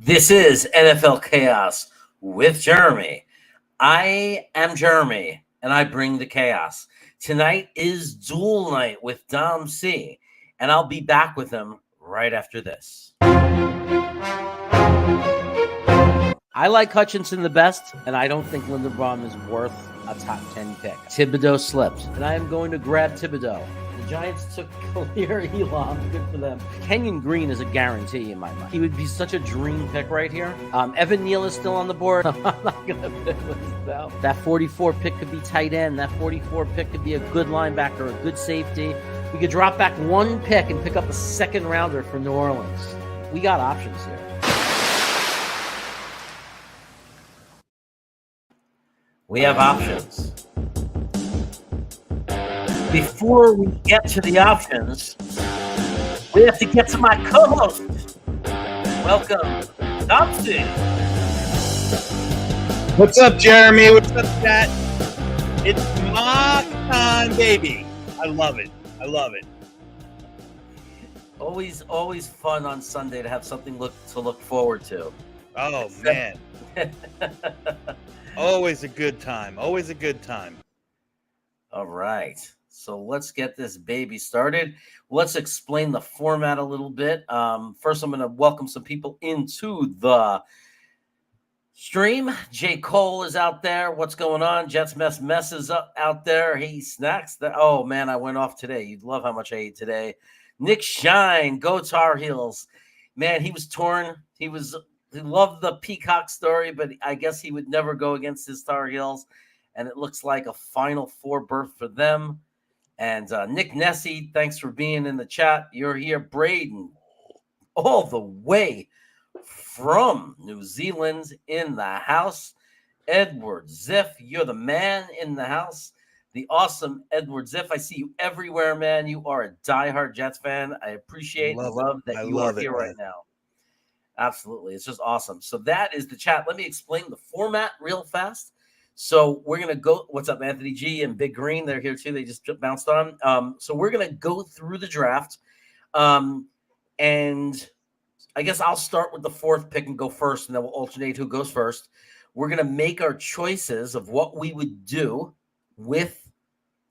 This is NFL Chaos with Jeremy. I am Jeremy, and I bring the chaos. Tonight is Duel night with Dom C, and I'll be back with him right after this. I like Hutchinson the best, and I don't think Linderbaum is worth a top 10 pick. Thibodeau slipped, and I am going to grab Thibodeau. The Giants took Khalil Elam. Good for them. Kenyon Green is a guarantee in my mind. He would be such a dream pick right here. Evan Neal is still on the board. I'm not going to pick this now. That 44 pick could be tight end. That 44 pick could be a good linebacker, a good safety. We could drop back one pick and pick up a second rounder for New Orleans. We got options here. We have options. Before we get to the options, we have to get to my co-host. Welcome, Thompson. What's up, Jeremy? What's up, chat? It's mock time, baby. I love it. I love it. Always fun on Sunday to have something to look forward to. Oh, man. Always a good time. Always a good time. All right. So let's get this baby started. Let's explain the format a little bit. First, I'm going to welcome some people into the stream. J. Cole is out there. What's going on? Jets Mess is up out there. He snacks. Oh, man, I went off today. You'd love how much I ate today. Nick Shine, go Tar Heels. Man, he was torn. He loved the Peacock story, but I guess he would never go against his Tar Heels. And it looks like a Final Four berth for them. And Nick Nessie, thanks for being in the chat. You're here. Braden, all the way from New Zealand in the house. Edward Ziff, you're the man in the house. The awesome Edward Ziff. I see you everywhere, man. You are a diehard Jets fan. I appreciate and love that you are here right now. Absolutely. It's just awesome. So that is the chat. Let me explain the format real fast. So we're going to go. What's up, Anthony G and Big Green? They're here too. They just bounced on. So we're going to go through the draft. And I guess I'll start with the fourth pick and go first, and then we'll alternate who goes first. We're going to make our choices of what we would do with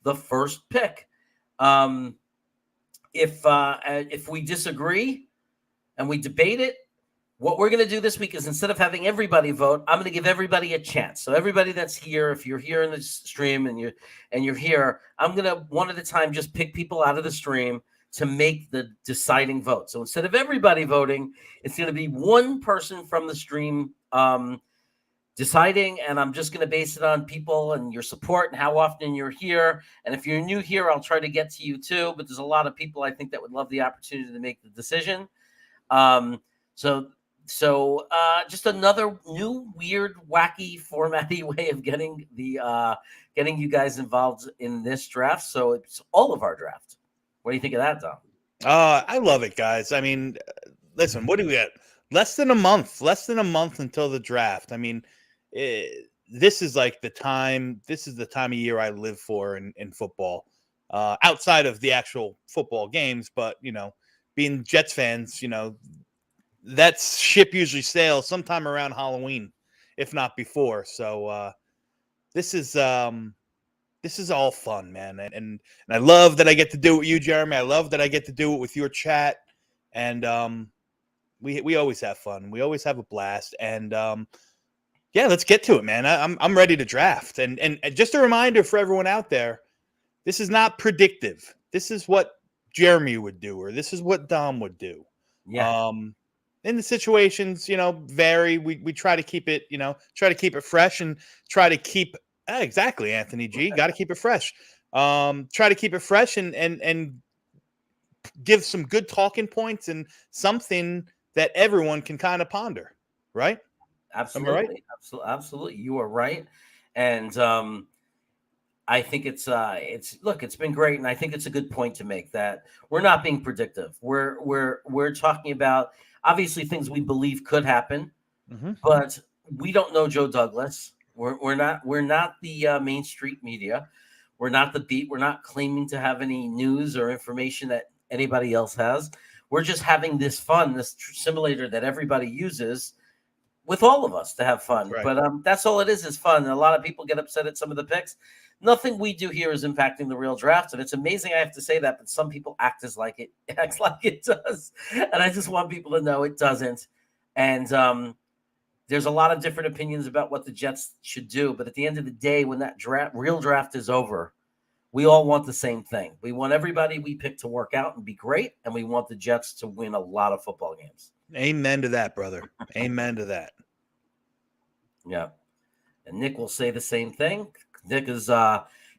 the first pick. If we disagree and we debate it, what we're going to do this week is instead of having everybody vote, I'm going to give everybody a chance. So everybody that's here, if you're here in the stream and you're here, I'm going to one at a time just pick people out of the stream to make the deciding vote. So instead of everybody voting, it's going to be one person from the stream deciding, and I'm just going to base it on people and your support and how often you're here. And if you're new here, I'll try to get to you too. But there's a lot of people I think that would love the opportunity to make the decision. So just another new, weird, wacky, formatty way of getting you guys involved in this draft. So it's all of our draft. What do you think of that, Dom? I love it, guys. I mean, listen, what do we got? Less than a month until the draft. I mean, this is like the time. This is the time of year I live for in football. Outside of the actual football games, but being Jets fans, that ship usually sails sometime around Halloween, if not before. So this is all fun, man. And I love that I get to do it with you, Jeremy. I love that I get to do it with your chat. And we always have fun. We always have a blast. And yeah, let's get to it, man. I'm ready to draft. And just a reminder for everyone out there, this is not predictive. This is what Jeremy would do, or this is what Dom would do. Yeah. In the situations, vary. We try to keep it, try to keep it fresh and try to keep exactly, Anthony G. Got to keep it fresh. Try to keep it fresh and give some good talking points and something that everyone can kind of ponder, right? Absolutely. Right? Absolutely. You are right. And I think it's been great. And I think it's a good point to make that we're not being predictive. We're talking about obviously things we believe could happen, but we don't know Joe Douglas. We're not the Main Street media. We're not the beat. We're not claiming to have any news or information that anybody else has. We're just having this fun, this simulator that everybody uses with all of us to have fun. Right. But that's all it is fun. And a lot of people get upset at some of the picks. Nothing we do here is impacting the real draft, and it's amazing I have to say that, but some people act like it does, and I just want people to know it doesn't. And there's a lot of different opinions about what the Jets should do, but at the end of the day, when that real draft is over, we all want the same thing. We want everybody we pick to work out and be great, and we want the Jets to win a lot of football games. Amen to that, brother. Amen to that. Yeah. And Nick will say the same thing. Nick is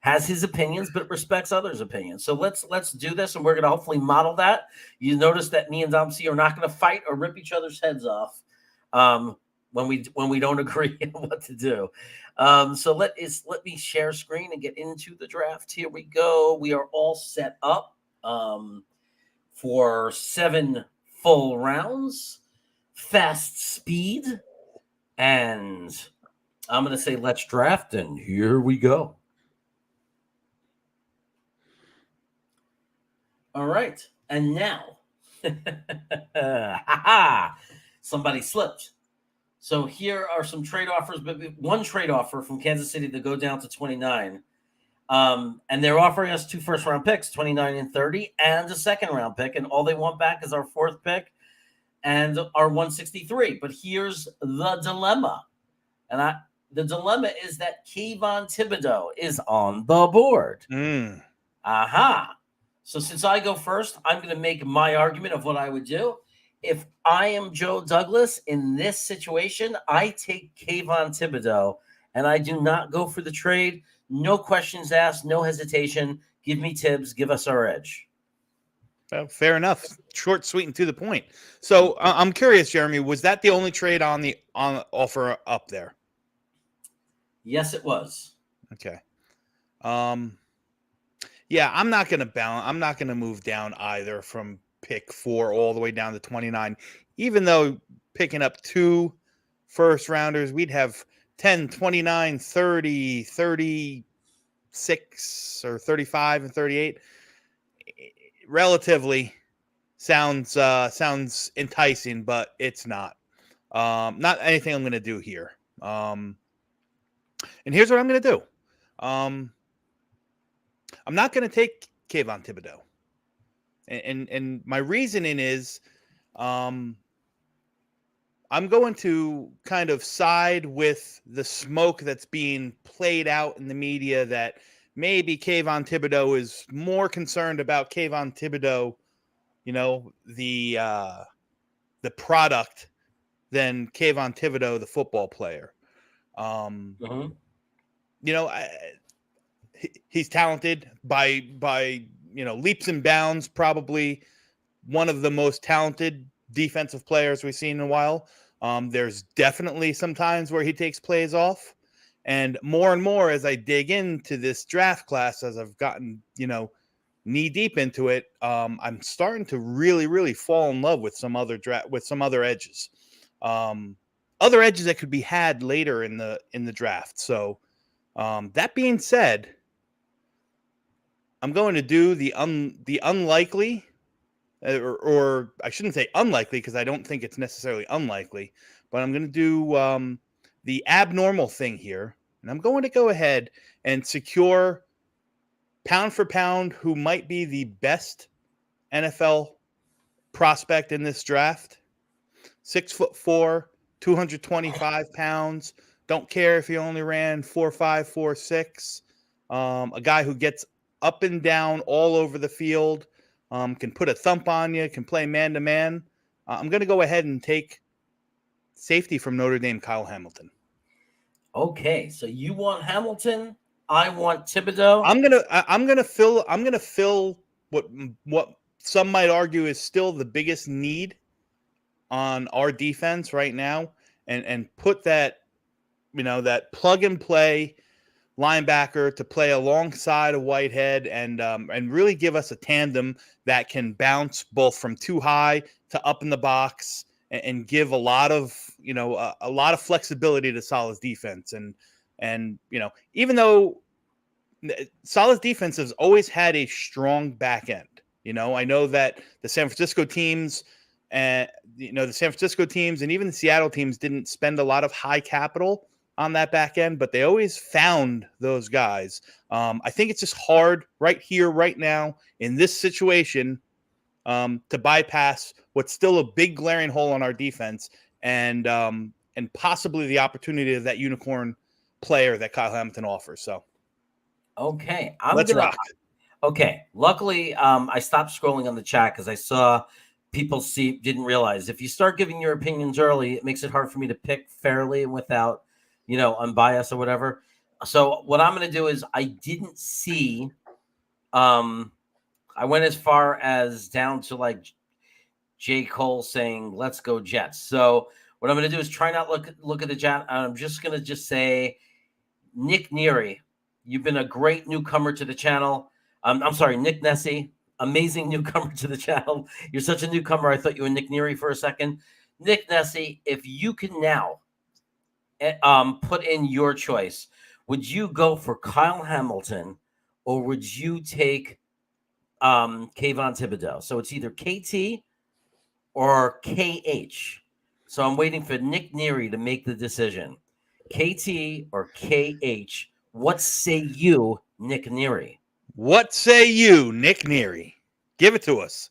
has his opinions, but respects others' opinions. So let's do this, and we're going to hopefully model that. You notice that me and Domsey are not going to fight or rip each other's heads off when we don't agree on what to do. So let me share screen and get into the draft. Here we go. We are all set up for 7 full rounds, fast speed, and I'm going to say let's draft, and here we go. All right, and now, somebody slipped. So here are some trade offers, but one trade offer from Kansas City to go down to 29. And they're offering us 2 first-round picks, 29 and 30, and a second-round pick, and all they want back is our 4th pick and our 163. But here's the dilemma, and the dilemma is that Kayvon Thibodeau is on the board. So since I go first, I'm going to make my argument of what I would do. If I am Joe Douglas in this situation, I take Kayvon Thibodeau, and I do not go for the trade. No questions asked, no hesitation. Give me Tibbs. Give us our edge. Well, fair enough. Short, sweet, and to the point. So I'm curious, Jeremy, was that the only trade on offer up there? Yes, it was. Okay. Yeah, I'm not going to balance. I'm not going to move down either from pick 4 all the way down to 29. Even though picking up 2 first rounders, we'd have 10, 29, 30, 36, or 35 and 38. Relatively sounds enticing, but it's not. Not anything I'm going to do here. And here's what I'm going to do. I'm not going to take Kayvon Thibodeau. And my reasoning is I'm going to kind of side with the smoke that's being played out in the media that maybe Kayvon Thibodeau is more concerned about Kayvon Thibodeau, the product, than Kayvon Thibodeau, the football player. He's talented by leaps and bounds, probably one of the most talented defensive players we've seen in a while. There's definitely some times where he takes plays off, and more as I dig into this draft class, as I've gotten, knee deep into it, I'm starting to really, really fall in love with some other edges, other edges that could be had later in the draft. So that being said, I'm going to do the unlikely, or I shouldn't say unlikely because I don't think it's necessarily unlikely, but I'm going to do the abnormal thing here, and I'm going to go ahead and secure pound for pound who might be the best NFL prospect in this draft. 6'4", 225 pounds. Don't care if he only ran 4.5, 4.6. A guy who gets up and down all over the field, can put a thump on you, can play man-to-man. I'm going to go ahead and take safety from Notre Dame, Kyle Hamilton. Okay, so you want Hamilton, I want Thibodeau. I'm gonna fill what some might argue is still the biggest need on our defense right now, and put that that plug and play linebacker to play alongside a Whitehead, and really give us a tandem that can bounce both from too high to up in the box, and give a lot of flexibility to Saleh's defense. And even though Saleh's defense has always had a strong back end, I know that the San Francisco teams And, the San Francisco teams and even the Seattle teams didn't spend a lot of high capital on that back end, but they always found those guys. I think it's just hard right here, right now, in this situation, to bypass what's still a big glaring hole on our defense and possibly the opportunity of that unicorn player that Kyle Hamilton offers. So, okay, let's rock. Okay, luckily, I stopped scrolling on the chat because I saw people didn't realize if you start giving your opinions early, it makes it hard for me to pick fairly and without, unbiased or whatever. So what I'm going to do is I didn't see. I went as far as down to like J. Cole saying "Let's go Jets." So what I'm going to do is try not look at the chat. I'm just going to just say Nick Neary. You've been a great newcomer to the channel. I'm sorry, Nick Nessie. Amazing newcomer to the channel. You're such a newcomer. I thought you were Nick Neary for a second. Nick Nessie, if you can now put in your choice, would you go for Kyle Hamilton or would you take Kayvon Thibodeau? So it's either KT or KH. So I'm waiting for Nick Neary to make the decision. KT or KH. What say you, Nick Neary? What say you, Nick Neary? Give it to us.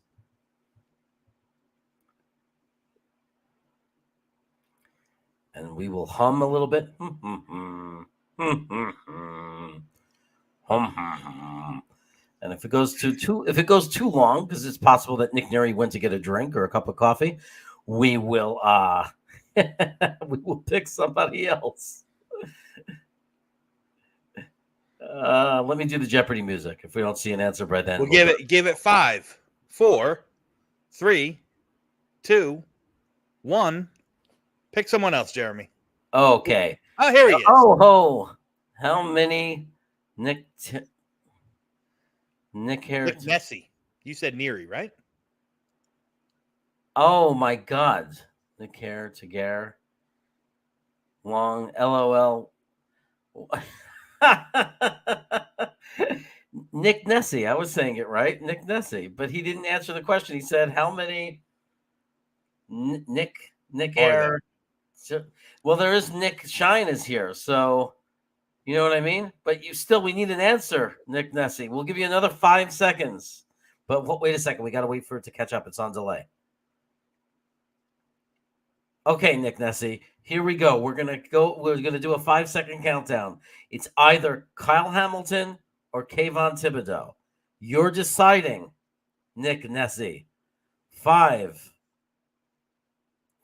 And we will hum a little bit. And if it goes too long, because it's possible that Nick Neary went to get a drink or a cup of coffee, we will we will pick somebody else. Let me do the Jeopardy music. If we don't see an answer by then, we'll give it 5, 4, 3, 2, 1. Pick someone else, Jeremy. Okay. Oh, here he is. Oh, how many Nick Nessie. You said Neary, right? Oh my God. Nick Tagar. Long LOL. Nick Nessie. I was saying it right. Nick Nessie. But he didn't answer the question. He said, how many Nick Air? Well, there is Nick Shine is here. So, you know what I mean? But we need an answer, Nick Nessie. We'll give you another 5 seconds. But wait a second. We got to wait for it to catch up. It's on delay. Okay, Nick Nessie, here we go. We're gonna do a 5-second countdown. It's either Kyle Hamilton or Kayvon Thibodeau. You're deciding, Nick Nessie. 5,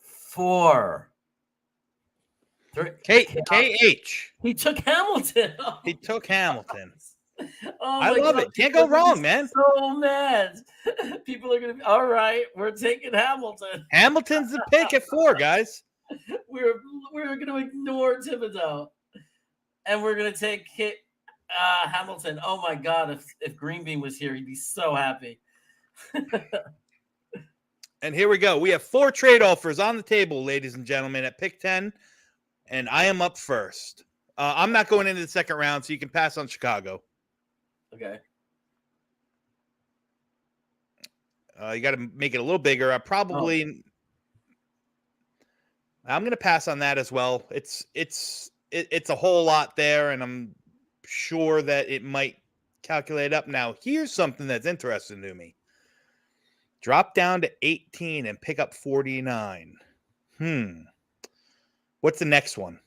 4, 3. KH. He took Hamilton. Oh, he took Hamilton. Oh, I love it. Can't go wrong, man. So mad. People are gonna be all right. We're taking Hamilton. Hamilton's the pick at 4, guys. We're gonna ignore Thibodeau, and we're gonna take Hamilton. Oh my God! If Greenbean was here, he'd be so happy. And here we go. We have 4 trade offers on the table, ladies and gentlemen, at pick 10, and I am up first. I'm not going into the second round, so you can pass on Chicago. Okay. You got to make it a little bigger. I'm going to pass on that as well. It's a whole lot there, and I'm sure that it might calculate up. Now, here's something that's interesting to me. Drop down to 18 and pick up 49. What's the next one?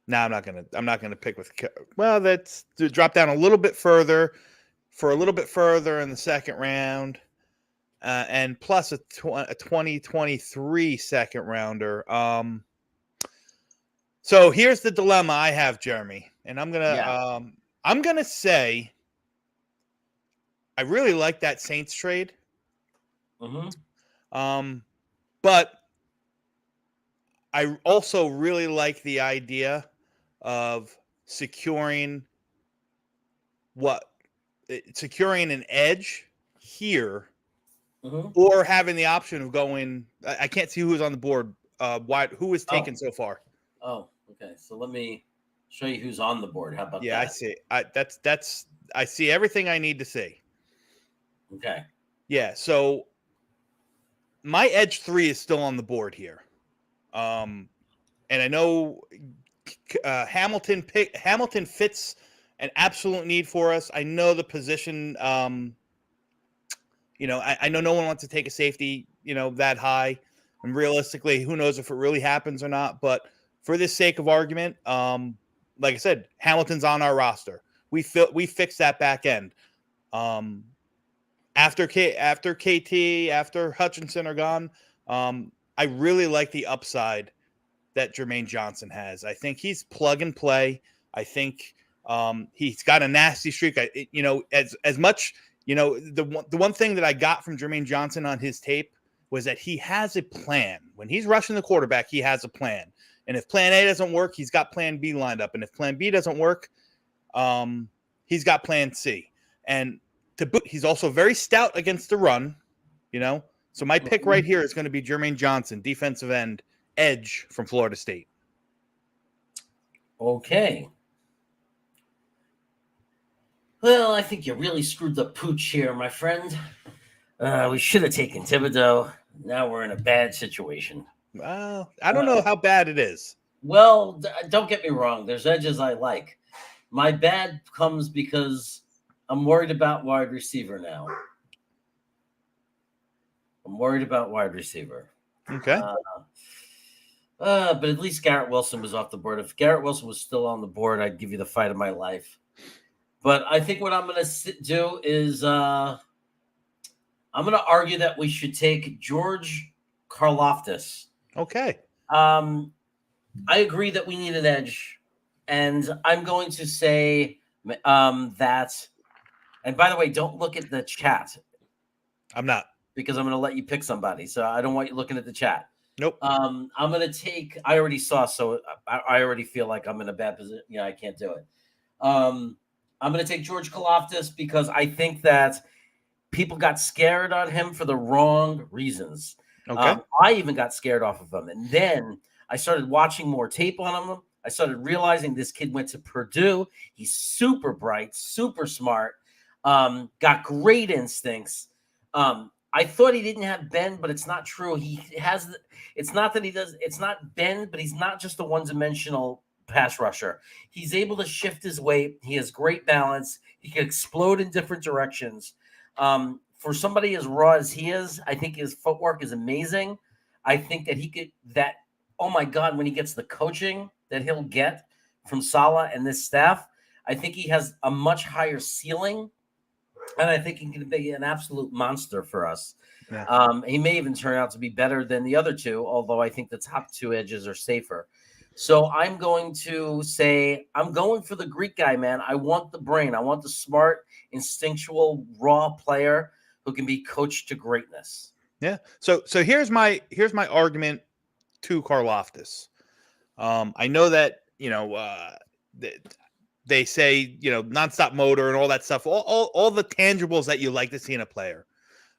No, I'm not gonna pick with. Well, that's to drop down a little bit further for a little bit further in the second round, and plus a 2023 second rounder. So here's the dilemma I have, Jeremy, and I'm gonna say I really like that Saints trade. But I also really like the idea of securing an edge here, or having the option of going. I can't see who's on the board. Who is taken so far? Oh, okay. So let me show you who's on the board. How about that? I see. I see everything I need to see. Okay. Yeah, so my edge 3 is still on the board here. And I know Hamilton fits an absolute need for us. I know the position, I know no one wants to take a safety, that high. And realistically, who knows if it really happens or not. But for the sake of argument, like I said, Hamilton's on our roster. We fixed that back end. After KT, after Hutchinson are gone, I really like the upside that Jermaine Johnson has. I think he's plug and play. I think he's got a nasty streak. As much, the one thing that I got from Jermaine Johnson on his tape was that he has a plan. When he's rushing the quarterback, he has a plan. And if plan A doesn't work, he's got plan B lined up. And if plan B doesn't work, he's got plan C. And to boot, he's also very stout against the run, So my pick right here is going to be Jermaine Johnson, defensive end, edge from Florida State. Okay. Well, I think you really screwed the pooch here, my friend. We should have taken Thibodeau. Now we're in a bad situation. Well, I don't know how bad it is. Well, don't get me wrong. There's edges I like. My bad comes because I'm worried about wide receiver now. Okay. But at least Garrett Wilson was off the board. If Garrett Wilson was still on the board, I'd give you the fight of my life. But I think what I'm going to do is I'm going to argue that we should take George Karlaftis. Okay. I agree that we need an edge. And I'm going to say that. And by the way, don't look at the chat. I'm not. Because I'm going to let you pick somebody. So I don't want you looking at the chat. Nope. I'm going to take – I already saw, so I already feel like I'm in a bad position. Yeah, I can't do it. I'm going to take George Karlaftis because I think that people got scared on him for the wrong reasons. Okay. I even got scared off of him. And then I started watching more tape on him. I started realizing this kid went to Purdue. He's super bright, super smart, got great instincts. I thought he didn't have bend, but it's not true. He has. It's not that he does. It's not bend, but he's not just a one-dimensional pass rusher. He's able to shift his weight. He has great balance. He can explode in different directions. For somebody as raw as he is, I think his footwork is amazing. I think that he could. That oh my God, when he gets the coaching that he'll get from Saleh and this staff, I think he has a much higher ceiling. And I think he can be an absolute monster for us. Yeah. He may even turn out to be better than the other two, although I think the top two edges are safer. So I'm going to say I'm going for the Greek guy, man. I want the brain. I want the smart, instinctual, raw player who can be coached to greatness. Yeah. So here's my argument to Karlaftis. I know that they say, nonstop motor and all that stuff, all the tangibles that you like to see in a player.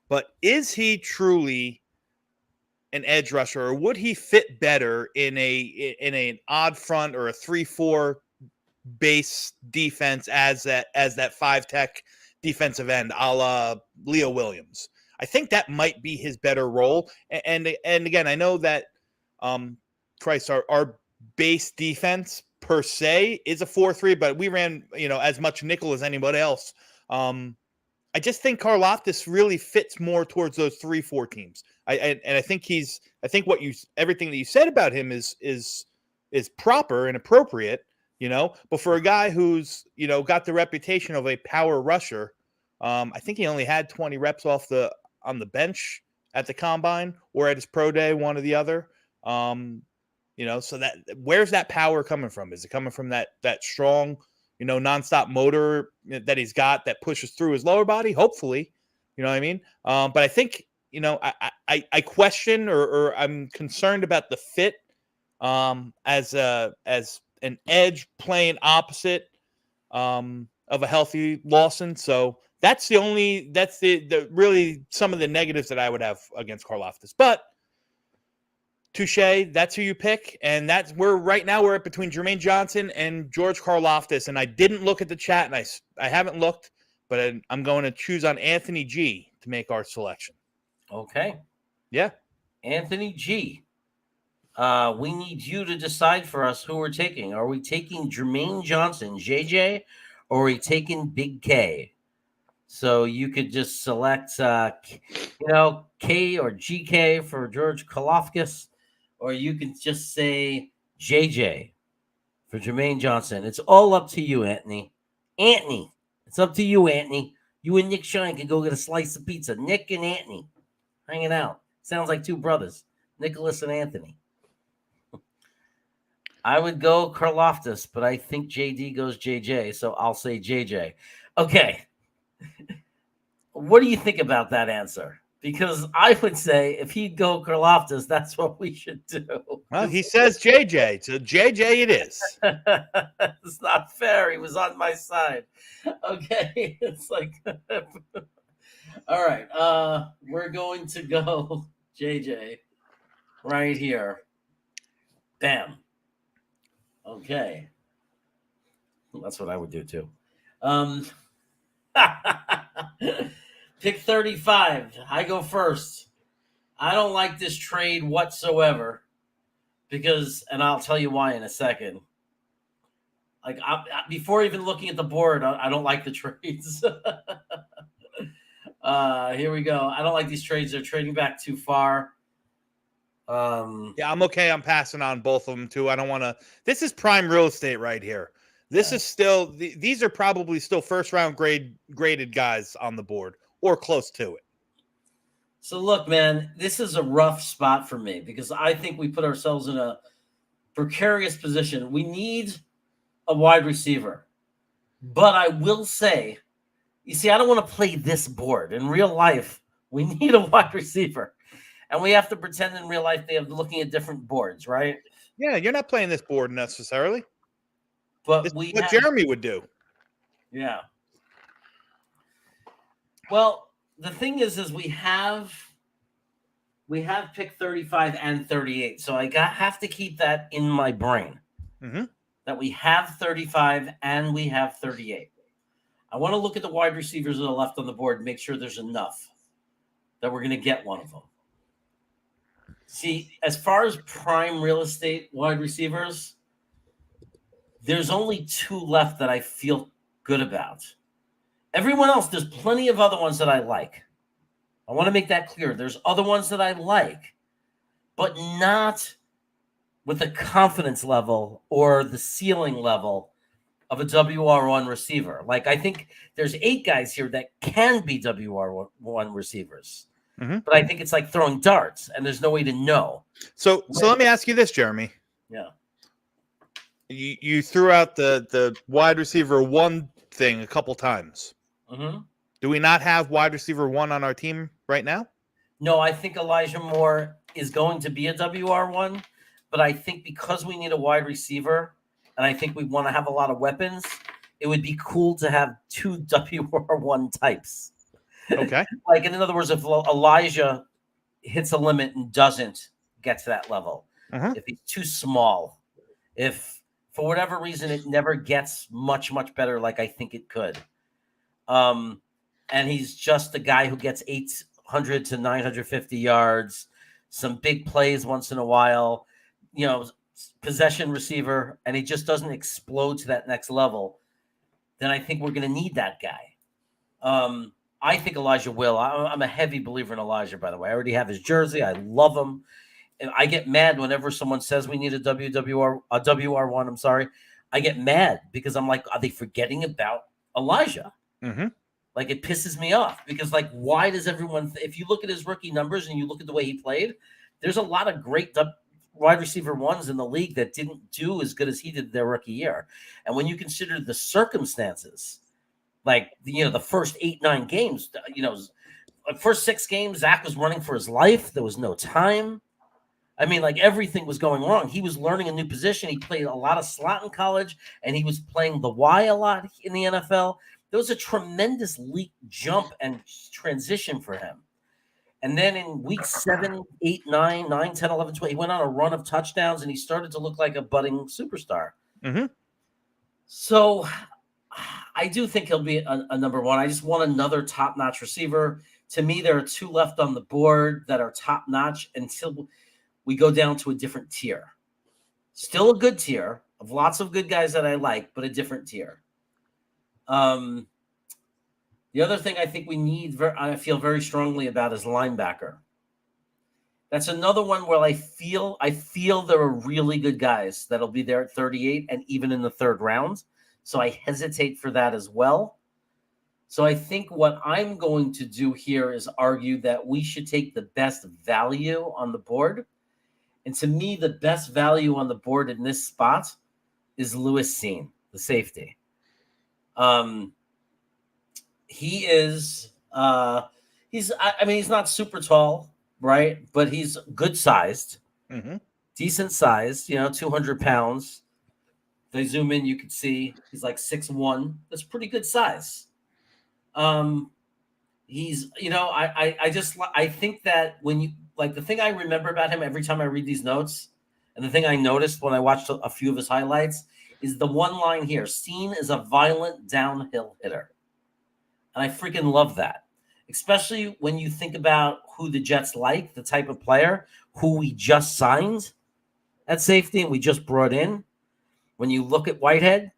But is he truly an edge rusher, or would he fit better in an odd front or a 3-4 base defense as that 5-tech defensive end, a la Leo Williams? I think that might be his better role. And again, I know that our base defense per se is a 4-3, but we ran, as much nickel as anybody else. I just think Karlaftis really fits more towards those 3-4 teams. I think everything that you said about him is proper and appropriate, but for a guy who's, got the reputation of a power rusher, I think he only had 20 reps on the bench at the combine or at his pro day, one or the other. So that where's that power coming from? Is it coming from that strong, nonstop motor that he's got that pushes through his lower body? Hopefully, you know what I mean? But I think, I question or I'm concerned about the fit as an edge playing opposite of a healthy Lawson. So that's the really some of the negatives that I would have against Karlaftis. But touche, that's who you pick, and right now we're between Jermaine Johnson and George Karlaftis, and I didn't look at the chat, and I haven't looked, but I'm going to choose on Anthony G to make our selection. Okay. Yeah. Anthony G. We need you to decide for us who we're taking. Are we taking Jermaine Johnson, JJ, or are we taking Big K? So you could just select, K or GK for George Kalofkis, or you can just say JJ for Jermaine Johnson. It's all up to you, Anthony. Anthony, it's up to you, Anthony. You and Nick Shine can go get a slice of pizza. Nick and Anthony hanging out. Sounds like two brothers, Nicholas and Anthony. I would go Karloftis, but I think JD goes JJ, so I'll say JJ. Okay. What do you think about that answer? Because I would say if he'd go Karloftis, that's what we should do. Well, he says JJ, so JJ it is. It's not fair. He was on my side. Okay. It's like all right. We're going to go JJ right here. Bam. Okay. That's what I would do too. Pick 35. I go first. I don't like this trade whatsoever because, and I'll tell you why in a second. Like before even looking at the board, I don't like the trades. Here we go. I don't like these trades. They're trading back too far. Yeah, I'm okay. I'm passing on both of them too. I don't want to. This is prime real estate right here. This is still. These are probably still first round graded guys on the board or close to it. So look, man, this is a rough spot for me because I think we put ourselves in a precarious position. We need a wide receiver, but I will say, you see, I don't want to play this board in real life. We need a wide receiver. And we have to pretend in real life they're looking at different boards, right? Yeah, you're not playing this board necessarily. But this is what Jeremy would do. Yeah. Well, the thing is we have picked 35 and 38. So I have to keep that in my brain. Mm-hmm. That we have 35 and we have 38. I want to look at the wide receivers that are left on the board and make sure there's enough that we're going to get one of them. See, as far as prime real estate wide receivers, there's only two left that I feel good about. Everyone else, there's plenty of other ones that I like. I want to make that clear. There's other ones that I like, but not with the confidence level or the ceiling level of a WR1 receiver. Like, I think there's 8 guys here that can be WR1 receivers. Mm-hmm. But I think it's like throwing darts, and there's no way to know. So let me ask you this, Jeremy. Yeah. You threw out the wide receiver 1 thing a couple times. Mm-hmm. Do we not have wide receiver 1 on our team right now? No, I think Elijah Moore is going to be a WR1, but I think because we need a wide receiver, and I think we want to have a lot of weapons, it would be cool to have 2 WR1 types. Okay. Like, in other words, if Elijah hits a limit and doesn't get to that level, if he's too small, if for whatever reason it never gets much better like I think it could, and he's just a guy who gets 800 to 950 yards, some big plays once in a while, possession receiver, and he just doesn't explode to that next level, then I think we're going to need that guy. I think Elijah will. I'm a heavy believer in Elijah, by the way. I already have his jersey. I love him. And I get mad whenever someone says we need a WR1. I'm sorry. I get mad because I'm like, are they forgetting about Elijah? Mm-hmm. Like, it pisses me off because, like, why does everyone, if you look at his rookie numbers and you look at the way he played, there's a lot of great wide receiver ones in the league that didn't do as good as he did their rookie year. And when you consider the circumstances, like, the first 8-9 games, first 6 games, Zach was running for his life. There was no time. I mean, like, everything was going wrong. He was learning a new position. He played a lot of slot in college, and he was playing the Y a lot in the NFL. There was a tremendous leap jump and transition for him. And then in week 7, 8, 9, 9, 10, 11, 12, he went on a run of touchdowns, and he started to look like a budding superstar. Mm-hmm. So I do think he'll be a number one. I just want another top-notch receiver. To me, there are two left on the board that are top-notch until we go down to a different tier. Still a good tier of lots of good guys that I like, but a different tier. The other thing I think we need, I feel very strongly about, is linebacker. That's another one where I feel there are really good guys that'll be there at 38 and even in the third round. So I hesitate for that as well. So I think what I'm going to do here is argue that we should take the best value on the board. And to me, the best value on the board in this spot is Lewis Seen, the safety. He is he's not super tall, right? But he's good sized, decent sized, 200 pounds. If they zoom in, you can see he's like 6'1". That's pretty good size. He's, I think that when you, like, the thing I remember about him every time I read these notes, and the thing I noticed when I watched a few of his highlights, is the one line here: Seen is a violent downhill hitter. And I freaking love that, especially when you think about who the Jets like, the type of player who we just signed at safety and we just brought in. When you look at Whitehead,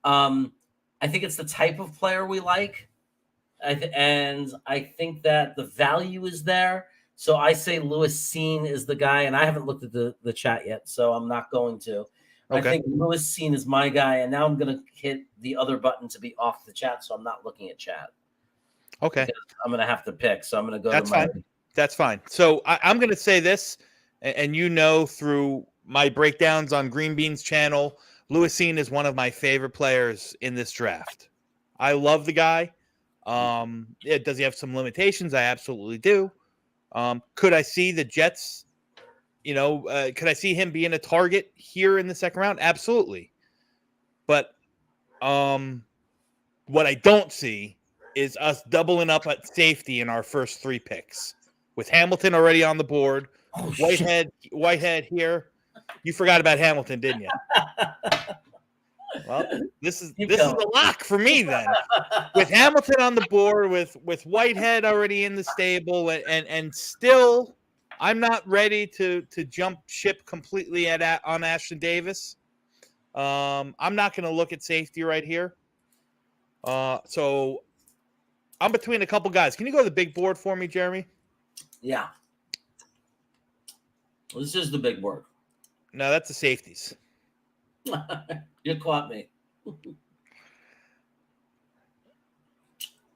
I think it's the type of player we like. And I think that the value is there. So I say Lewis Seen is the guy, and I haven't looked at the chat yet, so I'm not going to. Okay. I think Lewis Seen is my guy, and now I'm going to hit the other button to be off the chat, so I'm not looking at chat. Okay. I'm going to have to pick, so I'm going to go That's to my... fine. That's fine. So I'm going to say this, and through my breakdowns on Green Bean's channel, Lewis Seen is one of my favorite players in this draft. I love the guy. Does he have some limitations? I absolutely do. Could I see the Jets... could I see him being a target here in the second round? Absolutely. But what I don't see is us doubling up at safety in our first three picks. With Hamilton already on the board, Whitehead here. You forgot about Hamilton, didn't you? Well, this is a lock for me then. With Hamilton on the board, with Whitehead already in the stable, and still... I'm not ready to jump ship completely on Ashton Davis. I'm not going to look at safety right here. So I'm between a couple guys. Can you go to the big board for me, Jeremy? Yeah. This is the big board. No, that's the safeties. You caught me.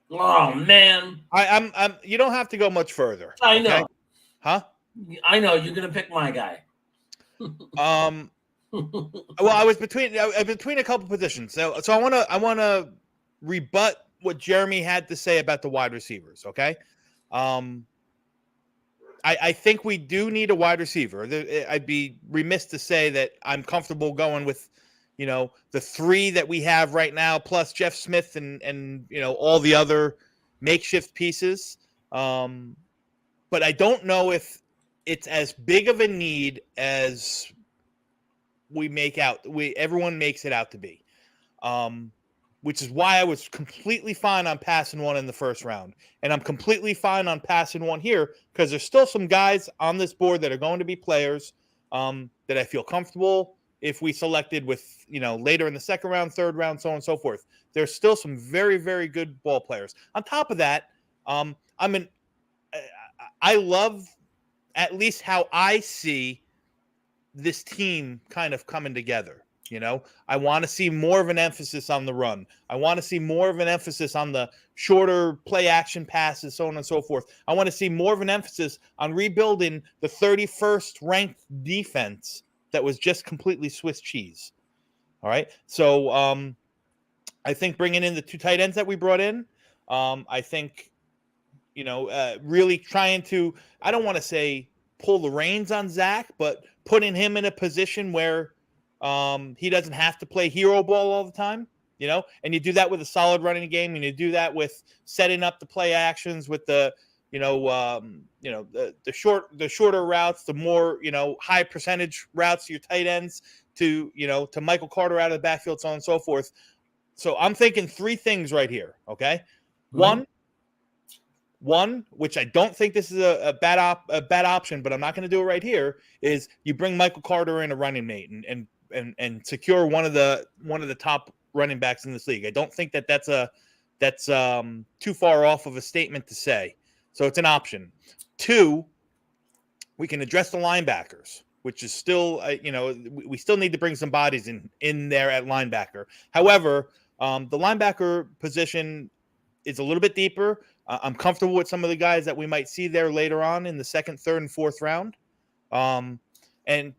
Oh man. I'm. You don't have to go much further. I know. Okay? Huh? I know you're gonna pick my guy. Well, I was between a couple positions, so I wanna rebut what Jeremy had to say about the wide receivers. Okay, I think we do need a wide receiver. I'd be remiss to say that I'm comfortable going with, the three that we have right now, plus Jeff Smith and all the other makeshift pieces. But I don't know if it's as big of a need as everyone makes it out to be. Which is why I was completely fine on passing one in the first round. And I'm completely fine on passing one here because there's still some guys on this board that are going to be players that I feel comfortable if we selected with, later in the second round, third round, so on and so forth. There's still some very, very good ball players. On top of that, I love at least how I see this team kind of coming together. I want to see more of an emphasis on the run. I want to see more of an emphasis on the shorter play action passes, so on and so forth. I want to see more of an emphasis on rebuilding the 31st ranked defense that was just completely Swiss cheese. All right. So I think bringing in the two tight ends that we brought in, I think, really trying to, I don't want to say pull the reins on Zach, but putting him in a position where he doesn't have to play hero ball all the time, and you do that with a solid running game, and you do that with setting up the play actions with the, the shorter routes, the more, high percentage routes to your tight ends to Michael Carter out of the backfield, so on and so forth. So I'm thinking three things right here. Okay, Mm-hmm. one, which I don't think this is a bad option, but I'm not going to do it right here, is you bring Michael Carter in a running mate and secure one of the top running backs in this league. I don't think that's too far off of a statement to say. So it's an option. Two, we can address the linebackers, which is still, we still need to bring some bodies in there at linebacker. However, the linebacker position is a little bit deeper. I'm comfortable with some of the guys that we might see there later on in the second, third, and fourth round. And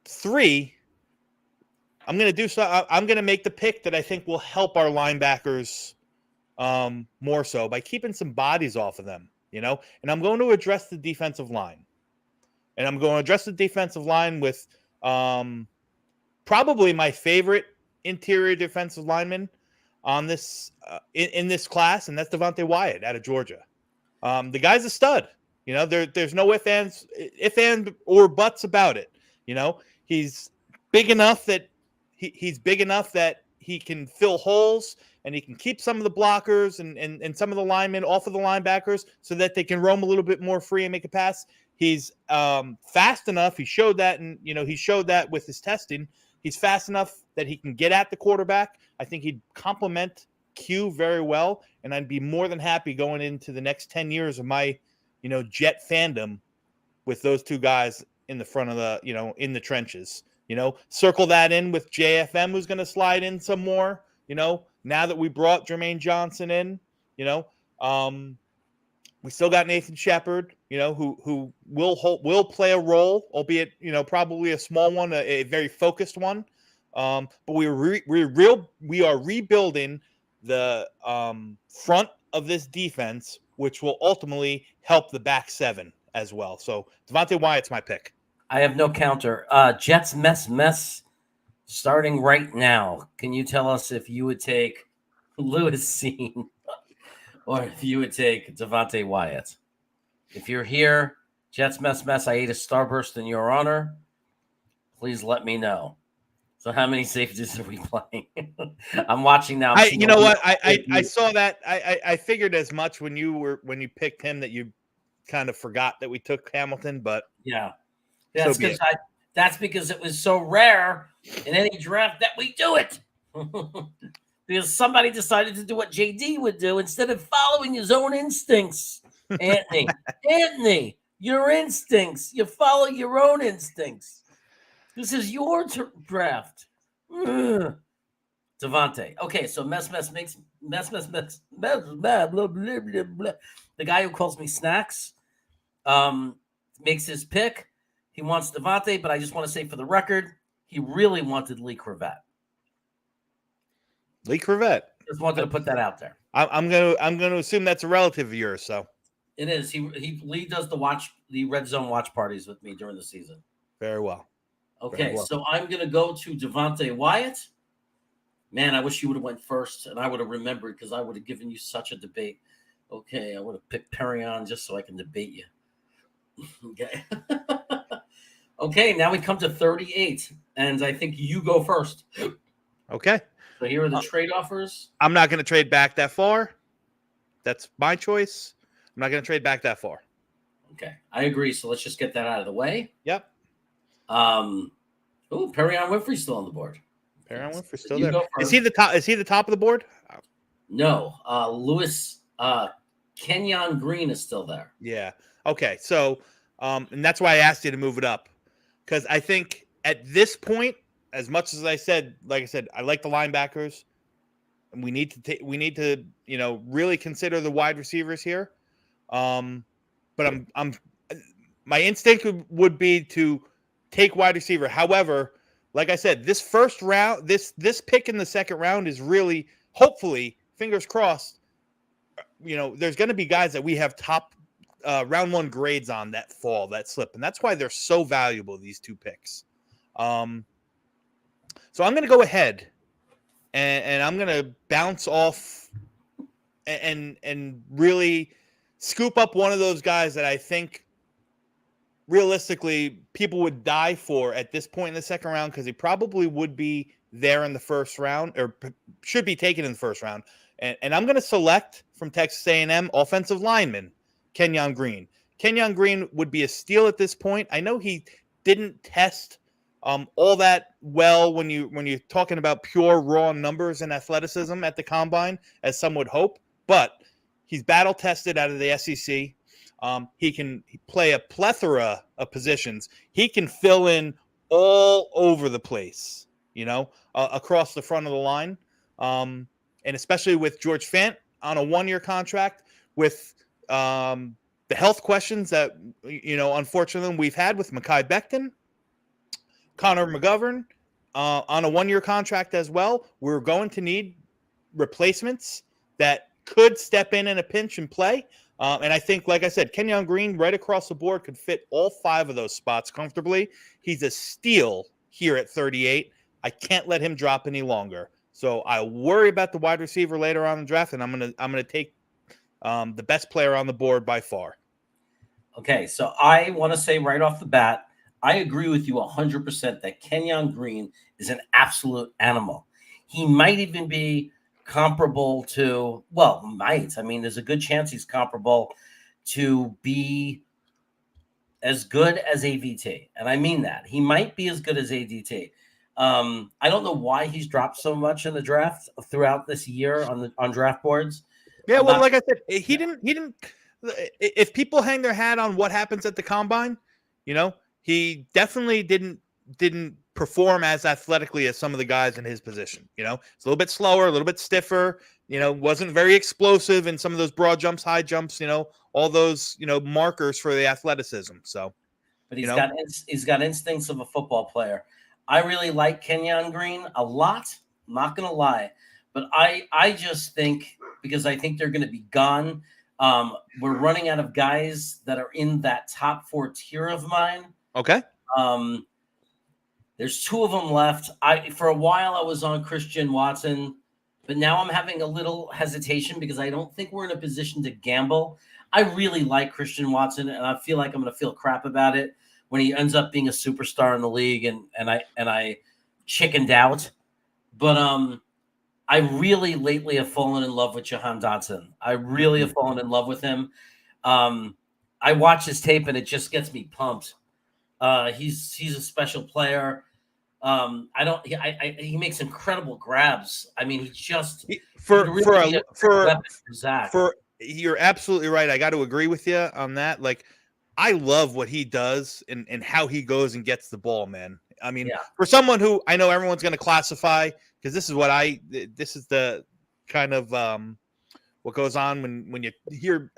three, I'm going to make the pick that I think will help our linebackers more so by keeping some bodies off of them, and I'm going to address the defensive line. And I'm going to address the defensive line with probably my favorite interior defensive lineman on this in this class, and that's Devante Wyatt out of Georgia. The guy's a stud. There's no ifs, and or buts about it. He's big enough that he's big enough that he can fill holes, and he can keep some of the blockers and some of the linemen off of the linebackers so that they can roam a little bit more free and make a pass. He's fast enough. He showed that, and he showed that with his testing. He's fast enough that he can get at the quarterback. I think he'd complement Q very well, and I'd be more than happy going into the next 10 years of my, Jet fandom with those two guys in the front of the, in the trenches. Circle that in with JFM, who's going to slide in some more. Now that we brought Jermaine Johnson in, we still got Nathan Shepard, who will play a role, albeit probably a small one, a very focused one. But we are rebuilding the front of this defense, which will ultimately help the back seven as well. So Devonta Wyatt's my pick. I have no counter. Jets mess starting right now. Can you tell us if you would take Lewis Scene or if you would take Devonta Wyatt? If you're here, Jets mess, I ate a Starburst in your honor. Please let me know. So how many safeties are we playing? I'm watching now. I saw that. I figured as much when you picked him that you kind of forgot that we took Hamilton, but yeah. That's because it was so rare in any draft that we do it. Because somebody decided to do what JD would do instead of following his own instincts. Anthony, your instincts. You follow your own instincts. This is your draft. Devontae. Okay, so mess makes mess, blah, blah, blah, blah, blah. The guy who calls me Snacks makes his pick. He wants Devontae, but I just want to say for the record, he really wanted Lee Cravette. Just wanted to put that out there. I'm gonna assume that's a relative of yours. So it is. Lee does the red zone watch parties with me during the season. Very well. Okay, so I'm gonna go to Devonta Wyatt. Man, I wish you would have went first, and I would have remembered because I would have given you such a debate. Okay, I would have picked Perrion just so I can debate you. Okay. Okay, now we come to 38, and I think you go first. Okay. So here are the trade offers. I'm not going to trade back that far. That's my choice. I'm not going to trade back that far. Okay, I agree. So let's just get that out of the way. Yep. Perrion Winfrey's still on the board. Perrion Winfrey's still there. Is he the top? Is he the top of the board? No. Kenyon Green is still there. Yeah. Okay. So, and that's why I asked you to move it up, because I think at this point, as much as I said, I like the linebackers, and we need to really consider the wide receivers here. But my instinct would be to take wide receiver. However, like I said, this first round, this pick in the second round is really, hopefully, fingers crossed, there's going to be guys that we have top round one grades on that fall, that slip. And that's why they're so valuable, these two picks. So I'm going to go ahead and I'm going to bounce off and really scoop up one of those guys that I think realistically people would die for at this point in the second round, because he probably would be there in the first round, or should be taken in the first round. And I'm going to select from Texas A&M offensive lineman Kenyon Green. Kenyon Green would be a steal at this point. I know he didn't test all that well when you're talking about pure raw numbers and athleticism at the combine, as some would hope, but he's battle tested out of the SEC. He can play a plethora of positions. He can fill in all over the place, across the front of the line. And especially with George Fant on a 1-year contract, with the health questions that, unfortunately we've had with Mekhi Becton, Connor McGovern on a 1-year contract as well. We're going to need replacements that could step in a pinch and play. And I think, like I said, Kenyon Green right across the board could fit all 5 of those spots comfortably. He's a steal here at 38. I can't let him drop any longer. So I worry about the wide receiver later on in the draft, and I'm gonna take the best player on the board by far. Okay, so I want to say right off the bat, I agree with you 100% that Kenyon Green is an absolute animal. He might even be comparable to, there's a good chance he's comparable to be as good as AVT. And I mean that. He might be as good as ADT. I don't know why he's dropped so much in the draft throughout this year on draft boards. Yeah, like I said, he didn't. If people hang their hat on what happens at the combine, he definitely didn't perform as athletically as some of the guys in his position. It's a little bit slower, a little bit stiffer. Wasn't very explosive in some of those broad jumps, high jumps. All those markers for the athleticism. So, but he's got instincts of a football player. I really like Kenyon Green a lot. I'm not gonna lie, but I just think, because I think they're going to be gone. We're running out of guys that are in that top 4 tier of mine. Okay. There's 2 of them left. For a while I was on Christian Watson, but now I'm having a little hesitation because I don't think we're in a position to gamble. I really like Christian Watson, and I feel like I'm going to feel crap about it when he ends up being a superstar in the league, and I chickened out. But I really lately have fallen in love with Jahan Dotson. I really have fallen in love with him. I watch his tape and it just gets me pumped. He's a special player. He makes incredible grabs. I mean, you're absolutely right. I got to agree with you on that. Like, I love what he does and how he goes and gets the ball, man. I mean, for someone who I know everyone's going to classify, because this is the kind of what goes on when you hear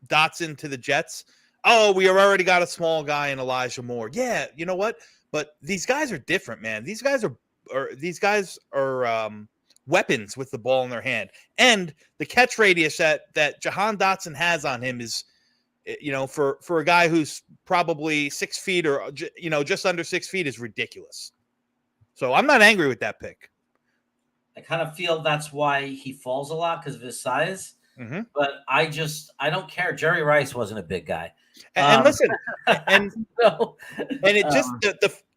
Dotson to the Jets. Oh, we have already got a small guy in Elijah Moore. Yeah, you know what? But these guys are different, man. These guys are weapons with the ball in their hand, and the catch radius that Jahan Dotson has on him is, for a guy who's probably 6 feet or just under 6 feet, is ridiculous. So I'm not angry with that pick. I kind of feel that's why he falls a lot, because of his size. Mm-hmm. But I don't care. Jerry Rice wasn't a big guy. And listen, and it just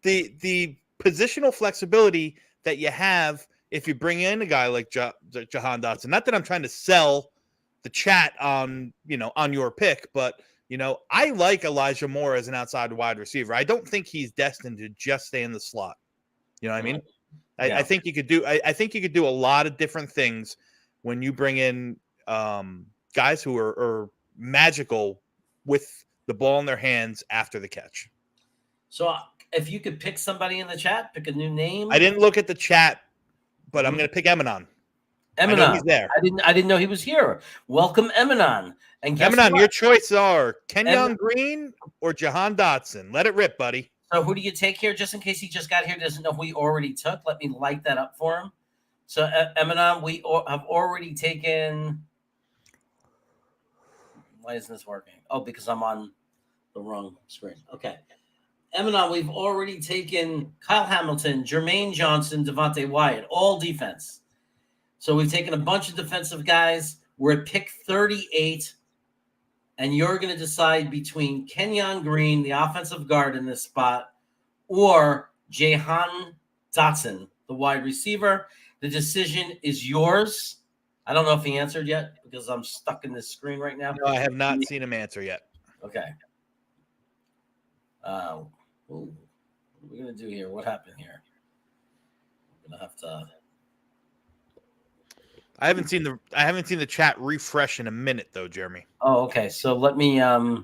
the positional flexibility that you have if you bring in a guy like Jahan Dotson. Not that I'm trying to sell the chat on your pick, but I like Elijah Moore as an outside wide receiver. I don't think he's destined to just stay in the slot. You know what I mean? Yeah. I think you could do. I think you could do a lot of different things when you bring in guys who are magical with the ball in their hands after the catch. So if you could pick somebody in the chat, pick a new name. I didn't look at the chat, but I'm going to pick Eminon. Eminon, he's there. I didn't know he was here. Welcome, Eminon. And Eminon, your choices are Kenyon Green or Jahan Dotson. Let it rip, buddy. So who do you take here? Just in case he just got here, doesn't know who we already took. Let me light that up for him. So Eminon, we have already taken. Why isn't this working? Oh, because I'm on the wrong screen. Okay. Eminon, we've already taken Kyle Hamilton, Jermaine Johnson, Devante Wyatt, all defense. So we've taken a bunch of defensive guys. We're at pick 38. and you're going to decide between Kenyon Green, the offensive guard in this spot, or Jahan Dotson, the wide receiver. The decision is yours. I don't know if he answered yet because I'm stuck in this screen right now. No, I have not seen him answer yet. Okay. What are we going to do here? What happened here? I'm going to have to... I haven't seen the chat refresh in a minute though, Jeremy. Oh, okay. So let me Are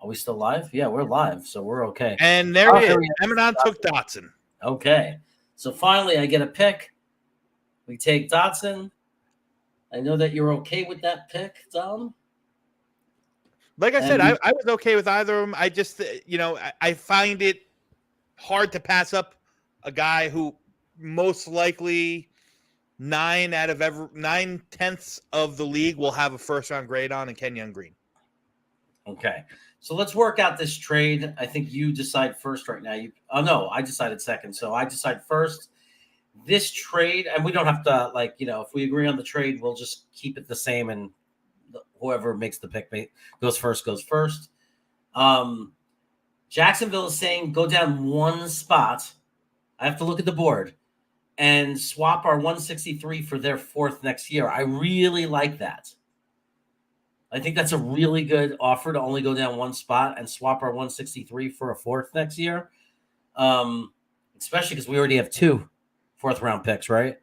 we still live? Yeah, we're live, so we're okay. And there he is. Eminem took Dotson. Okay. So finally I get a pick. We take Dotson. I know that you're okay with that pick, Dom. Like I said, I was okay with either of them. I just, I find it hard to pass up a guy who most likely 9/10 of the league will have a first round grade on, and Kenyon Green. Okay. So let's work out this trade. I think you decide first right now. No, I decided second. So I decide first. This trade, and we don't have to if we agree on the trade, we'll just keep it the same, and whoever makes the pick goes first. Jacksonville is saying go down one spot. I have to look at the board and swap our 163 for their fourth next year. I really like that. I think that's a really good offer to only go down one spot and swap our 163 for a fourth next year. Especially because we already have 2 fourth-round picks, right?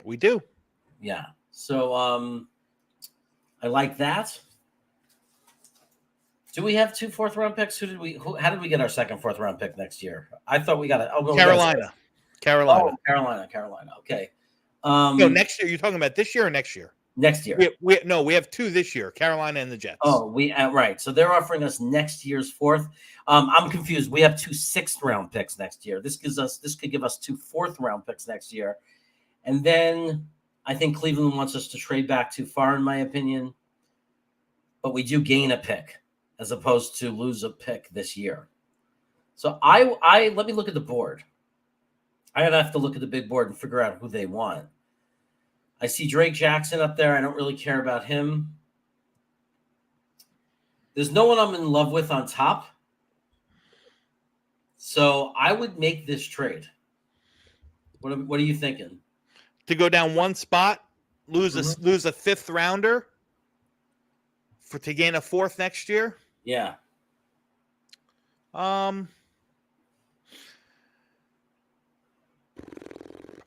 We do. Yeah. So I like that. Do we have 2 fourth-round picks? How did we get our second fourth-round pick next year? I thought we got it. Carolina. Carolina. Okay. No, next year. You're talking about this year or next year? Next year. We have 2 this year, Carolina and the Jets. Oh, right. So they're offering us next year's fourth. I'm confused. We have 2 sixth-round picks next year. This could give us 2 fourth-round picks next year. And then I think Cleveland wants us to trade back too far, in my opinion. But we do gain a pick as opposed to lose a pick this year. So I let me look at the board. I have to look at the big board and figure out who they want. I see Drake Jackson up there. I don't really care about him. There's no one I'm in love with on top. So I would make this trade. What are you thinking? To go down one spot, lose a fifth rounder to gain a fourth next year? Yeah.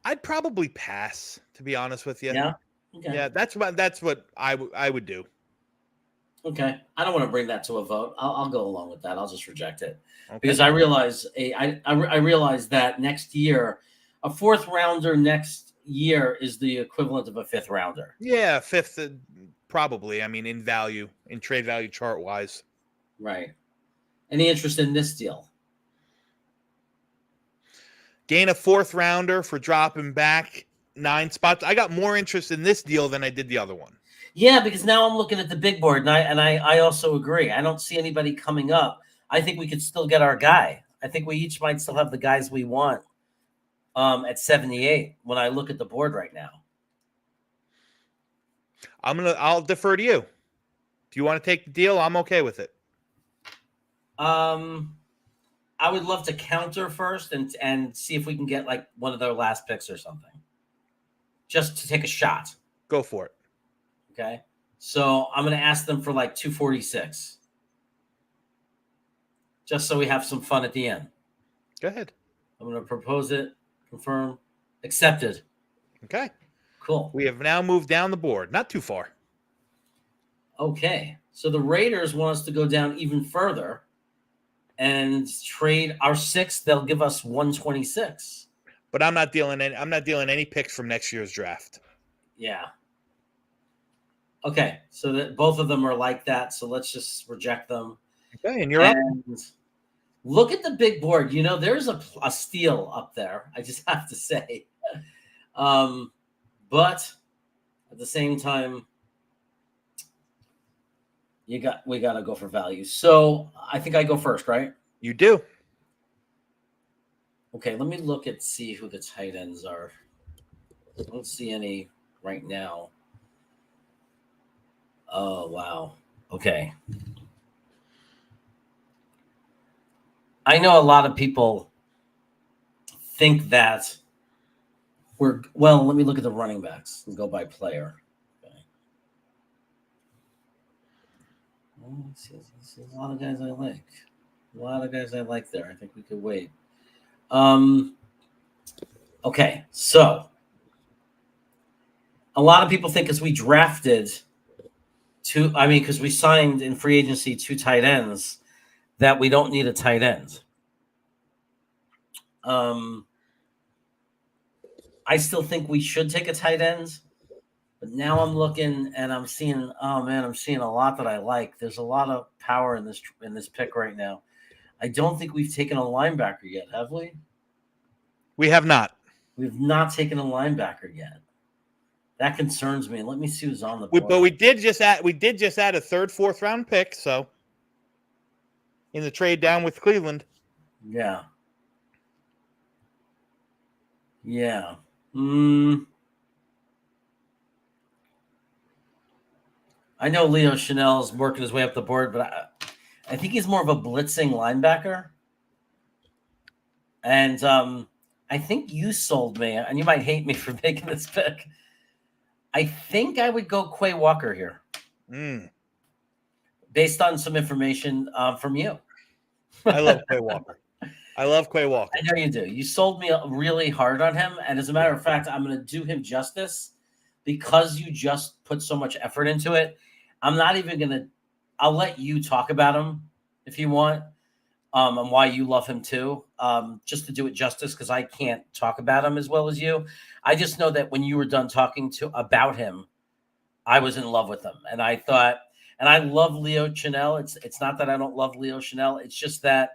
I'd probably pass, to be honest with you. Yeah. Okay. Yeah, that's what I would do. Okay. I don't want to bring that to a vote. I'll go along with that. I'll just reject it because I realize that next year, a fourth rounder next year is the equivalent of a fifth rounder. Yeah, fifth probably. I mean, in trade value chart wise. Right. Any interest in this deal? Gain a fourth rounder for dropping back 9 spots. I got more interest in this deal than I did the other one. Yeah, because now I'm looking at the big board, and I also agree. I don't see anybody coming up. I think we could still get our guy. I think we each might still have the guys we want at 78 when I look at the board right now. I'll defer to you. Do you want to take the deal? I'm okay with it. I would love to counter first and see if we can get like one of their last picks or something. Just to take a shot. Go for it. Okay. So I'm going to ask them for like 246. Just so we have some fun at the end. Go ahead. I'm going to propose it, confirm, accepted. Okay. Cool. We have now moved down the board. Not too far. Okay. So the Raiders want us to go down even further and trade our 6th. They'll give us 126. But I'm not dealing any picks from next year's draft. Yeah. Okay. So that both of them are like that. So let's just reject them. Okay, and you're up. Look at the big board. There's a steal up there. I just have to say. But at the same time, we got to go for value. So I think I go first, right? You do. Okay, let me look and see who the tight ends are. I don't see any right now. Oh wow. Okay. I know a lot of people think that well. Let me look at the running backs and go by player. Okay. Well, see a lot of guys I like. A lot of guys I like there. I think we could wait. Um. Okay. So a lot of people think as we drafted two, I mean, because we signed in free agency two tight ends, that we don't need a tight end. Um. I still think we should take a tight end. But now I'm looking and I'm seeing, oh man, I'm seeing a lot that I like. There's a lot of power in this pick right now. I don't think we've taken a linebacker yet, have we? We have not. We've not taken a linebacker yet. That concerns me. Let me see who's on the But board. we did just add a third, fourth round pick. So in the trade down with Cleveland. Yeah. Yeah. I know Leo Chanel's working his way up the board, but I think he's more of a blitzing linebacker. And I think you sold me, and you might hate me for making this pick. I think I would go Quay Walker here, based on some information from you. I love Quay Walker. I love Quay Walker. I know you do. You sold me really hard on him, and as a matter of fact, I'm going to do him justice because you just put so much effort into it. I'm not even going to. I'll let you talk about him if you want, and why you love him too, just to do it justice because I can't talk about him as well as you. I just know that when you were done talking about him, I was in love with him, and I thought, and I love Leo Chanel. It's not that I don't love Leo Chanel. It's just that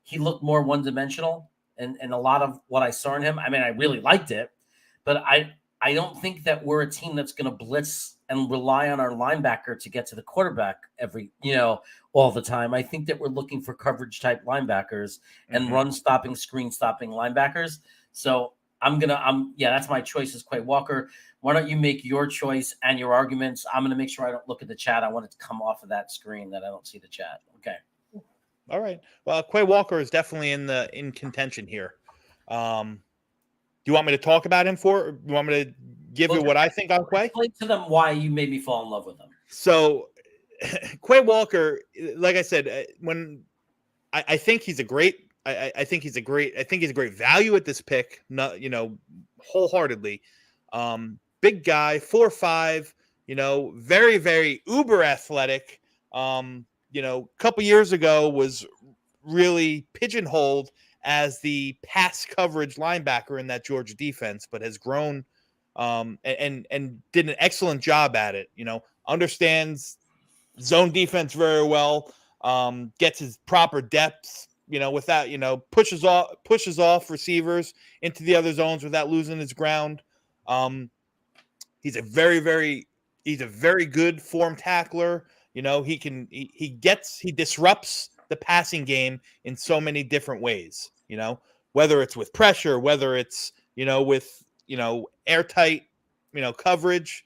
he looked more one dimensional, and a lot of what I saw in him. I mean, I really liked it, but I don't think that we're a team that's going to blitz and rely on our linebacker to get to the quarterback all the time. I think that we're looking for coverage type linebackers and run stopping, screen stopping linebackers. So that's my choice is Quay Walker. Why don't you make your choice and your arguments? I'm going to make sure I don't look at the chat. I want it to come off of that screen that I don't see the chat. Okay. All right. Well, Quay Walker is definitely in contention here. Do you want me to talk about him you want me to give you what I think on Quay? Explain to them why you made me fall in love with him. So Quay Walker, like I said, when I think he's a great, I think he's a great value at this pick. Not, wholeheartedly. Big guy, 4'5", very, very uber athletic. A couple years ago was really pigeonholed as the pass coverage linebacker in that Georgia defense, but has grown and did an excellent job at it. Understands zone defense very well, gets his proper depth, without, pushes off receivers into the other zones without losing his ground. He's a very good form tackler. He disrupts the passing game in so many different ways, whether it's with pressure, whether it's, with, airtight, coverage.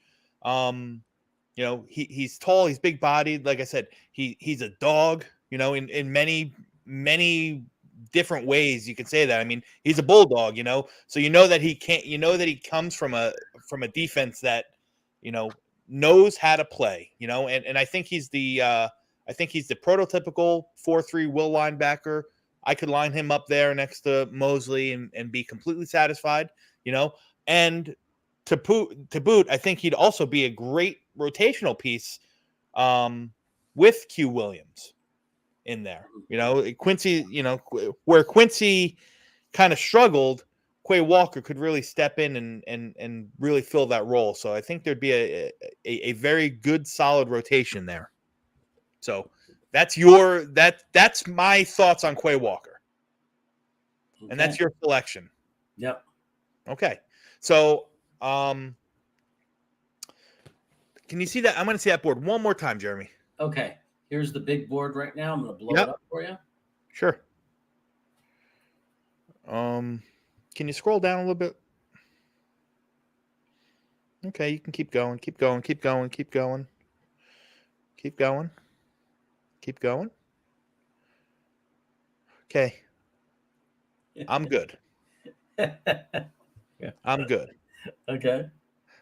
He's tall, he's big bodied. Like I said, he's a dog, in many different ways you can say that. I mean, he's a bulldog, so that he comes from a defense that, knows how to play, and I think he's the prototypical 4-3 will linebacker. I could line him up there next to Mosley and be completely satisfied, and to boot, I think he'd also be a great rotational piece with Q Williams in there. Quincy, where Quincy kind of struggled, Quay Walker could really step in and really fill that role. So I think there'd be a very good, solid rotation there. So that's my thoughts on Quay Walker. Okay. And that's your selection. Yep. Okay. So can you see that? I'm going to see that board one more time, Jeremy. Okay. Here's the big board right now. I'm going to blow it up for you. Sure. Can you scroll down a little bit? Okay, you can keep going. Keep going. Keep going. Okay. I'm good. I'm good. Okay.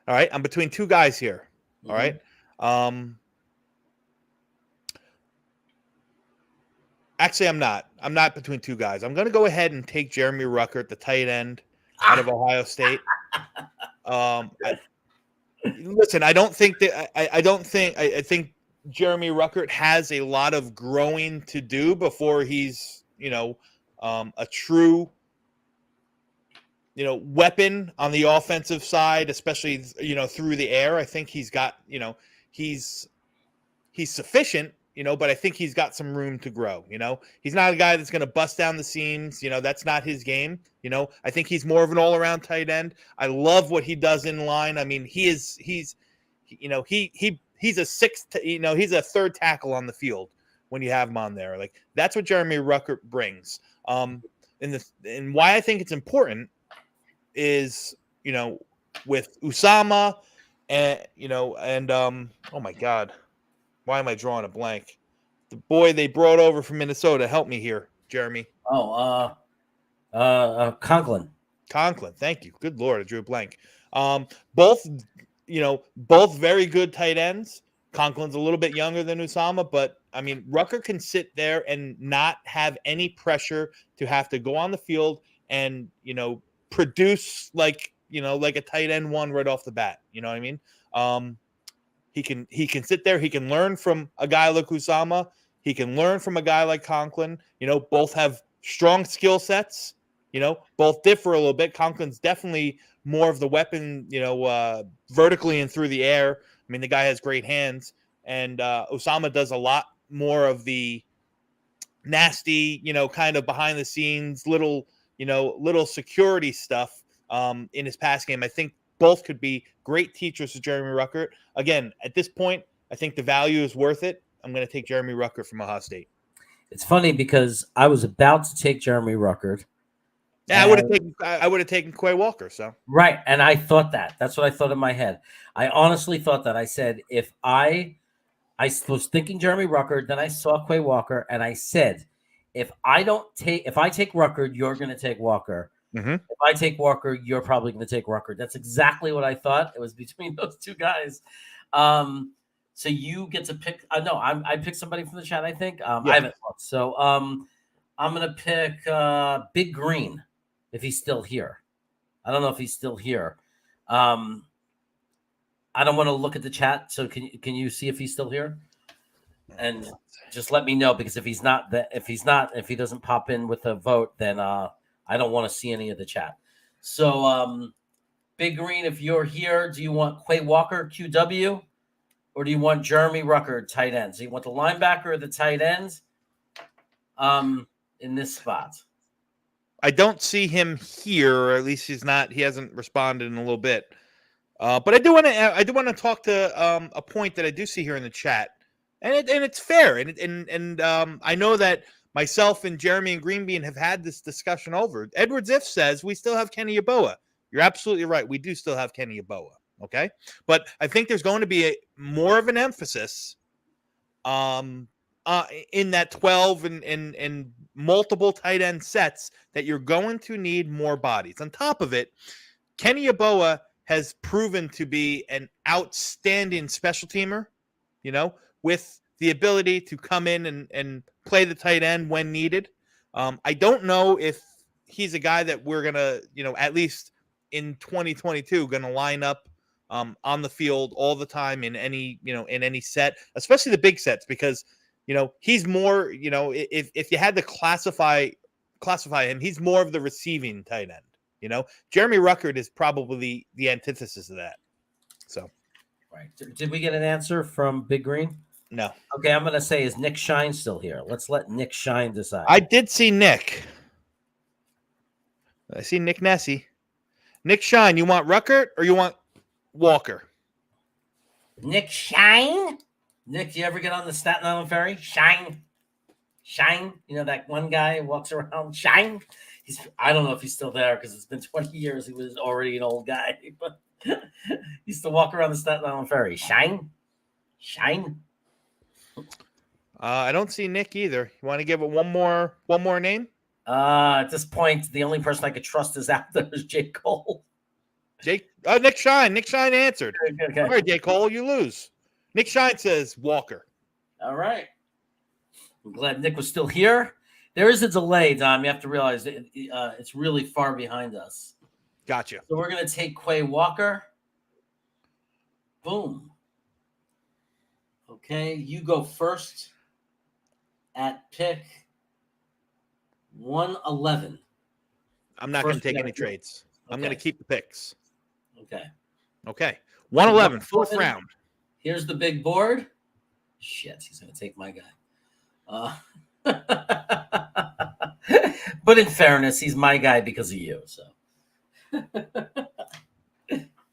All right. I'm between two guys here. All Mhm. right. Actually, I'm not. I'm not between two guys. I'm going to go ahead and take Jeremy Ruckert, the tight end out of Ohio State. Listen, I don't think that I don't think I think Jeremy Ruckert has a lot of growing to do before he's a true weapon on the offensive side, especially through the air. I think he's got he's sufficient, but I think he's got some room to grow. He's not a guy that's going to bust down the seams. That's not his game. I think he's more of an all-around tight end. I love what he does in line. I mean, he's a sixth, he's a third tackle on the field when you have him on there. Like, that's what Jeremy Ruckert brings. And why I think it's important is, with Usama and oh my God, why am I drawing a blank? The boy they brought over from Minnesota. Help me here, Jeremy. Oh, Conklin. Conklin. Thank you. Good Lord, I drew a blank. Both very good tight ends. Conklin's a little bit younger than Usama, but I mean, Rucker can sit there and not have any pressure to have to go on the field and produce like a tight end one right off the bat. You know what I mean? He can sit there. He can learn from a guy like Usama. He can learn from a guy like Conklin. Both have strong skill sets. Both differ a little bit. Conklin's definitely more of the weapon, vertically and through the air. I mean, the guy has great hands. And Usama does a lot more of the nasty, kind of behind the scenes, little security stuff in his pass game. I think both could be great teachers to Jeremy Ruckert. Again, at this point, I think the value is worth it. I'm going to take Jeremy Ruckert from Ohio State. It's funny because I was about to take Jeremy Ruckert. Yeah, I would have taken Quay Walker. So right, and I thought that's what I thought in my head. I honestly thought that. I said if I was thinking Jeremy Ruckert, then I saw Quay Walker, and I said if I take Ruckert, you're going to take Walker. Mm-hmm. If I take Walker, you're probably going to take Rucker. That's exactly what I thought. It was between those two guys. So you get to pick. No, I picked somebody from the chat. I think I haven't looked. So I'm going to pick Big Green if he's still here. I don't know if he's still here. I don't want to look at the chat. So can you see if he's still here? And just let me know, because if he doesn't pop in with a vote, then I don't want to see any of the chat. So, Big Green, if you're here, do you want Quay Walker, QW, or do you want Jeremy Rucker, tight ends? Do you want the linebacker or the tight ends in this spot? I don't see him here, or at least he hasn't responded in a little bit. But I do want to talk to a point that I do see here in the chat, and it's fair, and I know that myself and Jeremy and Greenbean have had this discussion over. Edward Ziff says we still have Kenny Yeboah. You're absolutely right. We do still have Kenny Yeboah. Okay, but I think there's going to be more of an emphasis in that 12 and multiple tight end sets that you're going to need more bodies. On top of it, Kenny Yeboah has proven to be an outstanding special teamer, with the ability to come in and play the tight end when needed. I don't know if he's a guy that we're going to, at least in 2022, going to line up on the field all the time in any set, especially the big sets, because, he's more, if you had to classify him, he's more of the receiving tight end. Jeremy Ruckert is probably the antithesis of that. So, right. Did we get an answer from Big Green? No. Okay, I'm going to say, is Nick Shine still here? Let's let Nick Shine decide. I did see Nick. I see Nick Nessie. Nick Shine, you want Ruckert or you want Walker? Nick Shine? Nick, do you ever get on the Staten Island ferry? Shine. That one guy who walks around. Shine. I don't know if he's still there because it's been 20 years. He was already an old guy, but he used to walk around the Staten Island ferry. Shine. I don't see Nick either. You want to give it one more name? At this point, the only person I could trust is out there is J. Cole. Nick Shine. Nick Shine answered. Okay. All right, J. Cole, you lose. Nick Shine says Walker. All right. I'm glad Nick was still here. There is a delay, Dom. You have to realize it's really far behind us. Gotcha. So we're going to take Quay Walker. Boom. Okay, you go first at pick 111. I'm not going to take any trades. Okay. I'm going to keep the picks. Okay. 111, fourth round. Here's the big board. Shit, he's going to take my guy. But in fairness, he's my guy because of you. So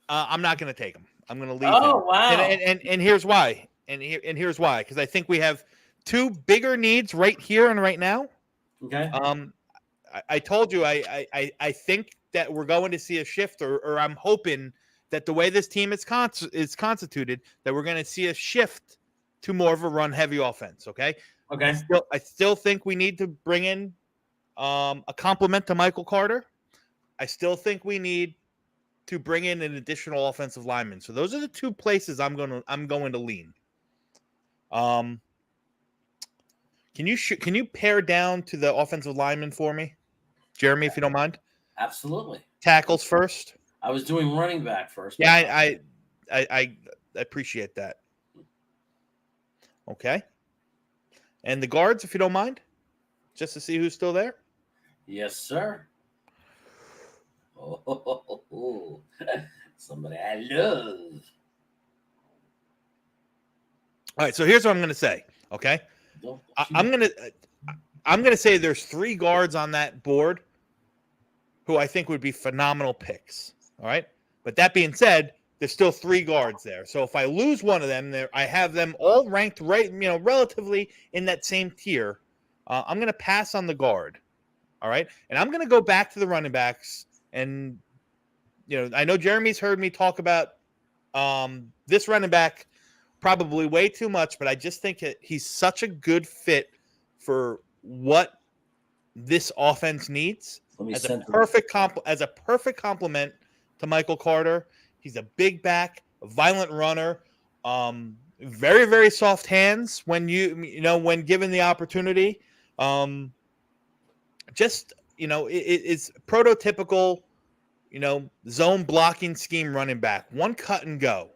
I'm not going to take him. I'm going to leave him. Oh, wow. And here's why. And here's why. Because I think we have two bigger needs right here and right now. Okay. I told you I think that we're going to see a shift, or I'm hoping that the way this team is constituted, that we're going to see a shift to more of a run-heavy offense. Okay. I still think we need to bring in a complement to Michael Carter. I still think we need to bring in an additional offensive lineman. So those are the two places I'm going to lean. Can you pare down to the offensive lineman for me, Jeremy, if you don't mind? Absolutely. Tackles first. I was doing running back first. Yeah, I appreciate that. Okay. And the guards, if you don't mind, just to see who's still there. Yes, sir. Oh, somebody I love. All right, so here's what I'm going to say. Okay, I'm gonna say there's three guards on that board who I think would be phenomenal picks. All right, but that being said, there's still three guards there. So if I lose one of them, I have them all ranked right, relatively in that same tier. I'm gonna pass on the guard. All right, and I'm gonna go back to the running backs. And I know Jeremy's heard me talk about this running back probably way too much, but I just think he's such a good fit for what this offense needs as a perfect complement to Michael Carter. He's a big back, a violent runner, very, very soft hands when when given the opportunity. It's prototypical, zone blocking scheme running back. One cut and go.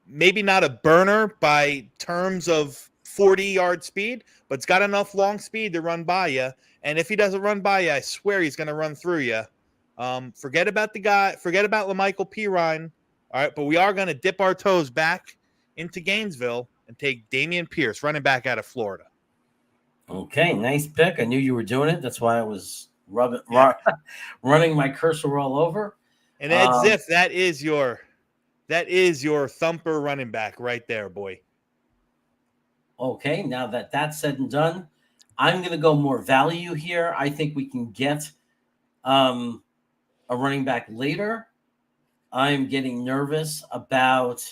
Maybe not a burner by terms of 40-yard speed, but it's got enough long speed to run by you. And if he doesn't run by you, I swear he's going to run through you. Forget about LaMichael Pirine. All right, but we are going to dip our toes back into Gainesville and take Dameon Pierce, running back out of Florida. Okay, nice pick. I knew you were doing it. That's why I was running my cursor all over. And Ed Ziff, that is your thumper running back right there, boy. Okay, now that that's said and done, I'm going to go more value here. I think we can get a running back later. I'm getting nervous about.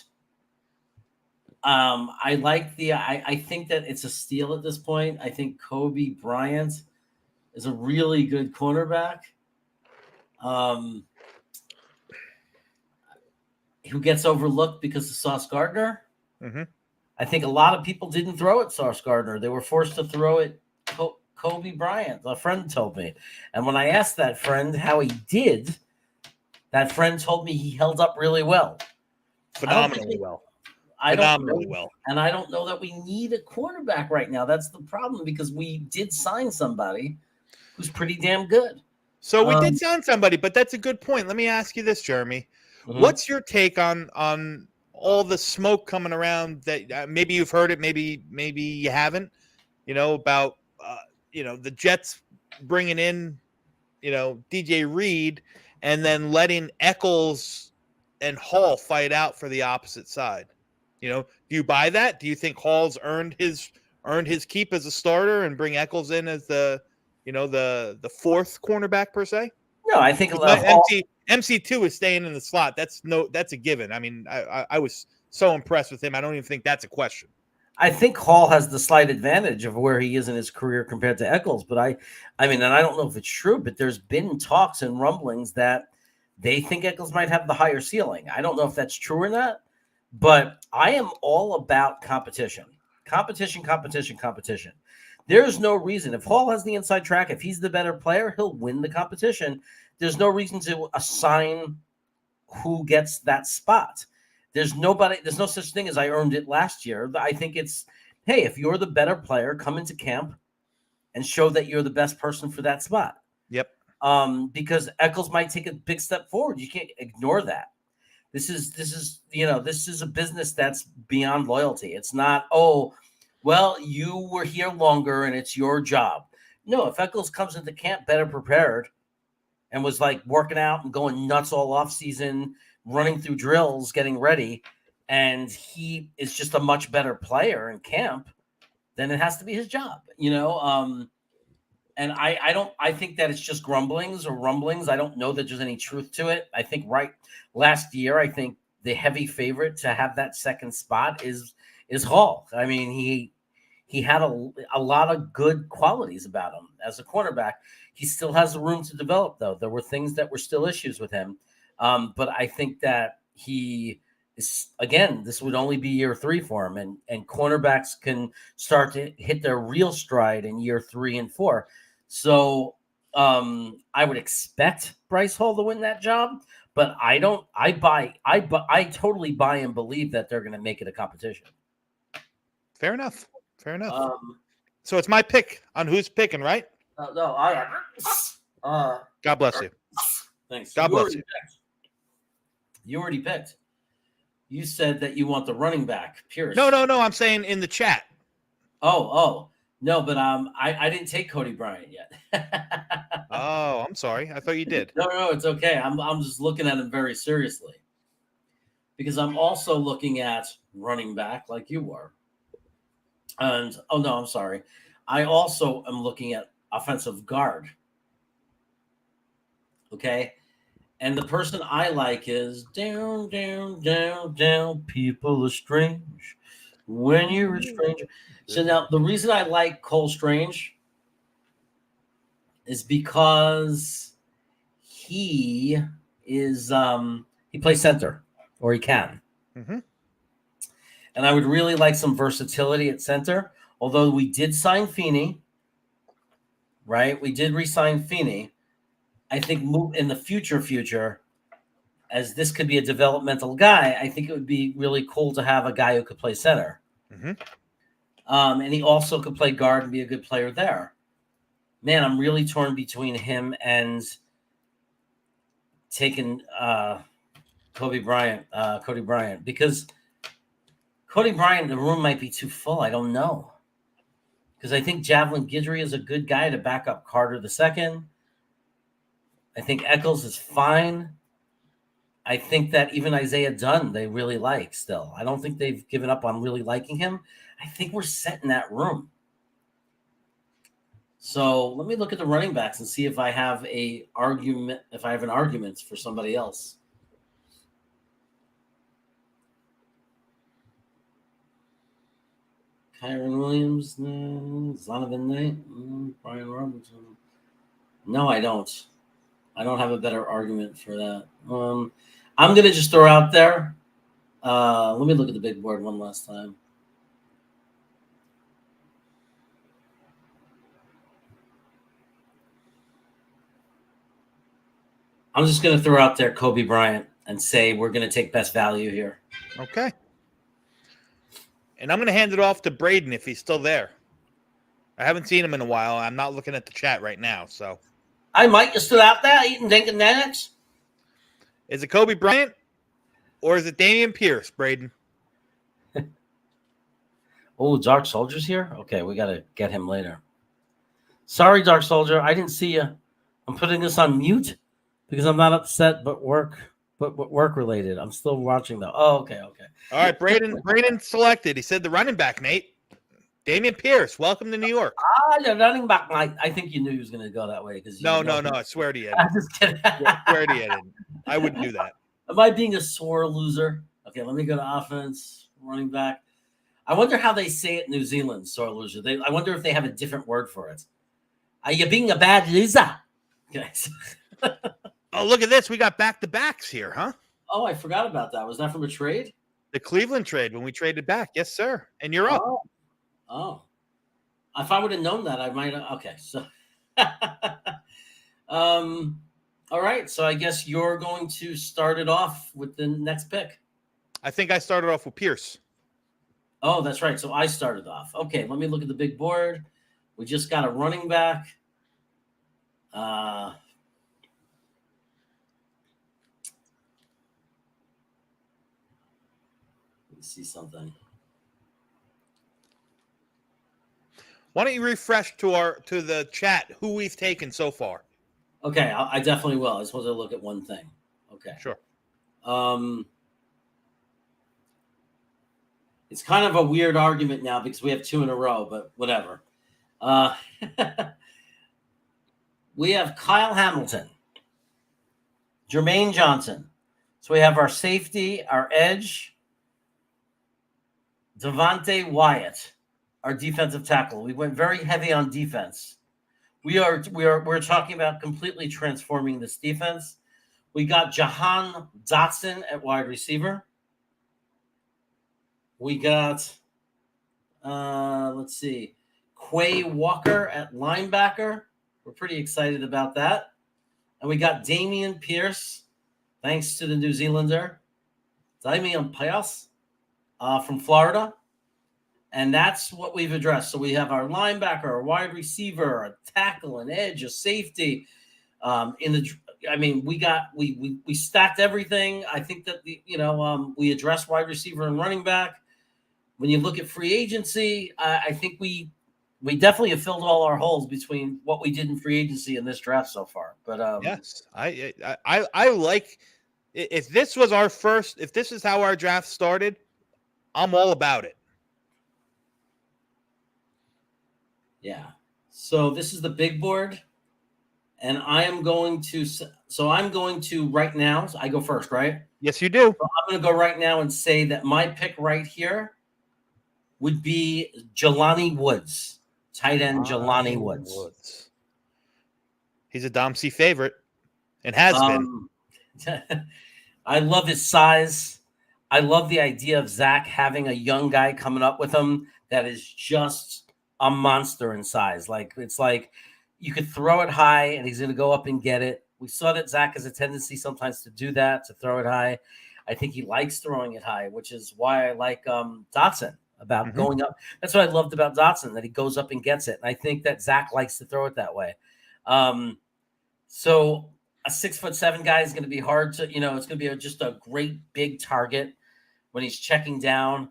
I think that it's a steal at this point. I think Kobe Bryant is a really good cornerback. Who gets overlooked because of Sauce Gardner. Mm-hmm. I think a lot of people didn't throw at Sauce Gardner. They were forced to throw at Kobe Bryant. A friend told me. And when I asked that friend how he did, that friend told me he held up really well. Phenomenally well. And I don't know that we need a cornerback right now. That's the problem, because we did sign somebody who's pretty damn good. So we did sign somebody, but that's a good point. Let me ask you this, Jeremy. Mm-hmm. What's your take on all the smoke coming around that maybe you've heard it, maybe you haven't, about, the Jets bringing in, DJ Reed and then letting Eccles and Hall fight out for the opposite side? Do you buy that? Do you think Hall's earned his keep as a starter and bring Eccles in as the fourth cornerback per se? No, I think MC2 is staying in the slot. That's a given. I mean, I was so impressed with him. I don't even think that's a question. I think Hall has the slight advantage of where he is in his career compared to Eccles. But I mean, and I don't know if it's true, but there's been talks and rumblings that they think Eccles might have the higher ceiling. I don't know if that's true or not, but I am all about competition. Competition. There's no reason. If Hall has the inside track, if he's the better player, he'll win the competition. There's no reason to assign who gets that spot. There's no such thing as I earned it last year. I think it's, hey, if you're the better player, come into camp and show that you're the best person for that spot. Yep. Because Eccles might take a big step forward. You can't ignore that. This is a business that's beyond loyalty. It's not, oh, well, you were here longer and it's your job. No, if Eccles comes into camp better prepared and was like working out and going nuts all off season, running through drills, getting ready, and he is just a much better player in camp, then it has to be his job, and I think that it's just grumblings or rumblings. I don't know that there's any truth to it. I think last year, I think the heavy favorite to have that second spot is Hall. I mean, he had a lot of good qualities about him as a cornerback. He still has room to develop, though. There were things that were still issues with him. But I think that he is, again, this would only be year 3 for him. And cornerbacks can start to hit their real stride in year 3 and 4. So I would expect Bryce Hall to win that job. But I totally buy and believe that they're going to make it a competition. Fair enough. So it's my pick on who's picking, right? No, I am. God bless you. Thanks. God bless you. You already picked. You said that you want the running back, Pierce. No. I'm saying in the chat. Oh. No, but I didn't take Cody Bryant yet. Oh, I'm sorry. I thought you did. No, it's okay. I'm just looking at him very seriously. Because I'm also looking at running back like you were. And I'm sorry. I also am looking at offensive guard. Okay? And the person I like is down, people are strange when you're a stranger. So now the reason I like Cole Strange is because he is he plays center, or he can. Mm-hmm. And I would really like some versatility at center, although we did sign Feeney, right? We did re-sign Feeney. I think in the future, as this could be a developmental guy, I think it would be really cool to have a guy who could play center. Mm-hmm. And he also could play guard and be a good player there. Man, I'm really torn between him and taking Cody Bryant, because Cody Bryant, the room might be too full. I don't know. Because I think Javelin Guidry is a good guy to back up Carter II. I think Eccles is fine. I think that even Isaiah Dunn, they really like still. I don't think they've given up on really liking him. I think we're set in that room. So let me look at the running backs and see if I have an argument for somebody else. Kyron Williams, Zonovan Knight, Brian Robertson. No, I don't. I don't have a better argument for that. I'm going to just throw out there. Let me look at the big board one last time. I'm just going to throw out there Kobe Bryant and say we're going to take best value here. Okay. And I'm going to hand it off to Braden if he's still there. I haven't seen him in a while. I'm not looking at the chat right now, so. Hi, Mike. You still out there eating Dinkin' Donuts? Is it Kobe Bryant or is it Damian Pierce, Braden? Oh, Dark Soldier's here? Okay, we got to get him later. Sorry, Dark Soldier. I didn't see you. I'm putting this on mute because I'm not upset, but work related. I'm still watching though. Oh, okay. All right, Braden selected. He said the running back, Nate. Damian Pierce, welcome to New York. The running back, Mike. I think you knew he was going to go that way. No. I swear to you. I'm just kidding. I swear to you, I wouldn't do that. Am I being a sore loser? Okay, let me go to offense, running back. I wonder how they say it in New Zealand, sore loser. I wonder if they have a different word for it. Are you being a bad loser? Okay. Oh, look at this. We got back-to-backs here, huh? Oh, I forgot about that. Was that from a trade? The Cleveland trade when we traded back. Yes, sir. And you're up. Oh. If I would have known that, I might have. Okay, so. All right, so I guess you're going to start it off with the next pick. I think I started off with Pierce. Oh, that's right. So I started off. Okay, let me look at the big board. We just got a running back. Let me see something. Why don't you refresh to the chat who we've taken so far? Okay, I definitely will. I just wanted to look at one thing. Okay. Sure. It's kind of a weird argument now because we have 2 in a row, but whatever. We have Kyle Hamilton, Jermaine Johnson. So we have our safety, our edge, Devante Wyatt, our defensive tackle. We went very heavy on defense. We're talking about completely transforming this defense. We got Jahan Dotson at wide receiver. We got let's see, Quay Walker at linebacker. We're pretty excited about that. And we got Damian Pierce, thanks to the New Zealander, Damian Pierce from Florida. And that's what we've addressed. So we have our linebacker, our wide receiver, a tackle, an edge, a safety. We stacked everything. I think that we addressed wide receiver and running back. When you look at free agency, I think we definitely have filled all our holes between what we did in free agency and this draft so far. But yes, I like if this was our first, if this is how our draft started, I'm all about it. Yeah. So this is the big board, and I'm going to right now. So I go first, right? Yes, you do. So I'm going to go right now and say that my pick right here would be Jelani Woods, tight end Jelani Woods. He's a Dom C favorite and has been. I love his size. I love the idea of Zach having a young guy coming up with him that is just a monster in size. It's like you could throw it high and he's going to go up and get it. We saw that Zach has a tendency sometimes to do that, to throw it high. I think he likes throwing it high, which is why I like Dotson about going up. That's what I loved about Dotson, that he goes up and gets it. And I think that Zach likes to throw it that way. So a 6'7" guy is going to be hard to, it's going to be just a great big target when he's checking down.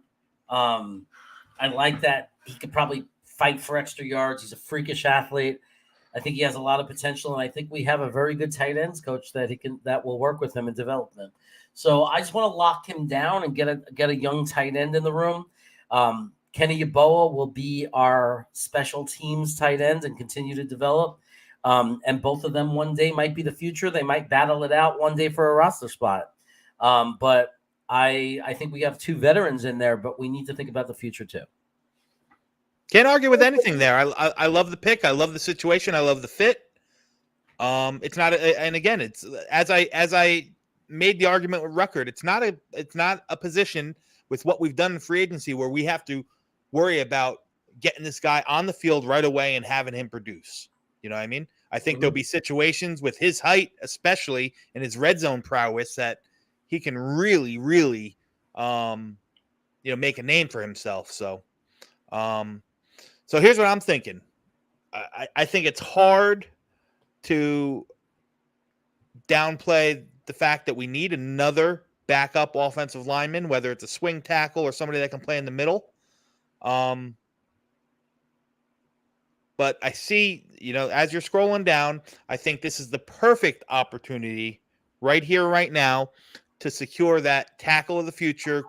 I like that he could probably fight for extra yards. He's a freakish athlete. I think he has a lot of potential, and I think we have a very good tight ends coach that will work with him in development. So I just want to lock him down and get a young tight end in the room. Kenny Yeboah will be our special teams tight end and continue to develop. And both of them one day might be the future. They might battle it out one day for a roster spot. But I think we have 2 veterans in there, but we need to think about the future too. Can't argue with anything there. I love the pick. I love the situation. I love the fit. It's not, and again, it's as I made the argument with Ruckert. It's not a position with what we've done in free agency where we have to worry about getting this guy on the field right away and having him produce. You know what I mean? I think there'll be situations with his height, especially in his red zone prowess, that he can really, really, make a name for himself. So here's what I'm thinking. I think it's hard to downplay the fact that we need another backup offensive lineman, whether it's a swing tackle or somebody that can play in the middle. But I see, as you're scrolling down, I think this is the perfect opportunity right here, right now, to secure that tackle of the future.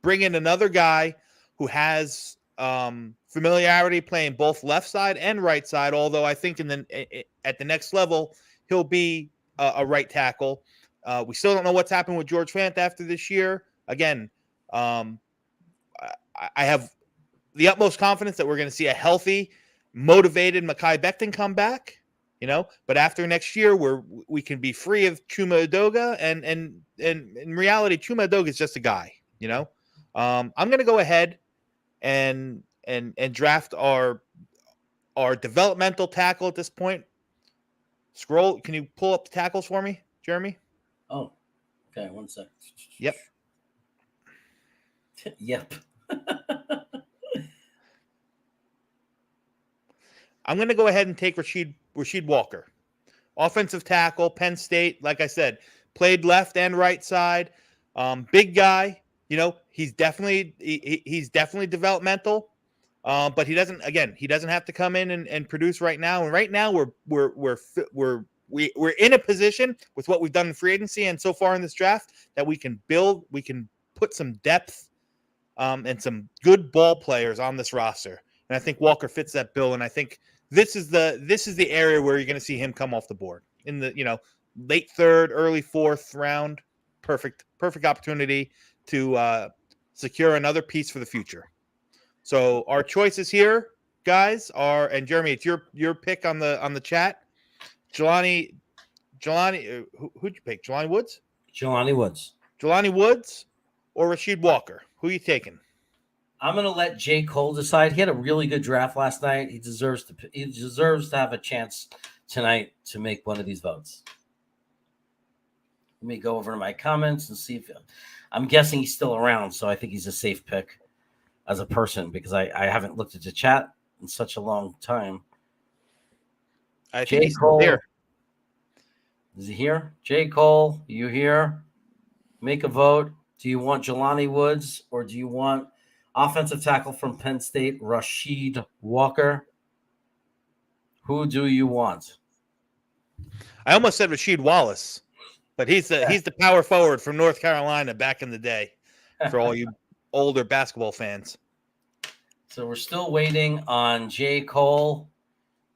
Bring in another guy who has familiarity playing both left side and right side, although I think at the next level, he'll be a right tackle. We still don't know what's happened with George Fant after this year. again, I have the utmost confidence that we're going to see a healthy, motivated Mekhi Becton come back. But after next year, we can be free of Chuma Edoga, and in reality, Chuma Edoga is just a guy. I'm going to go ahead and draft our developmental tackle at this point. Scroll. Can you pull up the tackles for me, Jeremy? Oh, okay. 1 sec. Yep. Yep. I'm going to go ahead and take Rasheed Walker, offensive tackle, Penn State. Like I said, played left and right side. Big guy. He's definitely developmental. But he doesn't have to come in and produce right now. And right now we're in a position with what we've done in free agency and so far in this draft that we can put some depth and some good ball players on this roster. And I think Walker fits that bill. And I think this is the area where you're going to see him come off the board in the late third, early fourth round. Perfect opportunity to secure another piece for the future. So our choices here, guys, are, and Jeremy, it's your pick on the chat. Jelani, who'd you pick? Jelani Woods? Jelani Woods or Rasheed Walker? Who are you taking? I'm going to let J. Cole decide. He had a really good draft last night. He deserves to have a chance tonight to make one of these votes. Let me go over to my comments and see if I'm guessing he's still around, so I think he's a safe pick as a person because I haven't looked at the chat in such a long time. I think he's still here. Is he here? J. Cole, you here? Make a vote. Do you want Jelani Woods or do you want offensive tackle from Penn State, Rasheed Walker? Who do you want? I almost said Rasheed Wallace, but he's the power forward from North Carolina back in the day for all you older basketball fans. So we're still waiting on J. Cole.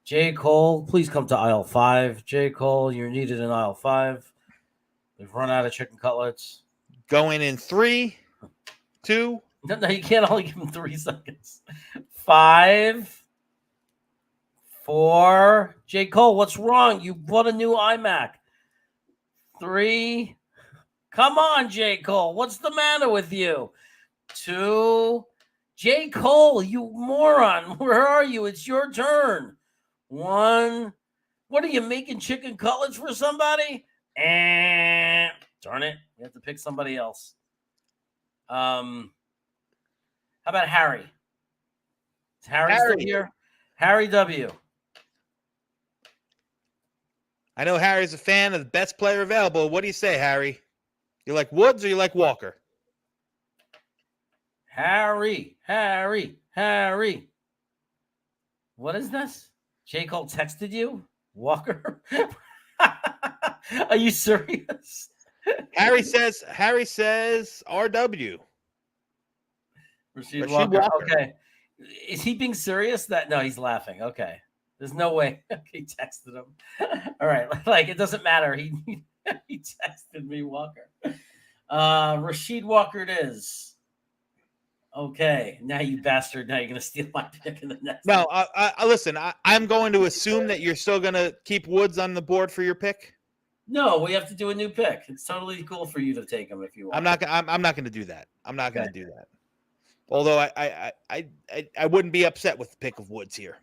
J. Cole, please come to aisle 5. J. Cole, you're needed in aisle 5. We've run out of chicken cutlets. Going in 3, 2. No, you can't only give him 3 seconds. 5, 4. J. Cole, what's wrong? You bought a new iMac. 3. Come on, J. Cole. What's the matter with you? 2. J. Cole, you moron. Where are you? It's your turn. 1. What are you making chicken cutlets for somebody? Darn it. You have to pick somebody else. How about Harry? Is Harry still here? Harry W. I know Harry's a fan of the best player available. What do you say, Harry? You like Woods or you like Walker? Harry. What is this? J. Cole texted you? Walker? Are you serious? Harry says RW. Rasheed Walker. Okay. Is he being serious? No, he's laughing. Okay. There's no way. He texted him. All right. Like, it doesn't matter. He texted me Walker. Rasheed Walker it is. Okay. Now, you bastard. Now you're going to steal my pick in the next No, listen, I'm going to assume that you're still going to keep Woods on the board for your pick. No, we have to do a new pick. It's totally cool for you to take him if you want. I'm not going to do that. I'm not going to do that. Although I wouldn't be upset with the pick of Woods here.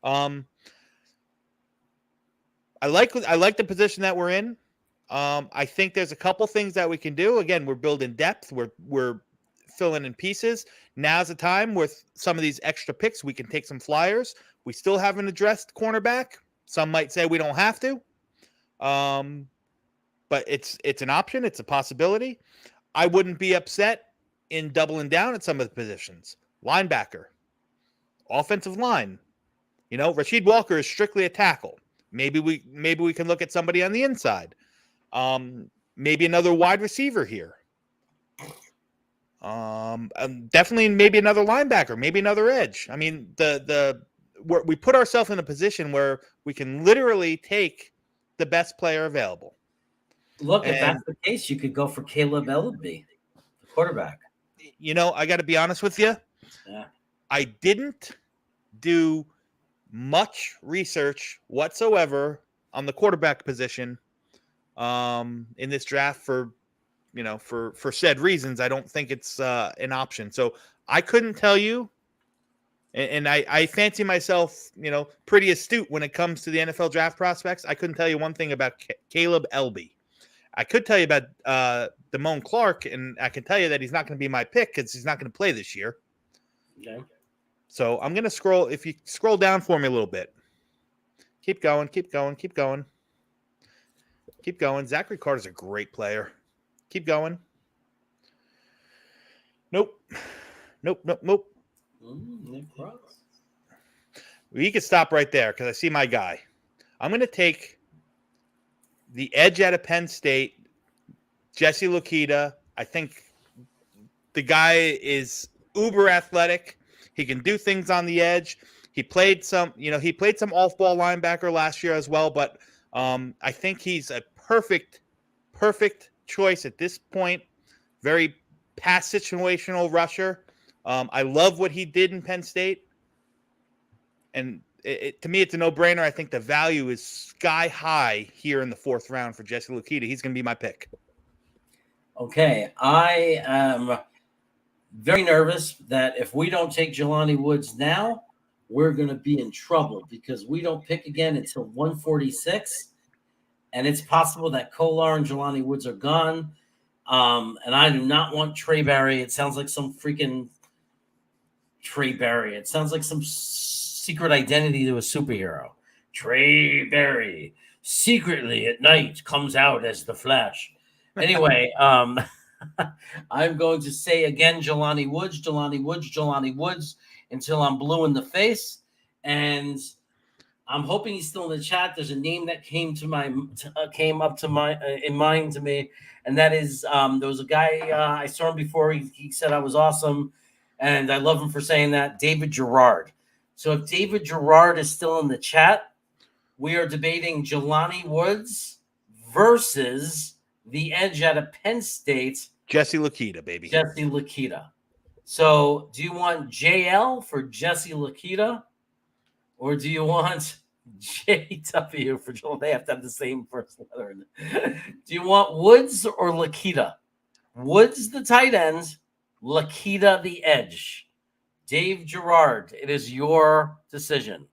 I like the position that we're in. I think there's a couple things that we can do. Again, we're building depth. We're filling in pieces. Now's the time with some of these extra picks. We can take some flyers. We still haven't addressed cornerback. Some might say we don't have to. But it's an option. It's a possibility. I wouldn't be upset in doubling down at some of the positions. Linebacker, offensive line. Rasheed Walker is strictly a tackle. Maybe we can look at somebody on the inside. Maybe another wide receiver here. Definitely maybe another linebacker, maybe another edge. I mean, we put ourselves in a position where we can literally take the best player available. Look, if that's the case, you could go for Caleb Ellaby, the quarterback. I got to be honest with you. Yeah. I didn't do much research whatsoever on the quarterback position in this draft for said reasons. I don't think it's an option. So I couldn't tell you. And I fancy myself, pretty astute when it comes to the NFL draft prospects. I couldn't tell you one thing about Caleb Elby. I could tell you about Damone Clark, and I can tell you that he's not going to be my pick because he's not going to play this year. Okay. So I'm going to scroll. If you scroll down for me a little bit. Keep going. Keep going. Keep going. Keep going. Zachary Carter's a great player. Keep going. Nope. Nope. Nope. Nope. You can stop right there because I see my guy. I'm going to take the edge out of Penn State, Jesse Lokita. I think the guy is uber athletic. He can do things on the edge. He played some off-ball linebacker last year as well, but I think he's a perfect choice at this point. Very pass situational rusher. I love what he did in Penn State. And to me, it's a no-brainer. I think the value is sky high here in the 4th round for Jesse Lokita. He's going to be my pick. Okay. I am very nervous that if we don't take Jelani Woods now, we're going to be in trouble because we don't pick again until 146. And it's possible that Kolar and Jelani Woods are gone. And I do not want Trey Barry. It sounds like some freaking Trey Barry. It sounds like some secret identity to a superhero. Trey Barry secretly at night comes out as the Flash. Anyway, I'm going to say again, Jelani Woods until I'm blue in the face. And I'm hoping he's still in the chat. There's a name that came up in mind to me, and that is there was a guy I saw him before. He said I was awesome, and I love him for saying that. David Gerard. So if David Gerard is still in the chat, we are debating Jelani Woods versus the edge out of Penn State, Jesse Lokita, baby. Jesse Lokita. So do you want JL for Jesse Lokita? Or do you want JW for Joel? They have to have the same first letter. Do you want Woods or Lokita? Woods, the tight end. Lokita, the edge. Dave Gerard, it is your decision.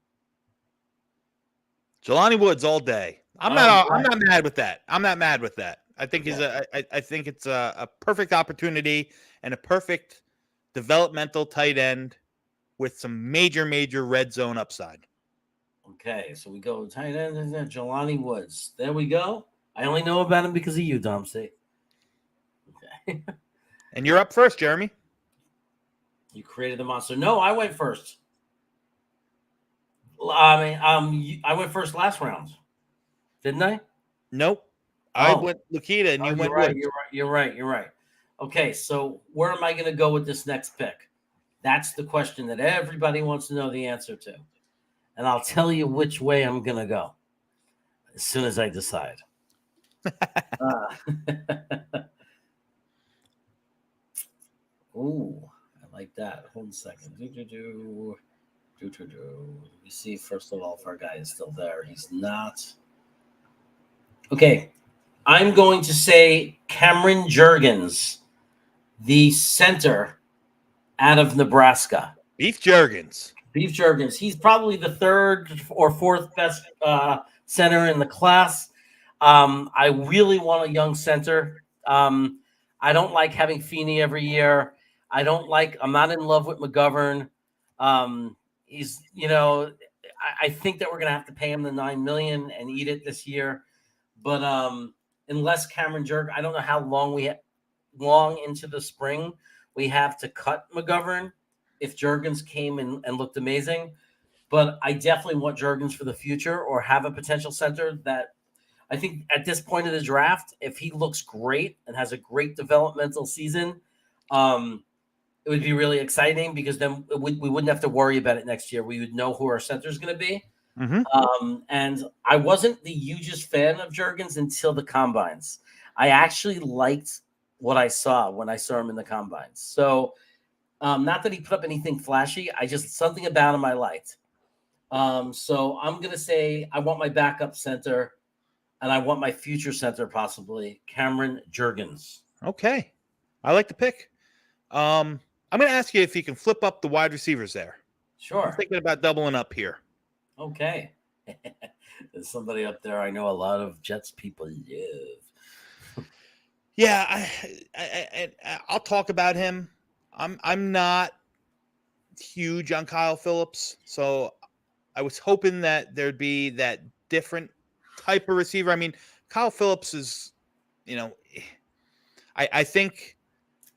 Jelani Woods all day. I'm not mad with that. I'm not mad with that. I think I think it's a perfect opportunity and a perfect developmental tight end with some major red zone upside. Okay, so we go tight end, Jelani Woods. There we go. I only know about him because of you, Dom C. Okay. And you're up first, Jeremy. You created the monster. No, I went first. I mean, I went first last round, didn't I? Nope. I went Lokita and you went right. Woods. You're right. Okay, so where am I going to go with this next pick? That's the question that everybody wants to know the answer to. And I'll tell you which way I'm going to go as soon as I decide. Ooh, I like that. Hold on a second. Let me see, first of all, if our guy is still there. He's not. Okay, I'm going to say Cameron Jurgens, the center out of Nebraska. Beef Jurgens. He's probably the 3rd or 4th best center in the class. I really want a young center. I don't like having Feeney every year. I'm not in love with McGovern. He's, I think that we're going to have to pay him the $9 million and eat it this year. But unless Cameron Jurgens, I don't know how long into the spring we have to cut McGovern if Jurgens came and looked amazing. But I definitely want Jurgens for the future or have a potential center that I think at this point of the draft, if he looks great and has a great developmental season, it would be really exciting because then we wouldn't have to worry about it next year. We would know who our center is going to be. Mm-hmm. And I wasn't the hugest fan of Jurgens until the combines. I actually liked what I saw when I saw him in the combines. So, not that he put up anything flashy, I just something about him I liked. So I'm gonna say I want my backup center, and I want my future center possibly Cameron Jurgens. Okay, I like the pick. I'm going to ask you if you can flip up the wide receivers there. I'm Sure. thinking about doubling up here. Okay. There's somebody up there I know a lot of Jets people live. Yeah, I'll talk about him. I'm not huge on Kyle Phillips, so I was hoping that there'd be that different type of receiver. I mean, Kyle Phillips is, you know, I think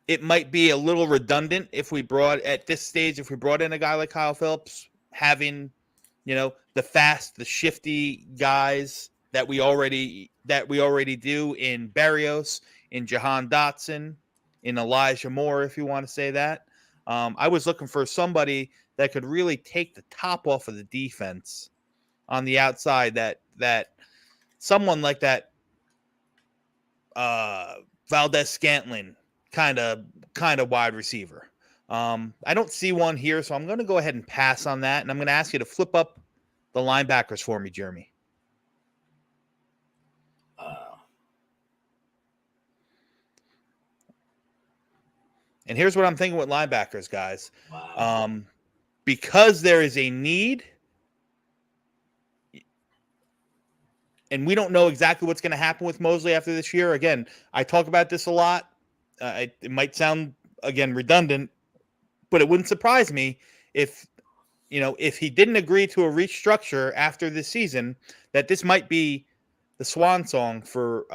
it might be a little redundant if we brought in a guy like Kyle Phillips, having, the fast, the shifty guys that we already do in Berrios, in Jahan Dotson, in Elijah Moore, if you want to say that. I was looking for somebody that could really take the top off of the defense on the outside. That someone like that, Valdez Scantling kind of wide receiver. I don't see one here, so I'm going to go ahead and pass on that, and I'm going to ask you to flip up the linebackers for me, Jeremy. And here's what I'm thinking with linebackers, guys. Wow. Because there is a need, and we don't know exactly what's going to happen with Mosley after this year. Again, I talk about this a lot. It might sound, again, redundant, but it wouldn't surprise me if he didn't agree to a restructure after this season, that this might be the swan song for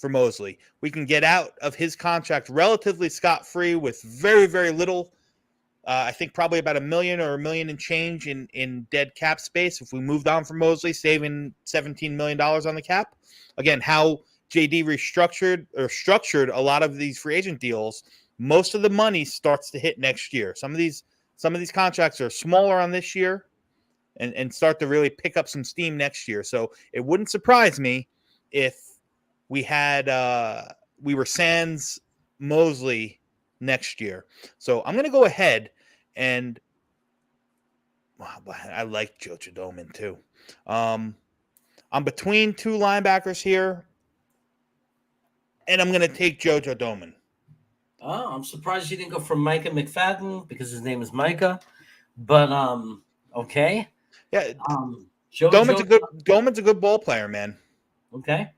Mosley. We can get out of his contract relatively scot-free with very, very little. I think probably about $1 million or $1 million and change in dead cap space if we moved on from Mosley, saving $17 million on the cap. Again, how JD structured a lot of these free agent deals, most of the money starts to hit next year. Some of these contracts are smaller on this year and start to really pick up some steam next year. So it wouldn't surprise me if we were sans Mosley next year. So I'm going to go ahead and I like Jojo Doman too. I'm between two linebackers here, and I'm going to take Jojo Doman. Oh, I'm surprised you didn't go for Micah McFadden because his name is Micah. But okay. Yeah, Doman's a good ball player, man. Okay.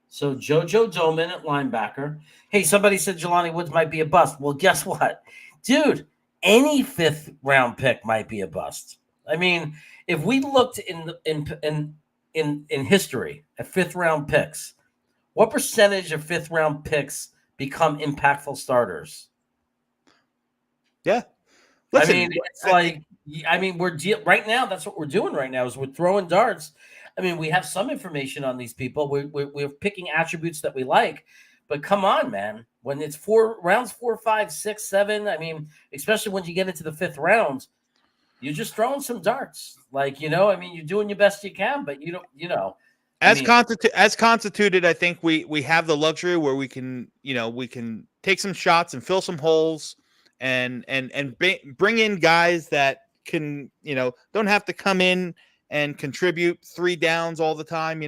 So Jojo Doman at linebacker. Hey, somebody said Jelani Woods might be a bust. Well, guess what, dude? Any fifth round pick might be a bust. I mean, if we looked in history at fifth round picks, what percentage of fifth round picks become impactful starters? Yeah. Listen, it's we're right now. That's what we're doing right now is we're throwing darts. I mean, we have some information on these people. We're picking attributes that we like, but come on, man. When it's rounds 4, 5, 6, 7, I mean, especially when you get into the fifth round, you're just throwing some darts. You're doing your best you can, but As constituted, I think we have the luxury where we can take some shots and fill some holes and bring in guys that can, don't have to come in and contribute 3 downs all the time.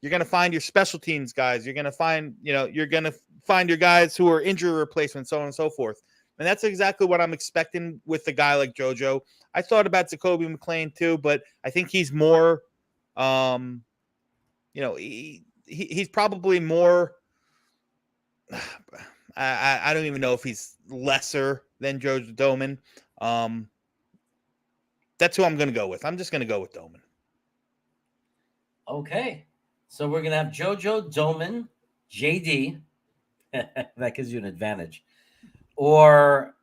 You're going to find your special teams guys. You're going to find, your guys who are injury replacements, so on and so forth. And that's exactly what I'm expecting with a guy like JoJo. I thought about Jacoby McClain too, but I think he's more, he's probably more. I don't even know if he's lesser than Jojo Doman. That's who I'm going to go with. I'm just going to go with Doman. Okay. So we're going to have Jojo Doman, JD. That gives you an advantage. Or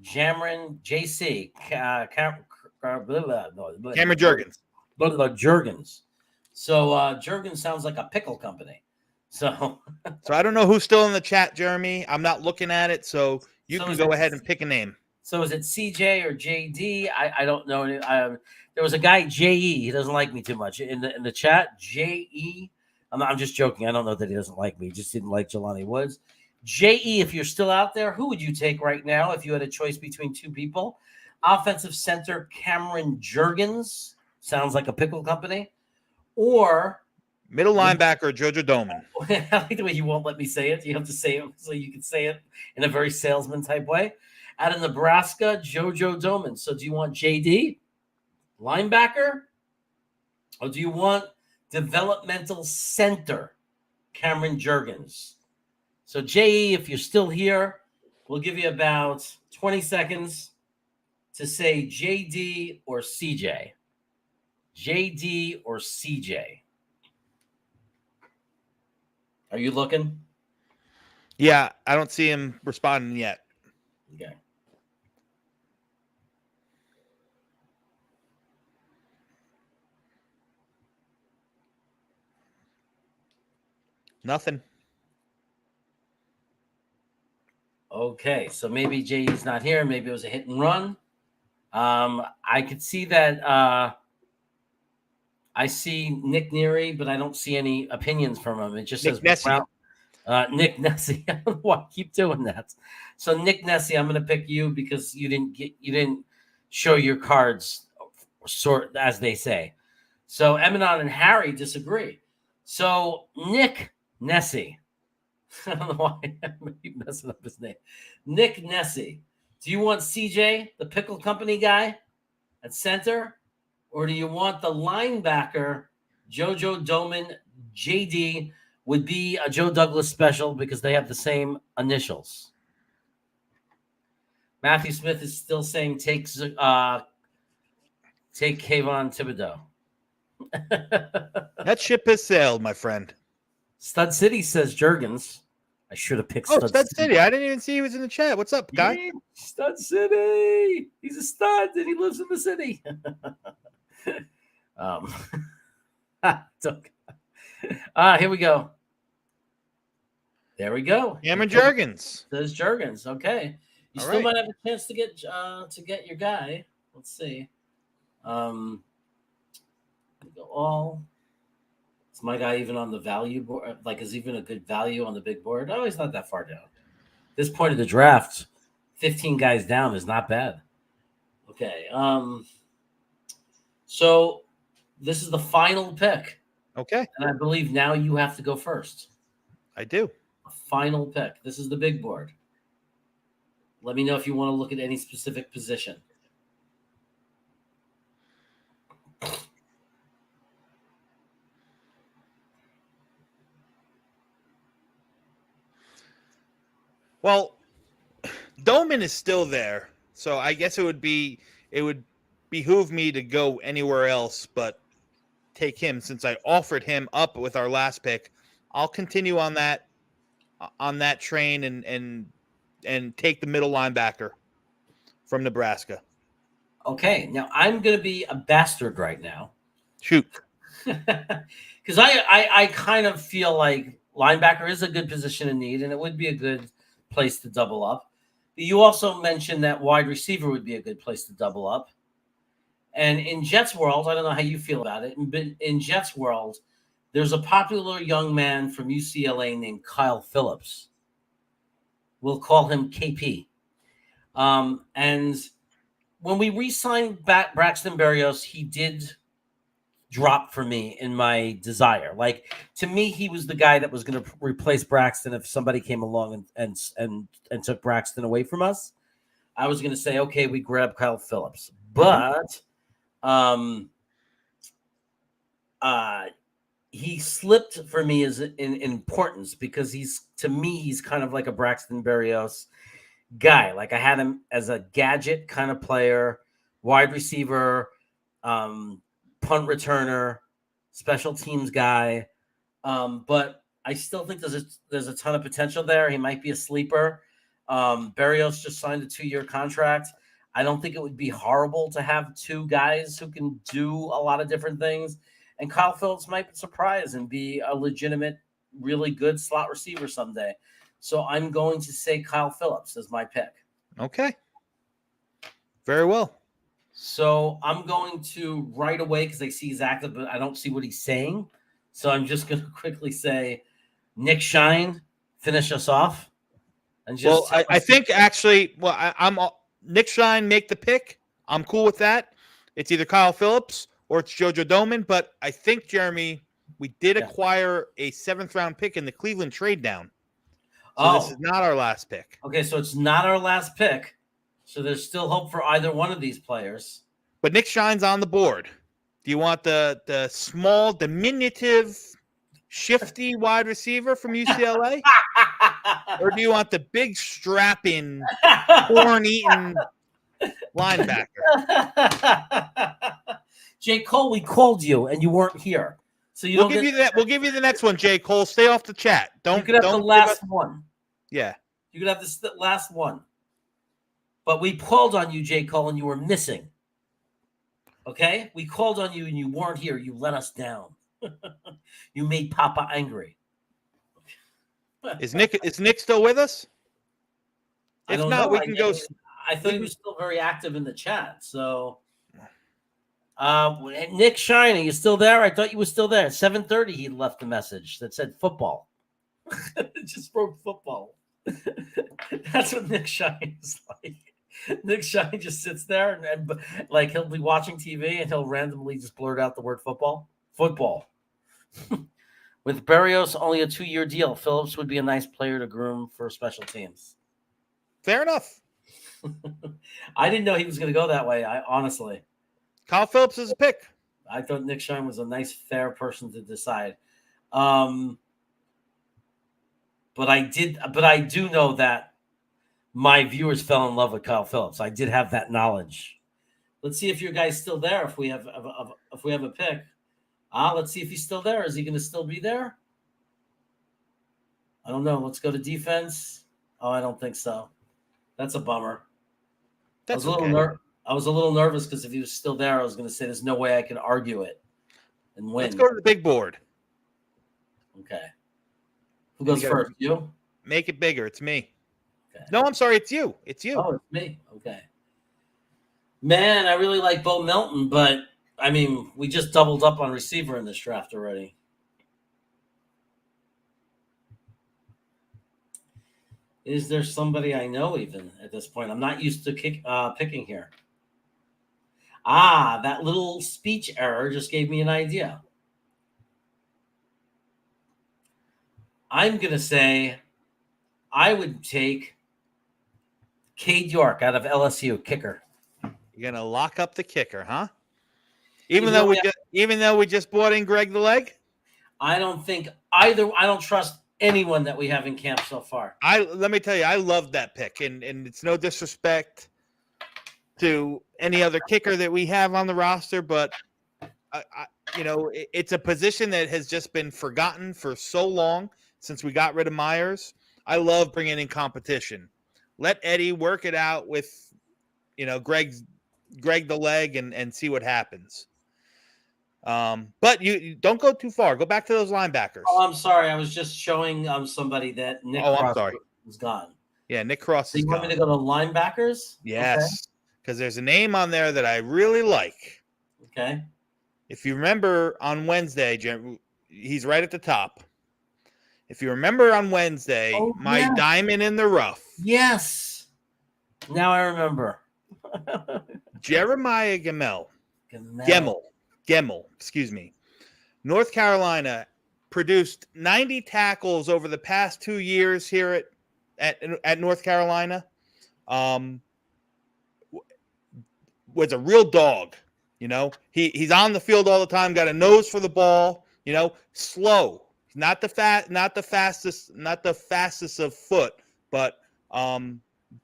Cameron JC. Cameron Jurgens. Jurgens. So Jurgens sounds like a pickle company. So I don't know who's still in the chat, Jeremy. I'm not looking at it, so you can go ahead and pick a name. So is it CJ or JD? I don't know. There was a guy JE. He doesn't like me too much in the chat. JE. I'm just joking. I don't know that he doesn't like me. He just didn't like Jelani Woods. JE, if you're still out there, who would you take right now if you had a choice between two people? Offensive center Cameron Jurgens, sounds like a pickle company, or Middle linebacker Jojo Doman. I like the way you won't let me say it. You have to say it so you can say it in a very salesman type way. Out of Nebraska, Jojo Doman. So do you want JD, linebacker, or do you want developmental center Cameron Jurgens? So, JE, if you're still here, we'll give you about 20 seconds to say JD or CJ. JD or CJ. Are you looking? Yeah, I don't see him responding yet. Okay. Nothing. Okay, so maybe JD's not here. Maybe it was a hit and run. I could see that. I see Nick Neary, but I don't see any opinions from him. It just Nick says Nessie. Nick Nessie. I don't know why I keep doing that. So Nick Nessie, I'm going to pick you because you didn't show your cards, sort as they say. So Eminon and Harry disagree. So Nick Nessie. I don't know why I keep messing up his name. Nick Nessie. Do you want CJ, the pickle company guy, at center? Or do you want the linebacker, Jojo Doman? JD would be a Joe Douglas special because they have the same initials. Matthew Smith is still saying take Kayvon Thibodeau. That ship has sailed, my friend. Stud City says Jurgens. I should have picked Stud City. I didn't even see he was in the chat. What's up, guy? Yeah, Stud City. He's a stud and he lives in the city. Here we go. There we go. Cameron Jurgens. There's Jurgens. Okay. You All still right. might have a chance to get your guy. Let's see. We go all. Is my guy even on the value board? Like, is even a good value on the big board? Oh, he's not that far down. This point of the draft, 15 guys down is not bad. Okay. So this is the final pick. Okay. And I believe now you have to go first. I do. A final pick. This is the big board. Let me know if you want to look at any specific position. Well, Doman is still there, so I guess it would behoove me to go anywhere else but take him since I offered him up with our last pick. I'll continue on that train and take the middle linebacker from Nebraska. Okay, now I'm going to be a bastard right now. Shoot. Because I kind of feel like linebacker is a good position in need, and it would be a good place to double up. But you also mentioned that wide receiver would be a good place to double up. And in Jets world, I don't know how you feel about it. In Jets world, there's a popular young man from UCLA named Kyle Phillips. We'll call him KP. And when we re-signed Braxton Berrios, he did drop for me in my desire. Like, to me, he was the guy that was going to replace Braxton if somebody came along and took Braxton away from us. I was going to say, okay, we grab Kyle Phillips. But he slipped for me as in importance because he's kind of like a Braxton Berrios guy. Like, I had him as a gadget kind of player, wide receiver, punt returner, special teams guy. But I still think there's a ton of potential there. He might be a sleeper. Berrios just signed a 2-year contract. I don't think it would be horrible to have two guys who can do a lot of different things. And Kyle Phillips might surprise and be a legitimate, really good slot receiver someday. So I'm going to say Kyle Phillips as my pick. Okay. Very well. So I'm going to right away, because I see he's active, but I don't see what he's saying. So I'm just going to quickly say, Nick Shine, finish us off. And Well, just I think actually, I'm Nick Shine make the pick. I'm cool with that. It's either Kyle Phillips or it's Jojo Doman. But I think, Jeremy, we did yeah. acquire a 7th-round pick in the Cleveland trade down. So this is Oh, not our last pick. okay. So it's not our last pick. So there's still hope for either one of these players. But Nick Shine's on the board. Do you want the small, diminutive, shifty wide receiver from UCLA? Or do you want the big, strapping, corn-eating linebacker? J. Cole, we called you and you weren't here. So you We'll don't give get, you that. We'll give you the next one, J. Cole. Stay off the chat. you could have the don't last one. Yeah. You could have this the last one. But we called on you, J. Cole, and you were missing. Okay? We called on you and you weren't here. You let us down. You made Papa angry. Is Nick still with us? I If don't not, know. we can go. I thought he was still very active in the chat. So, Nick Shine, are you still there? I thought you were still there. At 7:30, he left a message that said football. It just wrote football. That's what Nick Shine is like. Nick Shine just sits there and like he'll be watching TV and he'll randomly just blurt out the word football. Football. With Berrios only a 2-year deal, Phillips would be a nice player to groom for special teams. Fair enough. I didn't know he was going to go that way. Honestly, Kyle Phillips is a pick. I thought Nick Shine was a nice, fair person to decide. But I do know that my viewers fell in love with Kyle Phillips. I did have that knowledge. Let's see if your guy's still there. If we have a pick, let's see if he's still there. Is he going to still be there? I don't know. Let's go to defense. Oh, I don't think so. That's a bummer. That's I was a little nervous because if he was still there, I was going to say there's no way I can argue it and win. Let's go to the big board. Okay. Who goes first? You? Make it bigger. It's me. Okay. No, I'm sorry. It's you. It's you. Oh, it's me. Okay. Man, I really like Bo Melton, but I mean, we just doubled up on receiver in this draft already. Is there somebody I know even at this point? I'm not used to picking here. That little speech error just gave me an idea. I'm going to say I would take Cade York out of LSU, kicker. You're going to lock up the kicker, huh? Even though we just brought in Greg the Leg? I don't think either. I don't trust anyone that we have in camp so far. Let me tell you, I love that pick, and it's no disrespect to any other kicker that we have on the roster, but it's a position that has just been forgotten for so long since we got rid of Myers. I love bringing in competition. Let Eddie work it out with, Greg the Leg and see what happens. But you don't go too far. Go back to those linebackers. Oh, I'm sorry. I was just showing somebody that Nick Cross was gone. Yeah, Nick Cross is gone. You want me to go to linebackers? Yes, because there's a name on there that I really like. Okay. If you remember on Wednesday, he's right at the top. If you remember on Wednesday, diamond in the rough. Yes. Now I remember. Jeremiah Gemmel, excuse me. North Carolina produced 90 tackles over the past 2 years here at North Carolina. Was a real dog. He's on the field all the time. Got a nose for the ball. Slow. Not the fastest of foot, but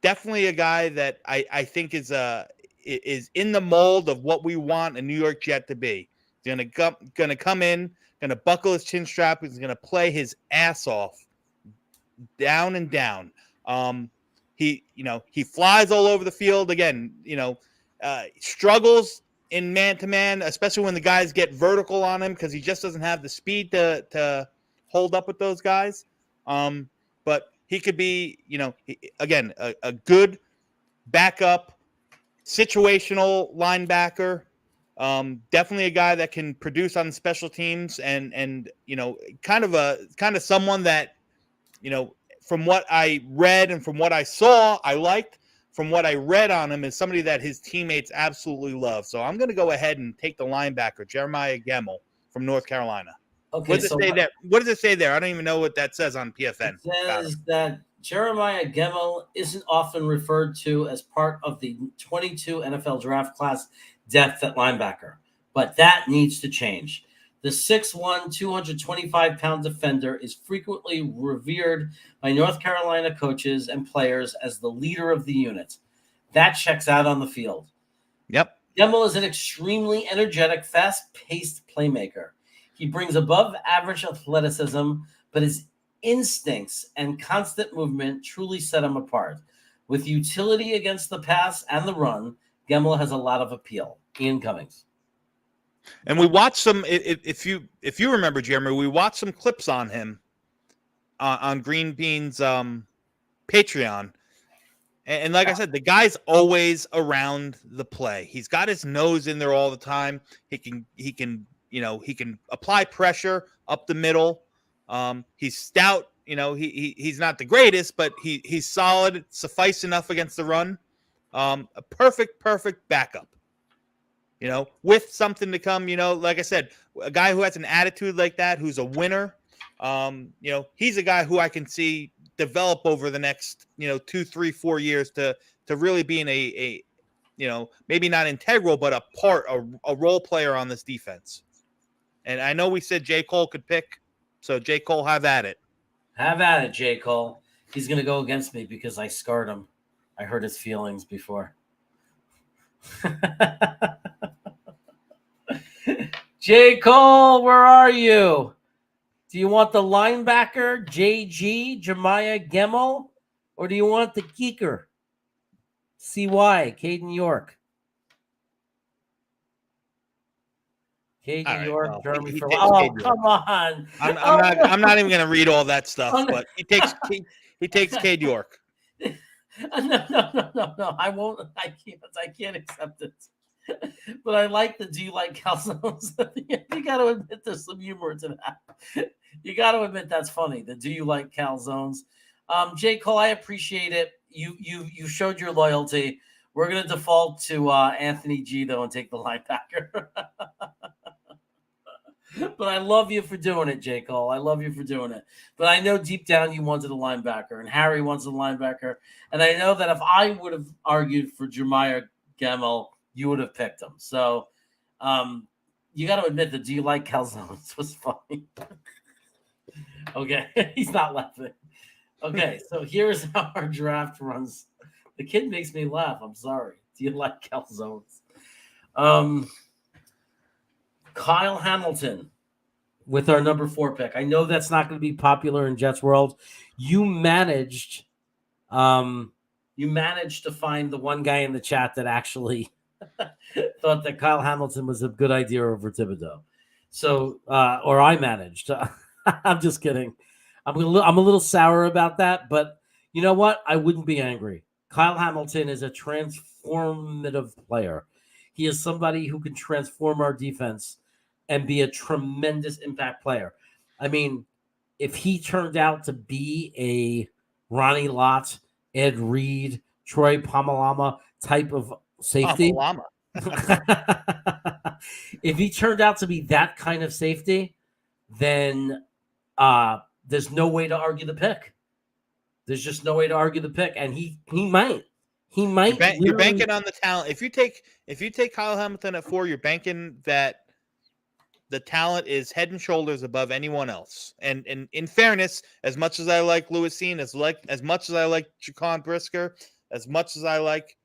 definitely a guy that I think is in the mold of what we want a New York Jet to be. He's gonna come in, gonna buckle his chin strap. He's gonna play his ass off, down and down. He flies all over the field. Again, struggles in man-to-man, especially when the guys get vertical on him because he just doesn't have the speed to hold up with those guys. But he could be, again, a good backup, situational linebacker. Definitely a guy that can produce on special teams and kind of someone that, from what I read and from what I saw, I liked. From what I read on him, is somebody that his teammates absolutely love. So I'm going to go ahead and take the linebacker, Jeremiah Gemmel from North Carolina. Okay, What does it say there? What does it say there? I don't even know what that says on PFN. It says that Jeremiah Gemmel isn't often referred to as part of the 22 NFL draft class depth at linebacker, but that needs to change. The 6'1", 225-pound defender is frequently revered by North Carolina coaches and players as the leader of the unit. That checks out on the field. Yep. Gemmel is an extremely energetic, fast-paced playmaker. He brings above-average athleticism, but his instincts and constant movement truly set him apart. With utility against the pass and the run, Gemmel has a lot of appeal. Ian Cummings. And we watched some. If you remember, Jeremy, we watched some clips on him on Green Bean's Patreon, and like I said, the guy's always around the play. He's got his nose in there all the time. He can apply pressure up the middle. He's stout. He's not the greatest, but he's solid. Suffice enough against the run. A perfect backup. With something to come, like I said, a guy who has an attitude like that, who's a winner, he's a guy who I can see develop over the next, 2, 3, 4 years to really being a maybe not integral, but a role player on this defense. And I know we said J. Cole could pick, so J. Cole, have at it. Have at it, J. Cole. He's going to go against me because I scarred him. I hurt his feelings before. J. Cole, where are you? Do you want the linebacker, JG, Jeremiah Gemmel, or do you want the geeker, CY, Caden York? Caden York, well, Jeremy he for takes Oh, Caden come on. I'm not even going to read all that stuff, but he takes Cade York. No. I won't. I can't accept it. But I like the do you like calzones? You got to admit there's some humor to that. You got to admit that's funny. The do you like calzones? J. Cole, I appreciate it. You showed your loyalty. We're going to default to Anthony G, though, and take the linebacker. But I love you for doing it, J. Cole. I love you for doing it. But I know deep down you wanted a linebacker, and Harry wants a linebacker. And I know that if I would have argued for Jeremiah Gemmel, you would have picked him. So you got to admit that do you like calzones was funny. Okay, he's not laughing. Okay, so here's how our draft runs. The kid makes me laugh. I'm sorry. Do you like calzones? Kyle Hamilton with our number 4 pick. I know that's not going to be popular in Jets world. You managed to find the one guy in the chat that actually thought that Kyle Hamilton was a good idea over Thibodeau. So, or I managed. I'm just kidding. I'm a little sour about that, but you know what? I wouldn't be angry. Kyle Hamilton is a transformative player. He is somebody who can transform our defense and be a tremendous impact player. I mean, if he turned out to be a Ronnie Lott, Ed Reed, Troy Pomalama type of safety, if he turned out to be that kind of safety, then there's no way to argue the pick. There's just no way to argue the pick, and he might. He might. You're banking on the talent. If you take Kyle Hamilton at 4, you're banking that the talent is head and shoulders above anyone else. And in fairness, as much as I like Lewis Seen, as much as I like Jaquan Brisker, as much as I like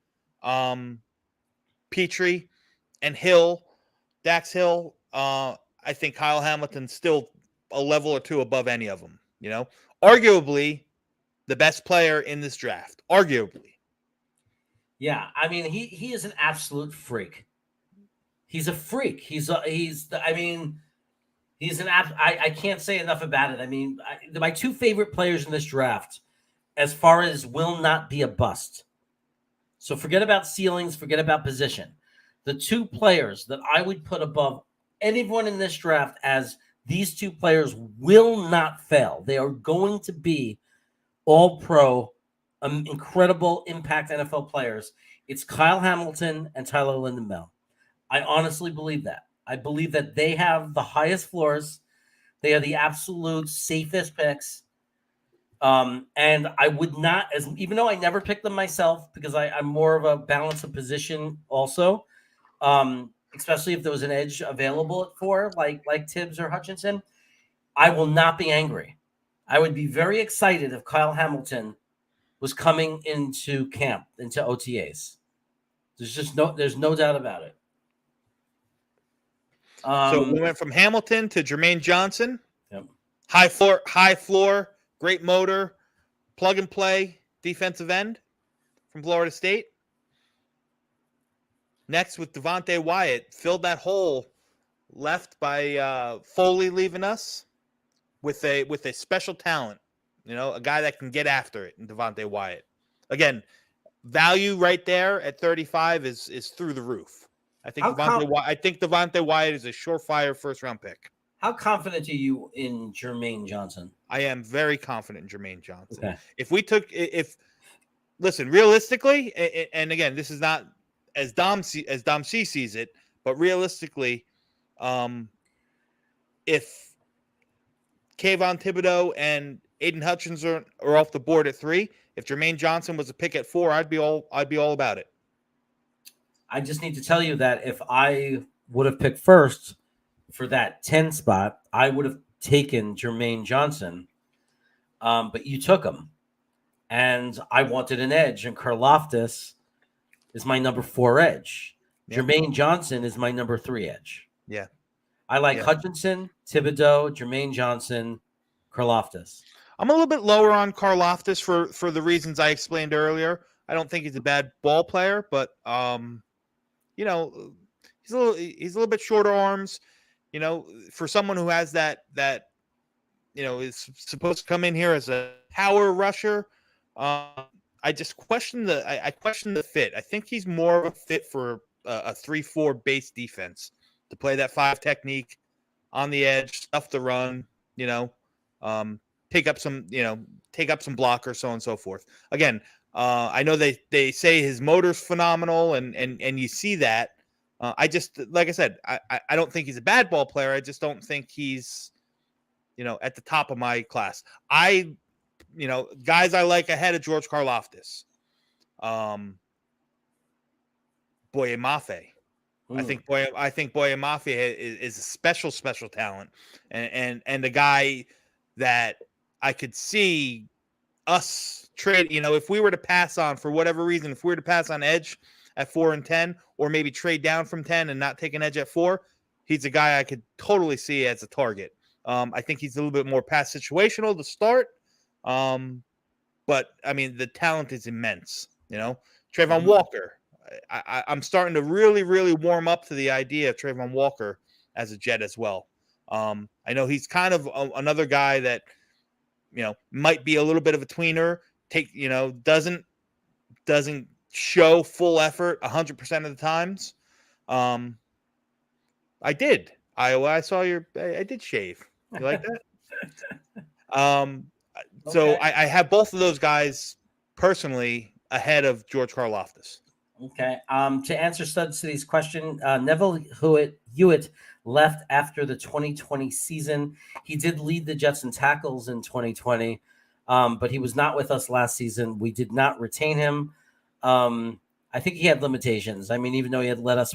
Petrie and Dax Hill, I think Kyle Hamilton's still a level or 2 above any of them. Arguably the best player in this draft. Arguably. Yeah, I mean he is an absolute freak. He's a freak. I can't say enough about it. I mean, my 2 favorite players in this draft, as far as will not be a bust. So forget about ceilings, forget about position. The 2 players that I would put above anyone in this draft as these 2 players will not fail. They are going to be all pro, incredible impact NFL players. It's Kyle Hamilton and Tyler Lindenbaum. I honestly believe that. I believe that they have the highest floors. They are the absolute safest picks. And I would not, as even though I never picked them myself because I'm more of a balance of position also. Especially if there was an edge available at 4, like Tibbs or Hutchinson, I will not be angry. I would be very excited if Kyle Hamilton was coming into camp, into OTAs. There's no doubt about it. So we went from Hamilton to Jermaine Johnson. Yep. High floor, great motor, plug and play defensive end from Florida State. Next with Devante Wyatt, filled that hole left by Foley leaving us with a special talent, a guy that can get after it in Devante Wyatt. Again, value right there at 35 is through the roof. I think Devonta Wyatt is a surefire first-round pick. How confident are you in Jermaine Johnson? I am very confident in Jermaine Johnson. Okay. Listen, realistically, and again, this is not as Dom C sees it, but realistically, if Kayvon Thibodeau and Aiden Hutchins are off the board at 3, if Jermaine Johnson was a pick at 4, I'd be all about it. I just need to tell you that if I would have picked first for that 10 spot, I would have taken Jermaine Johnson, but you took him. And I wanted an edge, and Karlaftis is my number 4 edge. Yeah. Jermaine Johnson is my number 3 edge. Yeah. I like Hutchinson, Thibodeau, Jermaine Johnson, Karlaftis. I'm a little bit lower on Karlaftis for the reasons I explained earlier. I don't think he's a bad ball player, but he's a little bit shorter arms. For someone who has that is supposed to come in here as a power rusher. I just question the fit. I think he's more of a fit for a 3-4 base defense to play that 5 technique on the edge, stuff the run, take up some blockers, so on and so forth. Again, I know they say his motor's phenomenal and you see that. I just, like I said, I don't think he's a bad ball player. I just don't think he's, at the top of my class. Guys I like ahead of George Karlaftis. Boye Mafe. I think Boye Mafe is a special talent and a guy that I could see us trade. If we were to pass on for whatever reason, if we were to pass on edge at 4 and 10, or maybe trade down from 10 and not take an edge at 4, he's a guy I could totally see as a target. I think he's a little bit more pass situational to start. But I mean, the talent is immense, Trayvon Walker. I'm starting to really, really warm up to the idea of Trayvon Walker as a Jet as well. I know he's kind of another guy that, might be a little bit of a tweener, doesn't show full effort 100% of the times. I did. I saw I did shave. You like that? So I have both of those guys personally ahead of George Karlaftis. Okay. To answer Stud City's question, Neville Hewitt left after the 2020 season. He did lead the Jets in tackles in 2020, but he was not with us last season. We did not retain him. I think he had limitations. I mean, even though he had led us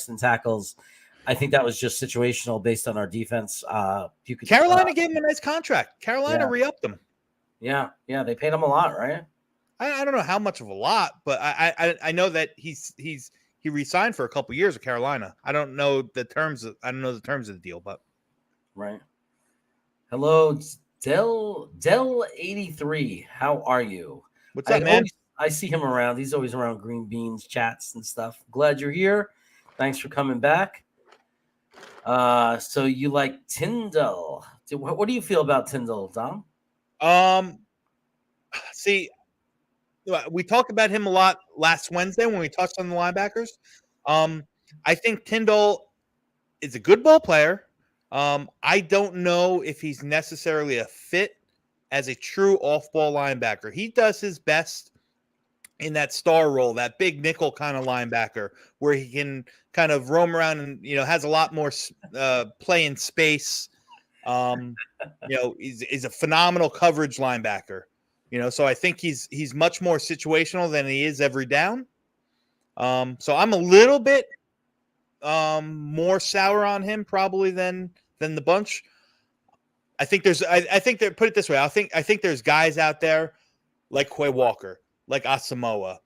in tackles, I think that was just situational based on our defense. Carolina gave him a nice contract. Carolina re-upped him. Yeah, they paid him a lot, right? I don't know how much of a lot, but I know that he re-signed for a couple years with Carolina. I don't know the terms of the deal, but right. Hello, Del 83. How are you? What's up, man? I see him around. He's always around Green Beans chats and stuff. Glad you're here. Thanks for coming back. So you like Tyndall? What do you feel about Tyndall, Dom? See, we talked about him a lot last Wednesday when we touched on the linebackers. I think Tyndall is a good ball player. I don't know if he's necessarily a fit as a true off-ball linebacker. He does his best in that star role, that big nickel kind of linebacker, where he can kind of roam around and, has a lot more play in space. He's a phenomenal coverage linebacker. So I think he's much more situational than he is every down. So I'm a little bit more sour on him probably than the bunch. I think put it this way. I think there's guys out there like Quay Walker, like Asamoah,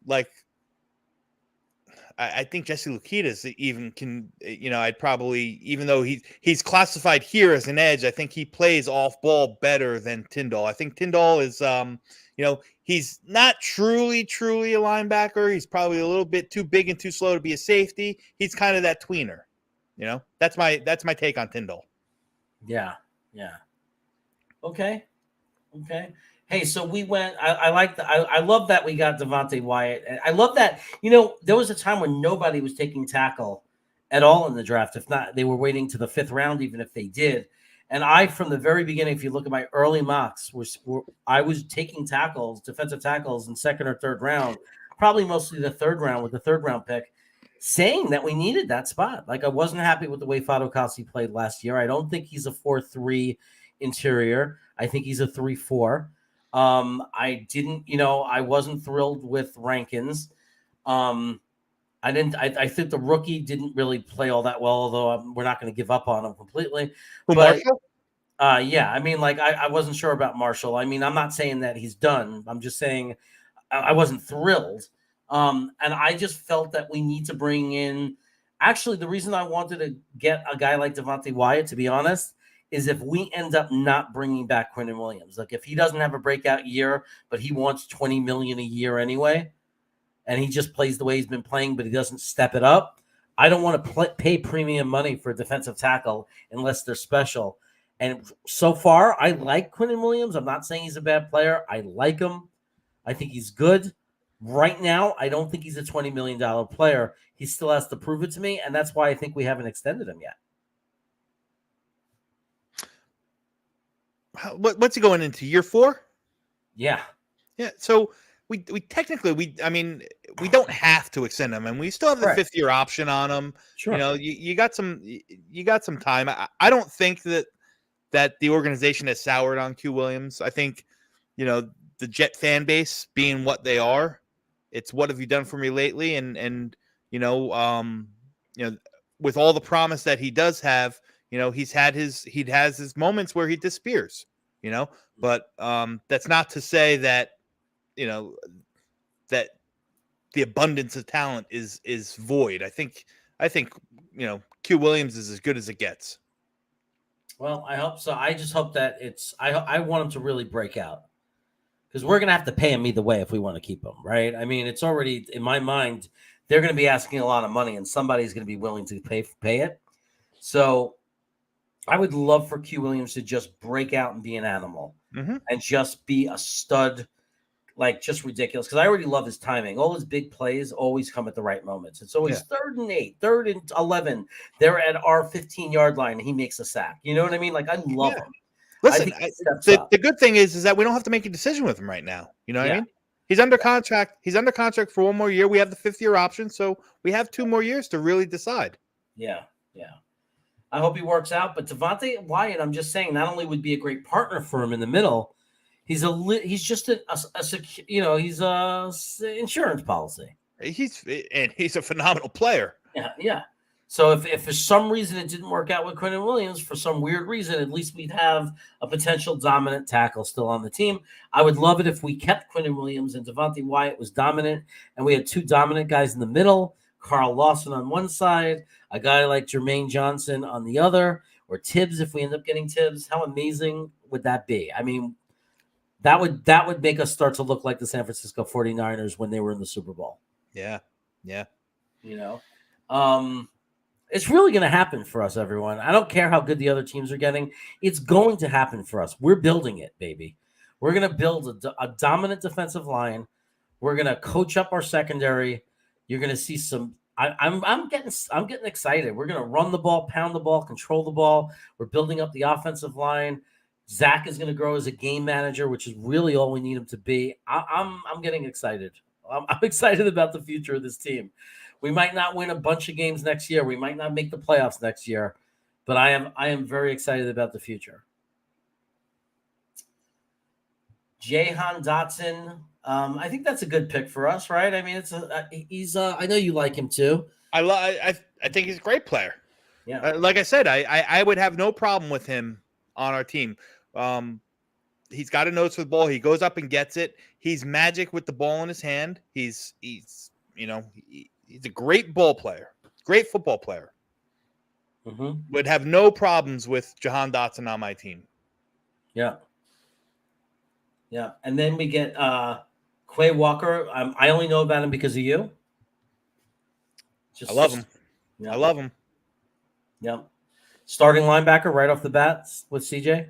like I think Jesse Lokita even can, I'd probably, even though he's classified here as an edge, I think he plays off ball better than Tyndall. I think Tyndall is, he's not truly a linebacker. He's probably a little bit too big and too slow to be a safety. He's kind of that tweener. That's my take on Tyndall. Yeah. Okay. Hey, so we went. I love that we got Devante Wyatt. And I love that. There was a time when nobody was taking tackle at all in the draft. If not, they were waiting to the 5th round, even if they did. And I, from the very beginning, if you look at my early mocks, I was taking tackles, defensive tackles in 2nd or 3rd round, probably mostly the 3rd round with the 3rd round pick, saying that we needed that spot. Like, I wasn't happy with the way Fadokasi played last year. I don't think he's a 4-3 interior. I think he's a 3-4. I wasn't thrilled with Rankins. I think the rookie didn't really play all that well, although we're not going to give up on him completely. Marshall? Yeah, I mean, like, I wasn't sure about Marshall. I mean, I'm not saying that he's done. I'm just saying I wasn't thrilled. And I just felt that we need to bring in, actually, the reason I wanted to get a guy like Devante Wyatt, to be honest, is if we end up not bringing back Quentin Williams. Like, if he doesn't have a breakout year, but he wants $20 million a year anyway, and he just plays the way he's been playing, but he doesn't step it up, I don't want to pay premium money for a defensive tackle unless they're special. And so far, I like Quentin Williams. I'm not saying he's a bad player. I like him. I think he's good. Right now, I don't think he's a $20 million player. He still has to prove it to me, and that's why I think we haven't extended him yet. What's he going into, year 4? Yeah. So we technically we don't have to extend him, and we still have the 5th year option on him. Sure. You got some time. I don't think that the organization has soured on Q Williams. I think the Jet fan base being what they are, it's what have you done for me lately, and with all the promise that he does have. He has his moments where he disappears, but that's not to say that, that the abundance of talent is void. I think, Q Williams is as good as it gets. Well, I hope so. I just hope that I want him to really break out, because we're going to have to pay him either way if we want to keep him, right? I mean, it's already in my mind, they're going to be asking a lot of money, and somebody's going to be willing to pay it. So I would love for Q Williams to just break out and be an animal, and just be a stud, like, just ridiculous. Because I already love his timing. All his big plays always come at the right moments. It's always 3rd and 8, 3rd and 11. They're at our 15-yard line, and he makes a sack. You know what I mean? Like, I love him. Listen, the good thing is that we don't have to make a decision with him right now. You know what I mean? He's under contract. He's under contract for 1 more year. We have the 5th year option, so we have 2 more years to really decide. Yeah. I hope he works out. But Devante Wyatt, I'm just saying, not only would be a great partner for him in the middle, he's just a insurance policy. He's a phenomenal player. Yeah. So if for some reason it didn't work out with Quentin Williams, for some weird reason, at least we'd have a potential dominant tackle still on the team. I would love it if we kept Quentin Williams and Devante Wyatt was dominant, and we had 2 dominant guys in the middle, Carl Lawson on one side, a guy like Jermaine Johnson on the other, or Tibbs if we end up getting Tibbs. How amazing would that be? I mean, that would make us start to look like the San Francisco 49ers when they were in the Super Bowl. Yeah. It's really going to happen for us, everyone. I don't care how good the other teams are getting. It's going to happen for us. We're building it, baby. We're going to build a dominant defensive line. We're going to coach up our secondary. You're going to see some. I'm getting excited. We're going to run the ball, pound the ball, control the ball. We're building up the offensive line. Zach is going to grow as a game manager, which is really all we need him to be. I'm getting excited. I'm excited about the future of this team. We might not win a bunch of games next year. We might not make the playoffs next year, but I am very excited about the future. Jahan Dotson. I think that's a good pick for us, right? I mean, he's. I know you like him too. I think he's a great player. Yeah. Like I said, I would have no problem with him on our team. He's got a nose for the ball. He goes up and gets it. He's magic with the ball in his hand. He's a great ball player, great football player. Mm-hmm. Would have no problems with Jahan Dotson on my team. Yeah. Yeah. And then we get Quay Walker. I only know about him because of you. I love him. Yeah. I love him. Yeah. Starting linebacker right off the bat with CJ.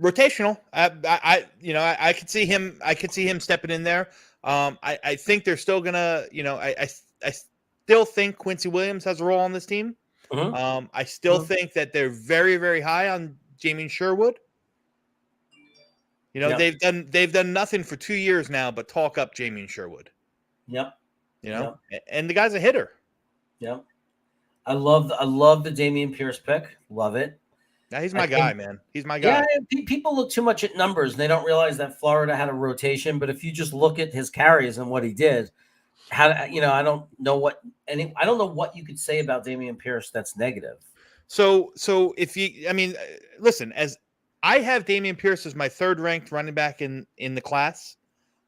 Rotational. I could see him. I could see him stepping in there. I think they're still gonna. I still think Quincy Williams has a role on this team. Mm-hmm. I still think that they're very, very high on Jamie Sherwood. They've done nothing for 2 years now but talk up Jamie Sherwood. Yep. And the guy's a hitter. Yep. I love the Dameon Pierce pick. Love it. Yeah, he's my guy, man. He's my guy. Yeah, people look too much at numbers and they don't realize that Florida had a rotation. But if you just look at his carries and what he did, I don't know what you could say about Dameon Pierce that's negative. So if listen, as I have Dameon Pierce as my third ranked running back in the class.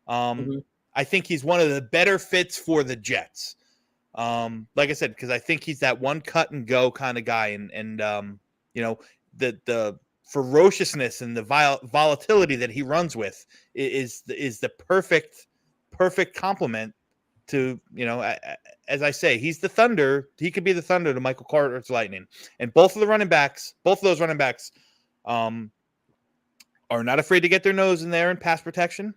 I think he's one of the better fits for the Jets. Like I said, because I think he's that one cut and go kind of guy, and the ferociousness and the volatility that he runs with is the perfect complement to, as I say, he's the thunder. He could be the thunder to Michael Carter's lightning. And both of those running backs, are not afraid to get their nose in there in pass protection.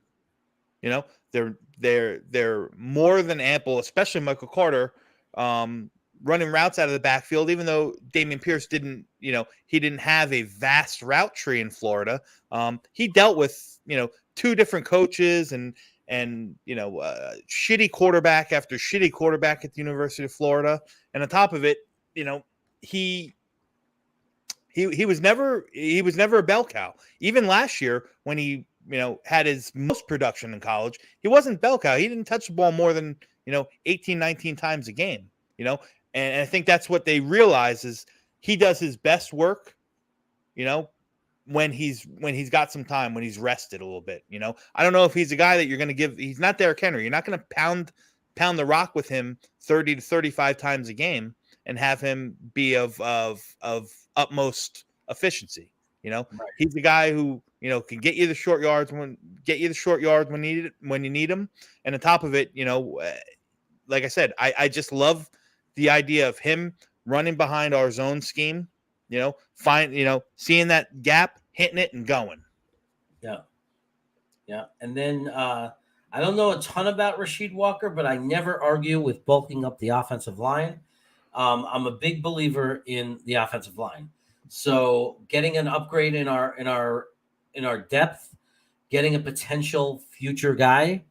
They're more than ample, especially Michael Carter, running routes out of the backfield, even though Dameon Pierce didn't have a vast route tree in Florida. He dealt with, two different coaches and shitty quarterback after shitty quarterback at the University of Florida. And on top of it, he was never a bell cow. Even last year when he, had his most production in college, he wasn't bell cow. He didn't touch the ball more than, 18, 19 times a game, and I think that's what they realize is he does his best work, when he's got some time, when he's rested a little bit, I don't know if he's a guy that you're going to give, he's not Derrick Henry. You're not going to pound the rock with him 30 to 35 times a game and have him be of utmost efficiency. Right. He's the guy who, can get you the short yards when you need them. And on top of it, like I said, I just love the idea of him running behind our zone scheme, seeing that gap, hitting it and going. Yeah. Yeah. And then I don't know a ton about Rasheed Walker, but I never argue with bulking up the offensive line. I'm a big believer in the offensive line. So getting an upgrade in our depth, getting a potential future guy,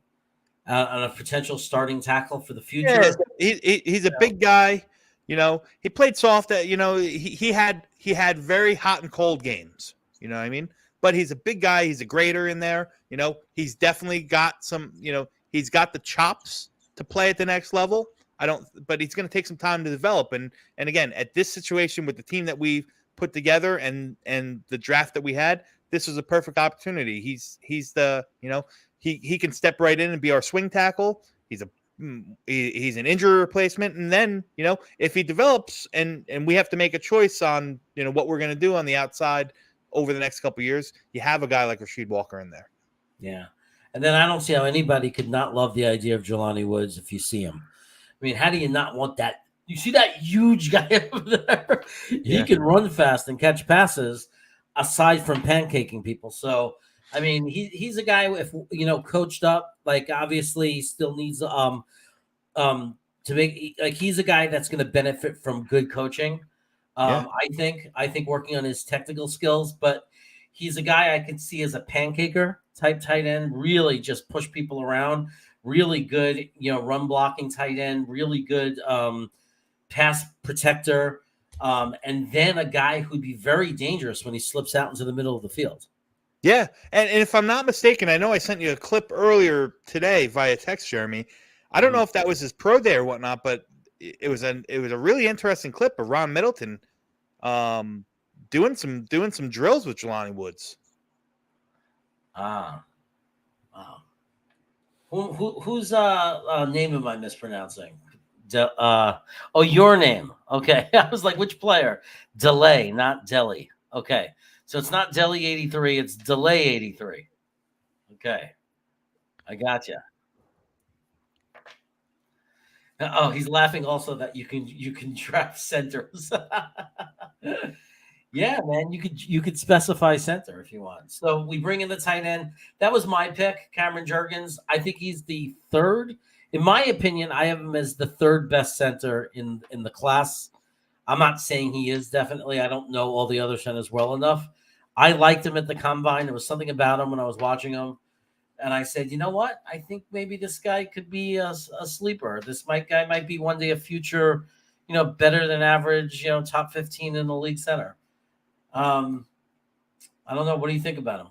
on a potential starting tackle for the future. Yeah, he's a big guy. He played soft. He had very hot and cold games. You know what I mean? But he's a big guy. He's a grader in there. He's definitely got some. He's got the chops to play at the next level. But he's going to take some time to develop. And again, at this situation with the team that we've put together and the draft that we had, this was a perfect opportunity. He's the, he can step right in and be our swing tackle. He's an injury replacement. And then, if he develops and we have to make a choice on, what we're going to do on the outside over the next couple of years, you have a guy like Rasheed Walker in there. Yeah. And then I don't see how anybody could not love the idea of Jelani Woods if you see him. I mean, how do you not want that? You see that huge guy over there? He can run fast and catch passes aside from pancaking people. So, I mean, he's a guy, if, coached up, like obviously he still needs to make, like, he's a guy that's going to benefit from good coaching. I think working on his technical skills, but He's a guy I could see as a pancaker type tight end, really just push people around, really good, run blocking tight end, really good pass protector, and then a guy who'd be very dangerous when he slips out into the middle of the field. Yeah, and if I'm not mistaken, I know I sent you a clip earlier today via text, Jeremy. I don't know if that was his pro day or whatnot, but it was a really interesting clip of Ron Middleton doing some drills with Jelani Woods. Wow. Whose name am I mispronouncing? Your name. Okay. I was like, which player? Delay, not Delhi. Okay. So it's not Delhi 83, it's Delay 83. Okay. I got you. Oh, he's laughing also that you can draft centers. Yeah, man, you could specify center if you want. So we bring in the tight end. That was my pick, Cameron Jurgens. I think he's the third. In my opinion, I have him as the third best center in the class. I'm not saying he is, definitely. I don't know all the other centers well enough. I liked him at the combine. There was something about him when I was watching him. And I said, you know what? I think maybe this guy could be a sleeper. Guy might be one day a future, better than average, top 15 in the league center. I don't know. What do you think about him?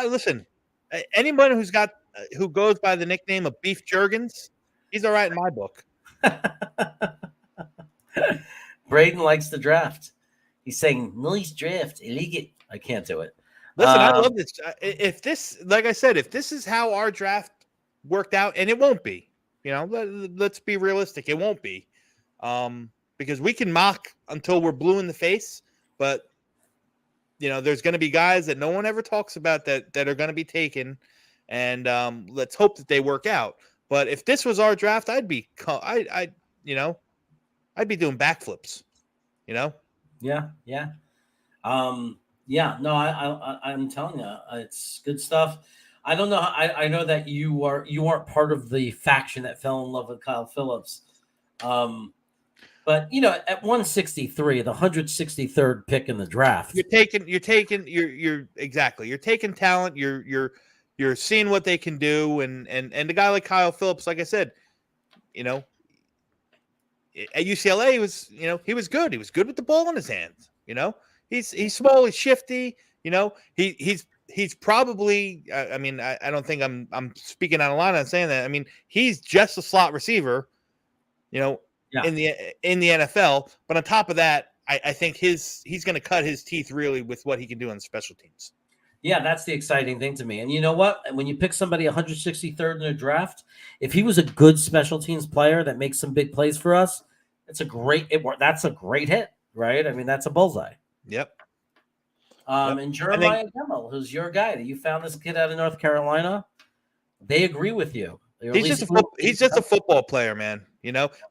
Listen, anyone who goes by the nickname of Beef Jurgens, he's all right in my book. Braden likes the draft. He's saying, nice draft. I can't do it. Listen, I love this. If this, like I said, if this is how our draft worked out, and it won't be, let's be realistic. It won't be, because we can mock until we're blue in the face, but there's going to be guys that no one ever talks about that are going to be taken, and let's hope that they work out. But if this was our draft, I'd be doing backflips. Yeah. Yeah, no, I'm telling you, it's good stuff. I don't know. I know that you weren't part of the faction that fell in love with Kyle Phillips. But at 163, the 163rd pick in the draft, you're taking talent. You're seeing what they can do, and a guy like Kyle Phillips, like I said, at UCLA he was good. He was good with the ball in his hands. He's small, he's shifty. He's probably. I don't think I'm speaking out of line on saying that. I mean, he's just a slot receiver. In the NFL. But on top of that, I think he's going to cut his teeth really with what he can do on special teams. Yeah, that's the exciting thing to me. And you know what? When you pick somebody 163rd in the draft, if he was a good special teams player that makes some big plays for us, that's a great hit, right? I mean, that's a bullseye. Yep. And Jeremiah Gemmel, who's your guy, that you found this kid out of North Carolina, they agree with you. He's just a football player, man.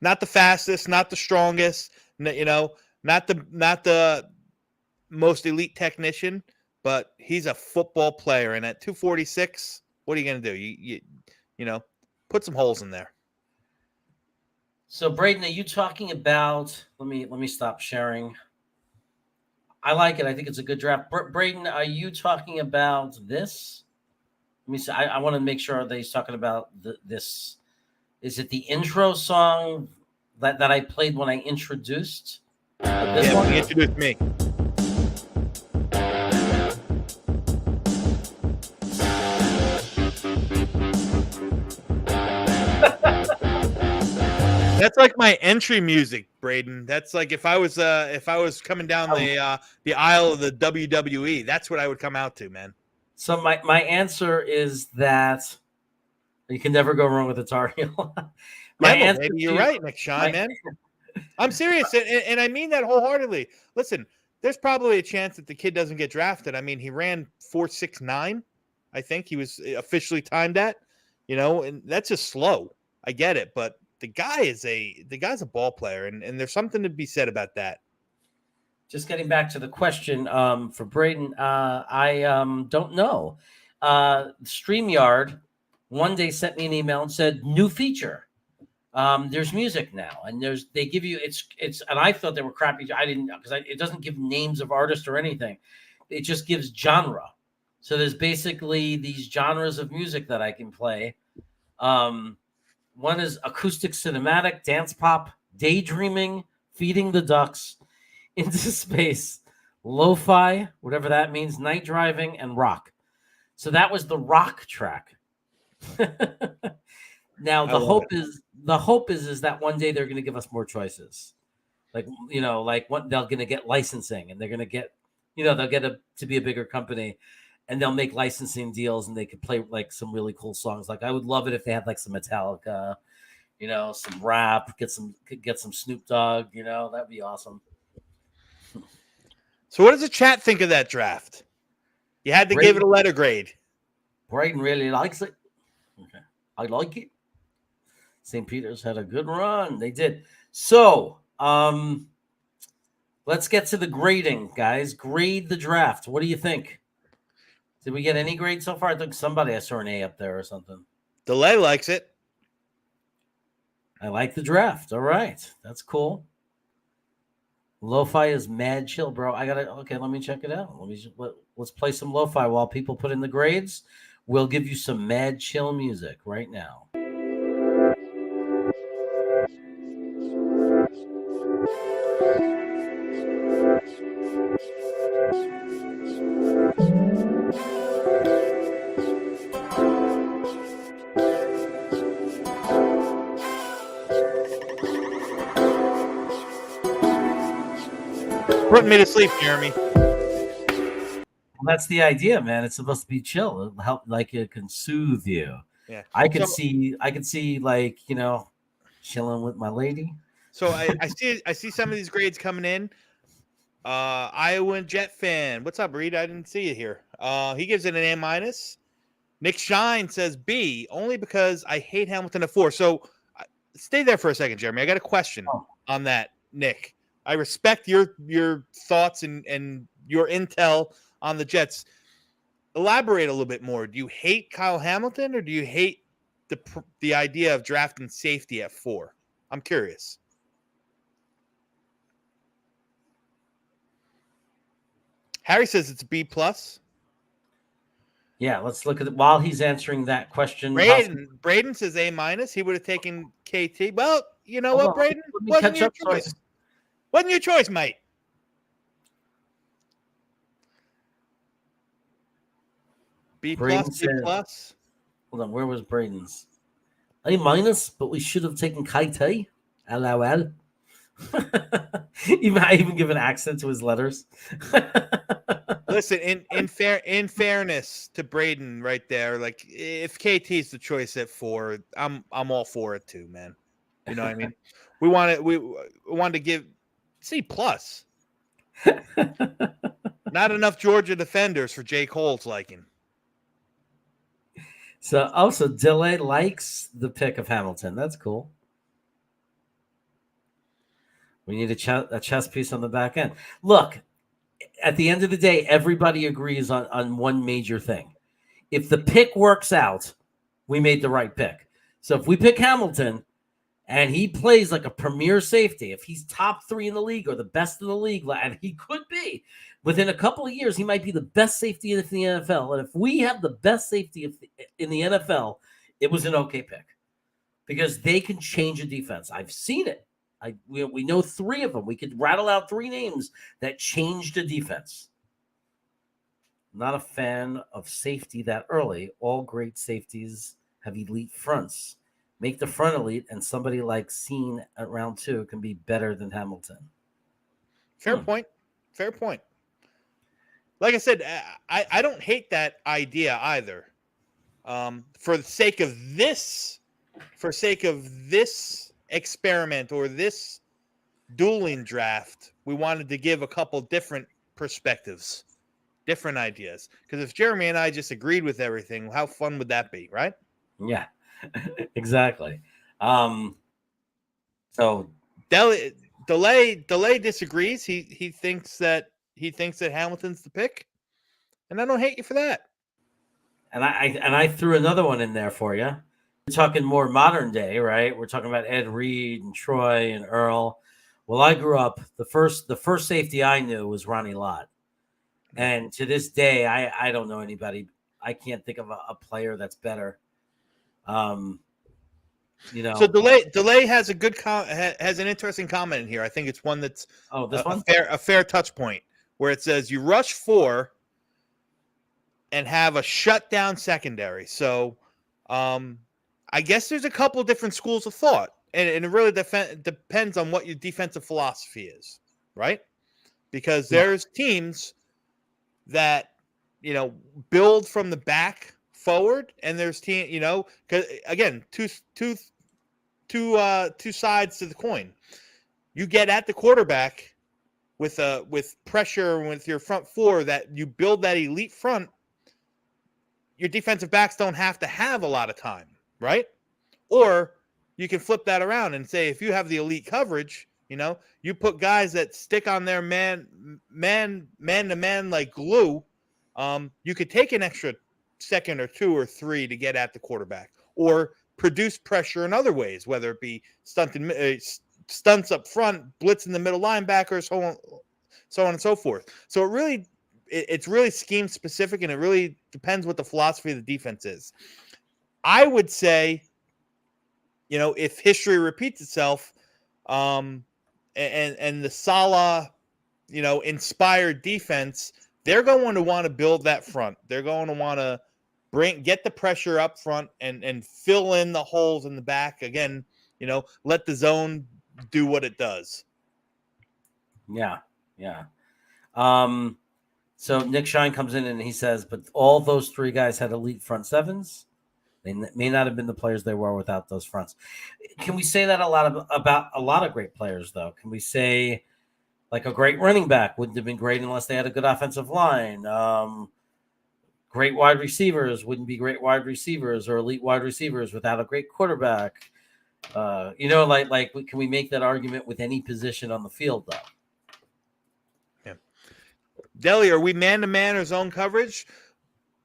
Not the fastest, not the strongest, not the most elite technician, but he's a football player. And at 246, what are you going to do? You put some holes in there. So, Braden, are you talking about? Let me stop sharing. I like it. I think it's a good draft. Braden, are you talking about this? Let me see. I want to make sure that he's talking about this. Is it the intro song that I played when I introduced? When you introduced me. That's like my entry music, Braden. That's like if I was coming down the aisle of the WWE, that's what I would come out to, man. So my answer is that you can never go wrong with a Tar Heel. You're right, Nick Sean, man. I'm serious, and I mean that wholeheartedly. Listen, there's probably a chance that the kid doesn't get drafted. I mean, he ran 4.69. I think he was officially timed at, and that's just slow. I get it, but the guy's a ball player, and there's something to be said about that. Just getting back to the question for Braden, I don't know. StreamYard one day sent me an email and said, new feature. There's music now, and they give you it's and I thought they were crappy. I didn't know because it doesn't give names of artists or anything. it just gives genre. So there's basically these genres of music that I can play. One is acoustic cinematic, dance pop, daydreaming, feeding the ducks, into space, lo-fi, whatever that means, night driving, and rock. So that was the rock track. Now the hope is that one day they're going to give us more choices. Like like what they're going to get licensing, and they're going to get they'll get to be a bigger company, and they'll make licensing deals, and they could play like some really cool songs. Like I would love it if they had like some Metallica, some rap, get some Snoop Dogg, that'd be awesome. So what does the chat think of that draft? You had to give it a letter grade. Braden really likes it. Okay. I like it. St. Peter's had a good run. They did. So let's get to the grading, guys. Grade the draft. What do you think? Did we get any grade so far? I think I saw an A up there or something. Delay likes it. I like the draft. All right. That's cool. Lo-fi is mad chill, bro. Let me check it out. Let's play some lo-fi while people put in the grades. We'll give you some mad chill music right now. Putting me to sleep, Jeremy. Well, that's the idea, man. It's supposed to be chill. It'll help, like it can soothe you. Yeah, I could see, like chilling with my lady. So I see some of these grades coming in. Iowa Jet fan, what's up, Reed? I didn't see you here. He gives it an A-. Nick Shine says B, only because I hate Hamilton at 4. So stay there for a second, Jeremy. I got a question on that, Nick. I respect your thoughts and your intel on the Jets. Elaborate a little bit more. Do you hate Kyle Hamilton, or do you hate the idea of drafting safety at 4? I'm curious. Harry says it's B+. Yeah, let's look at it while he's answering that question. Braden says A-. He would have taken KT. Well, you know what, Braden? Wasn't your choice. Wasn't your choice, mate. B+, B+. Hold on, where was Braden's? A-, but we should have taken KT. LOL. I even give an accent to his letters. Listen, in fairness to Braden right there, like if KT's the choice at 4, I'm all for it too, man. You know what I mean? We wanted to give C+. Not enough Georgia defenders for Jake Holt's liking. So also Delay likes the pick of Hamilton. That's cool. We need a chess piece on the back end. Look, at the end of the day, everybody agrees on one major thing. If the pick works out, we made the right pick. So if we pick Hamilton and he plays like a premier safety, if he's top 3 in the league or the best in the league, and he could be, within a couple of years, he might be the best safety in the NFL. And if we have the best safety in the NFL, it was an okay pick because they can change a defense. I've seen it. We know 3 of them. We could rattle out 3 names that changed a defense. Not a fan of safety that early. All great safeties have elite fronts. Make the front elite, and somebody like Seen at round 2 can be better than Hamilton. Fair point. Fair point. Like I said, I don't hate that idea either. For the sake of this experiment or this dueling draft, we wanted to give a couple different perspectives, different ideas. Because if Jeremy and I just agreed with everything, how fun would that be, right? Yeah, exactly. So Delay disagrees. He thinks that Hamilton's the pick, and I don't hate you for that. And I threw another one in there for you. We're talking more modern day, right? We're talking about Ed Reed and Troy and Earl. Well, I grew up, the first safety I knew was Ronnie Lott. And to this day, I don't know anybody. I can't think of a player that's better. Um, So delay has a good has an interesting comment in here. I think it's one that's this one? a fair touch point where it says you rush 4 and have a shutdown secondary. So I guess there's a couple different schools of thought, and it really depends on what your defensive philosophy is, right? Because there's teams that build from the back forward, and there's because again, two sides to the coin. You get at the quarterback with pressure with your front 4 that you build that elite front. Your defensive backs don't have to have a lot of time, right? Or you can flip that around and say, if you have the elite coverage, you put guys that stick on their man to man like glue. You could take an extra second or 2 or 3 to get at the quarterback, or produce pressure in other ways, whether it be stunts up front, blitz in the middle linebackers, so on and so forth. So it's really scheme specific, and it really depends what the philosophy of the defense is. I would say, if history repeats itself, and the Saleh, inspired defense, they're going to want to build that front. They're going to want to get the pressure up front and fill in the holes in the back. Again, let the zone do what it does. Yeah. So Nick Shine comes in and he says, but all those 3 guys had elite front sevens. They may not have been the players they were without those fronts. Can we say that about a lot of great players, though? Can we say like a great running back wouldn't have been great unless they had a good offensive line? Great wide receivers wouldn't be great wide receivers or elite wide receivers without a great quarterback. Can we make that argument with any position on the field, though? Yeah. Deli, are we man-to-man or zone coverage?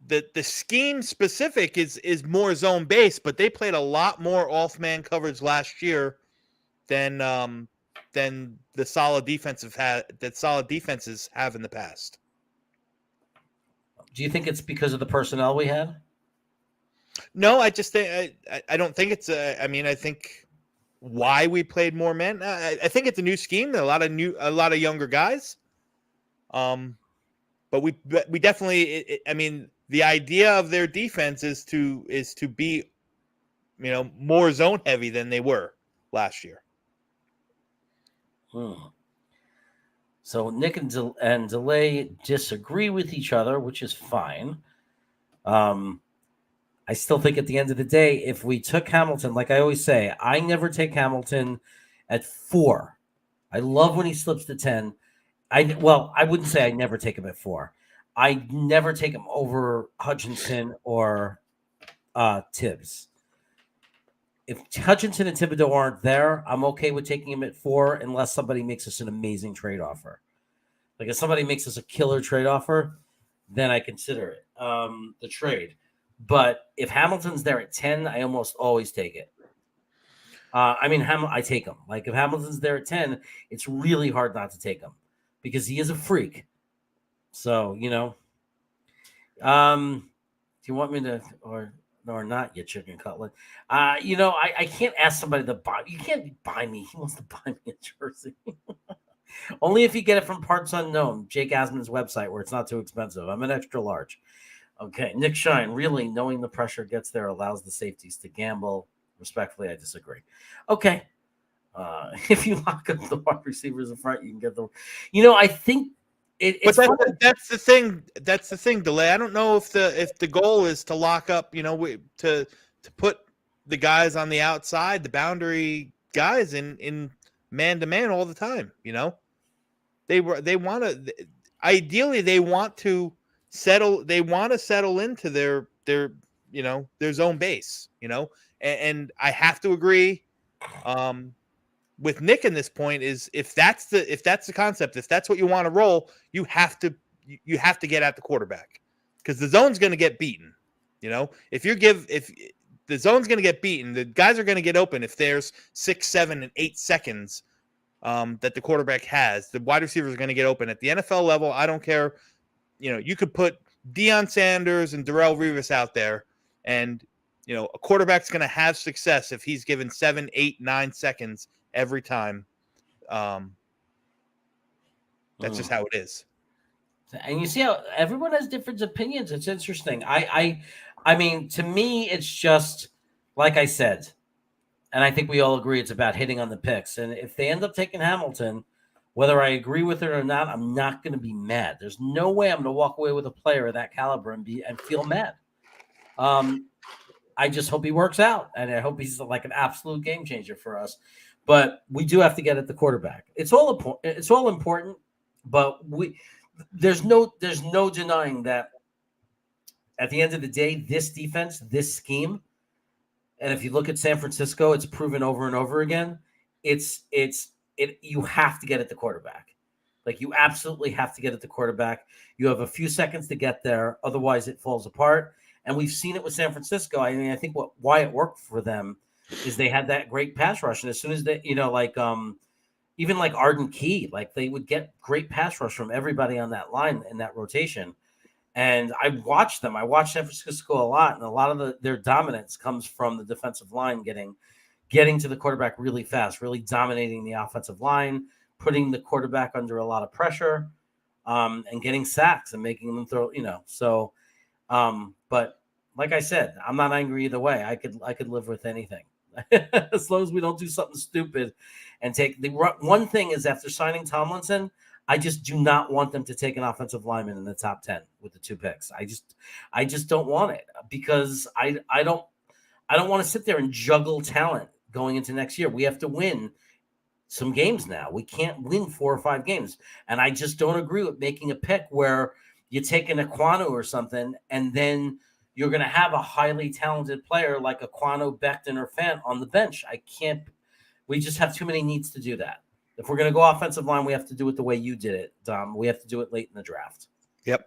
The scheme specific is more zone based, but they played a lot more off-man coverage last year than the solid defenses have in the past. Do you think it's because of the personnel we had? No, I just think I don't think it's I think why we played more men. I think it's a new scheme. A lot of younger guys. But we definitely. The idea of their defense is to be, more zone heavy than they were last year. So Nick and Delay disagree with each other, which is fine. I still think at the end of the day, if we took Hamilton, like I always say, I never take Hamilton at 4. I love when he slips to 10. I wouldn't say I never take him at 4. I never take him over Hutchinson or Tibbs. If Hutchinson and Thibodeau aren't there, I'm okay with taking him at 4 unless somebody makes us an amazing trade offer. Like if somebody makes us a killer trade offer, then I consider it, the trade. But if Hamilton's there at 10, I almost always take it. I take him. Like if Hamilton's there at 10, it's really hard not to take him because he is a freak. So, do you want me to, or not, you chicken cutlet? I can't ask somebody to buy. You can't buy me. He wants to buy me a jersey. Only if you get it from Parts Unknown, Jake Asman's website, where it's not too expensive. I'm an extra large. Okay, Nick Shine, really knowing the pressure gets there allows the safeties to gamble. Respectfully, I disagree. Okay. If you lock up the wide receivers in front, you can get the. I think. That's the thing. That's the thing, Delay. I don't know if the goal is to lock up, to put the guys on the outside, the boundary guys in man to man all the time. They want to. Ideally, they want to settle. They want to settle into their zone base. And I have to agree. With Nick in this point is if that's the concept, if that's what you want to roll, you have to get at the quarterback because the zone's going to get beaten. If the zone's going to get beaten, the guys are going to get open. If there's 6, 7, and 8 seconds that the quarterback has, the wide receivers are going to get open at the NFL level. I don't care you could put Deion Sanders and Darrelle Revis out there, and a quarterback's going to have success if he's given 7, 8, 9 seconds every time. That's just how it is. And you see how everyone has different opinions. It's interesting. I mean, to me, it's just like I said, and I think we all agree it's about hitting on the picks. And if they end up taking Hamilton, whether I agree with it or not, I'm not going to be mad. There's no way I'm going to walk away with a player of that caliber and feel mad. I just hope he works out, and I hope he's like an absolute game changer for us. But we do have to get at the quarterback. It's all important, but there's no denying that at the end of the day, this defense, this scheme, and if you look at San Francisco, it's proven over and over again. You have to get at the quarterback. Like, you absolutely have to get at the quarterback. You have a few seconds to get there. Otherwise, it falls apart. And we've seen it with San Francisco. I mean, I think why it worked for them is they had that great pass rush. And as soon as they, even like Arden Key, like they would get great pass rush from everybody on that line in that rotation. And I watched them. I watched San Francisco a lot. And a lot of their dominance comes from the defensive line getting to the quarterback really fast, really dominating the offensive line, putting the quarterback under a lot of pressure, and getting sacks and making them throw, so, but like I said, I'm not angry either way. I could live with anything as long as we don't do something stupid and take the one thing is after signing Tomlinson, I just do not want them to take an offensive lineman in the top 10 with the 2 picks. I just don't want it because I don't want to sit there and juggle talent going into next year. We have to win some games now. We can't win 4 or 5 games. And I just don't agree with making a pick where you take an Aquanu or something, and then you're going to have a highly talented player like Aquanu, Becton, or Fant on the bench. We just have too many needs to do that. If we're going to go offensive line, we have to do it the way you did it, Dom. We have to do it late in the draft. Yep.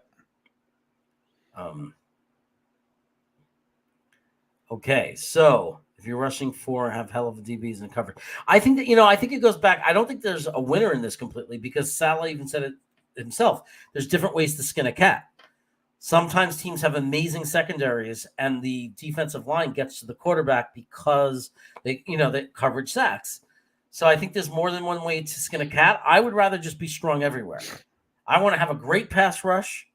Okay, so if you're rushing 4, have hell of a DBs and coverage. I think that, I think it goes back. I don't think there's a winner in this completely because Salah even said it himself. There's different ways to skin a cat. Sometimes teams have amazing secondaries and the defensive line gets to the quarterback because they coverage sacks. So I think there's more than one way to skin a cat. I would rather just be strong everywhere. I want to have a great pass rush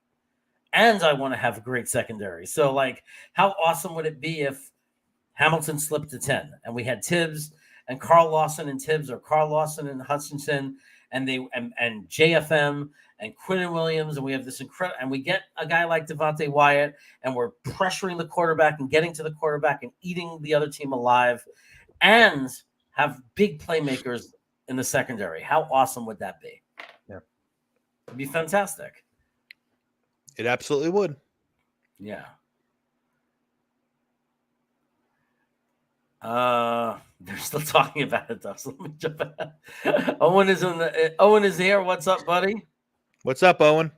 and I want to have a great secondary. So, like, how awesome would it be if Hamilton slipped to 10 and we had Tibbs and Carl Lawson and Tibbs, or Carl Lawson and Hutchinson and JFM and Quinnen Williams, and we have this incredible, and we get a guy like Devante Wyatt, and we're pressuring the quarterback and getting to the quarterback and eating the other team alive, and have big playmakers in the secondary. How awesome would that be? Yeah, it'd be fantastic. It absolutely would. Yeah. They're still talking about it though. So let me jump back. Owen is here. What's up, buddy? What's up, Owen?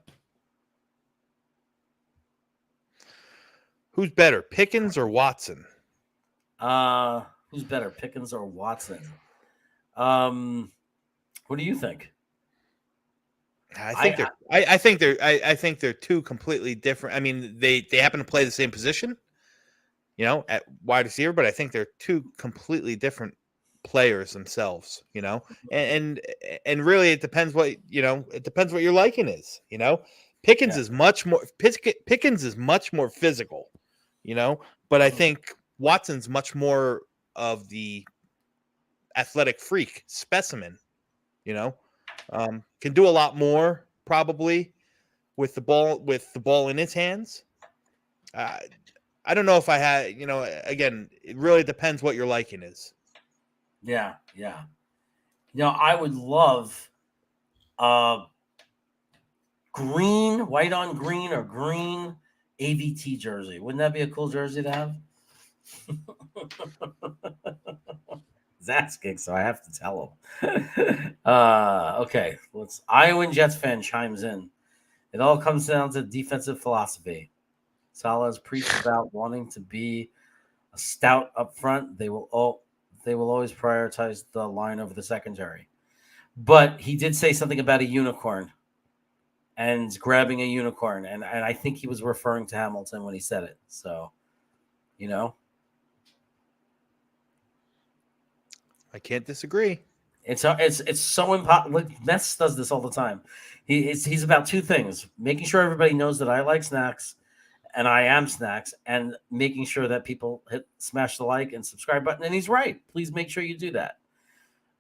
Who's better, Pickens or Watson? Who's better, Pickens or Watson? What do you think? I think they're 2 completely different. I mean, they happen to play the same position, at wide receiver, but I think they're 2 completely different players themselves, and really it depends what your liking is. Pickens is much more physical, but I think Watson's much more of the athletic freak specimen, can do a lot more probably with the ball in his hands. I don't know if I had, again, it really depends what your liking is. Yeah. I would love green, white on green, or green AVT jersey. Wouldn't that be a cool jersey to have? Zach's gig, so I have to tell him. Okay, Iowa Jets fan chimes in. It all comes down to defensive philosophy. Salah's preached about wanting to be a stout up front. They will always prioritize the line over the secondary. But he did say something about a unicorn. and grabbing a unicorn. And I think he was referring to Hamilton when he said it. So, you know, I can't disagree. it's so important. Ness does this all the time. He's about two things: making sure everybody knows that I like snacks, and I am snacks, and making sure that people smash the like and subscribe button. And he's right. Please make sure you do that.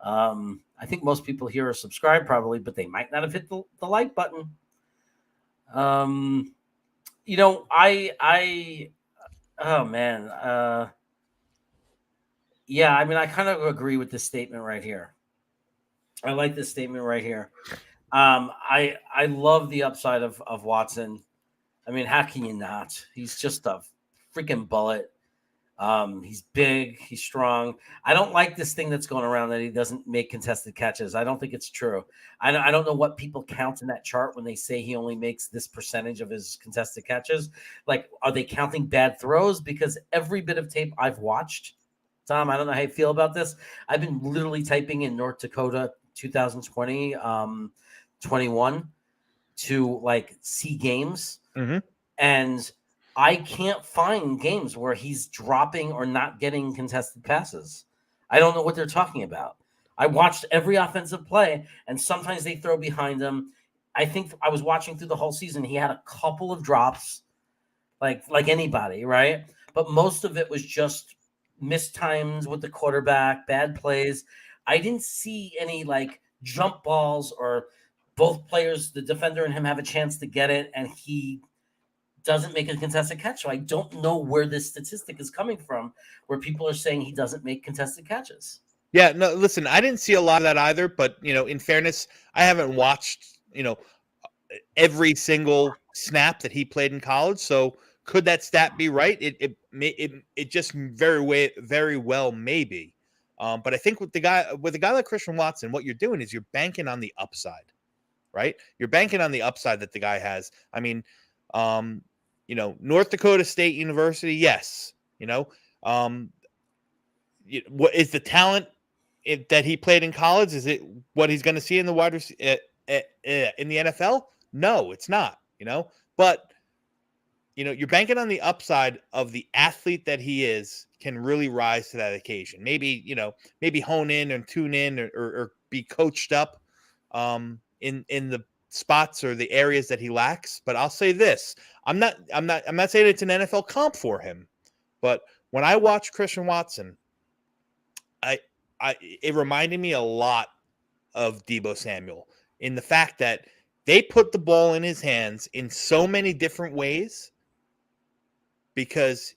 I think most people here are subscribed probably, but they might not have hit the like button. You know, oh man, yeah. I mean, I kind of agree with this statement right here. I like this statement right here. I love the upside of Watson. I mean, how can you not? He's just a freaking bullet. He's big, he's strong. I don't like this thing that's going around that he doesn't make contested catches. I don't think it's true. I don't know what people count in that chart when they say he only makes this percentage of his contested catches. Like, are they counting bad throws? Because every bit of tape I've watched, Tom, I don't know how you feel about this. I've been literally typing in North Dakota 2020, 21 to like see games. Mm-hmm. And I can't find games where he's dropping or not getting contested passes. I don't know what they're talking about. I watched every offensive play, and sometimes they throw behind him. I think I was watching through the whole season. He had a couple of drops, like anybody, right? But most of it was just missed times with the quarterback, bad plays. I didn't see any like jump balls or both players, the defender and him, have a chance to get it, and he doesn't make a contested catch. So I don't know where this statistic is coming from, where people are saying he doesn't make contested catches. Yeah, no, listen, I didn't see a lot of that either, but, you know, in fairness, I haven't watched, you know, every single snap that he played in college. So could that stat be right? It just very well may be. But I think with a guy like Christian Watson, what you're doing is you're banking on the upside, right? You're banking on the upside that the guy has. I mean, you know, North Dakota State University, yes. You know, what is the talent that he played in college? Is it what he's going to see in the in the NFL? No, it's not. You know, but you know, you're banking on the upside of the athlete that he is can really rise to that occasion. Maybe, you know, maybe hone in and tune in or be coached up in the spots or the areas that he lacks. But I'll say this. I'm not saying it's an NFL comp for him, but when I watch Christian Watson, it reminded me a lot of Deebo Samuel in the fact that they put the ball in his hands in so many different ways because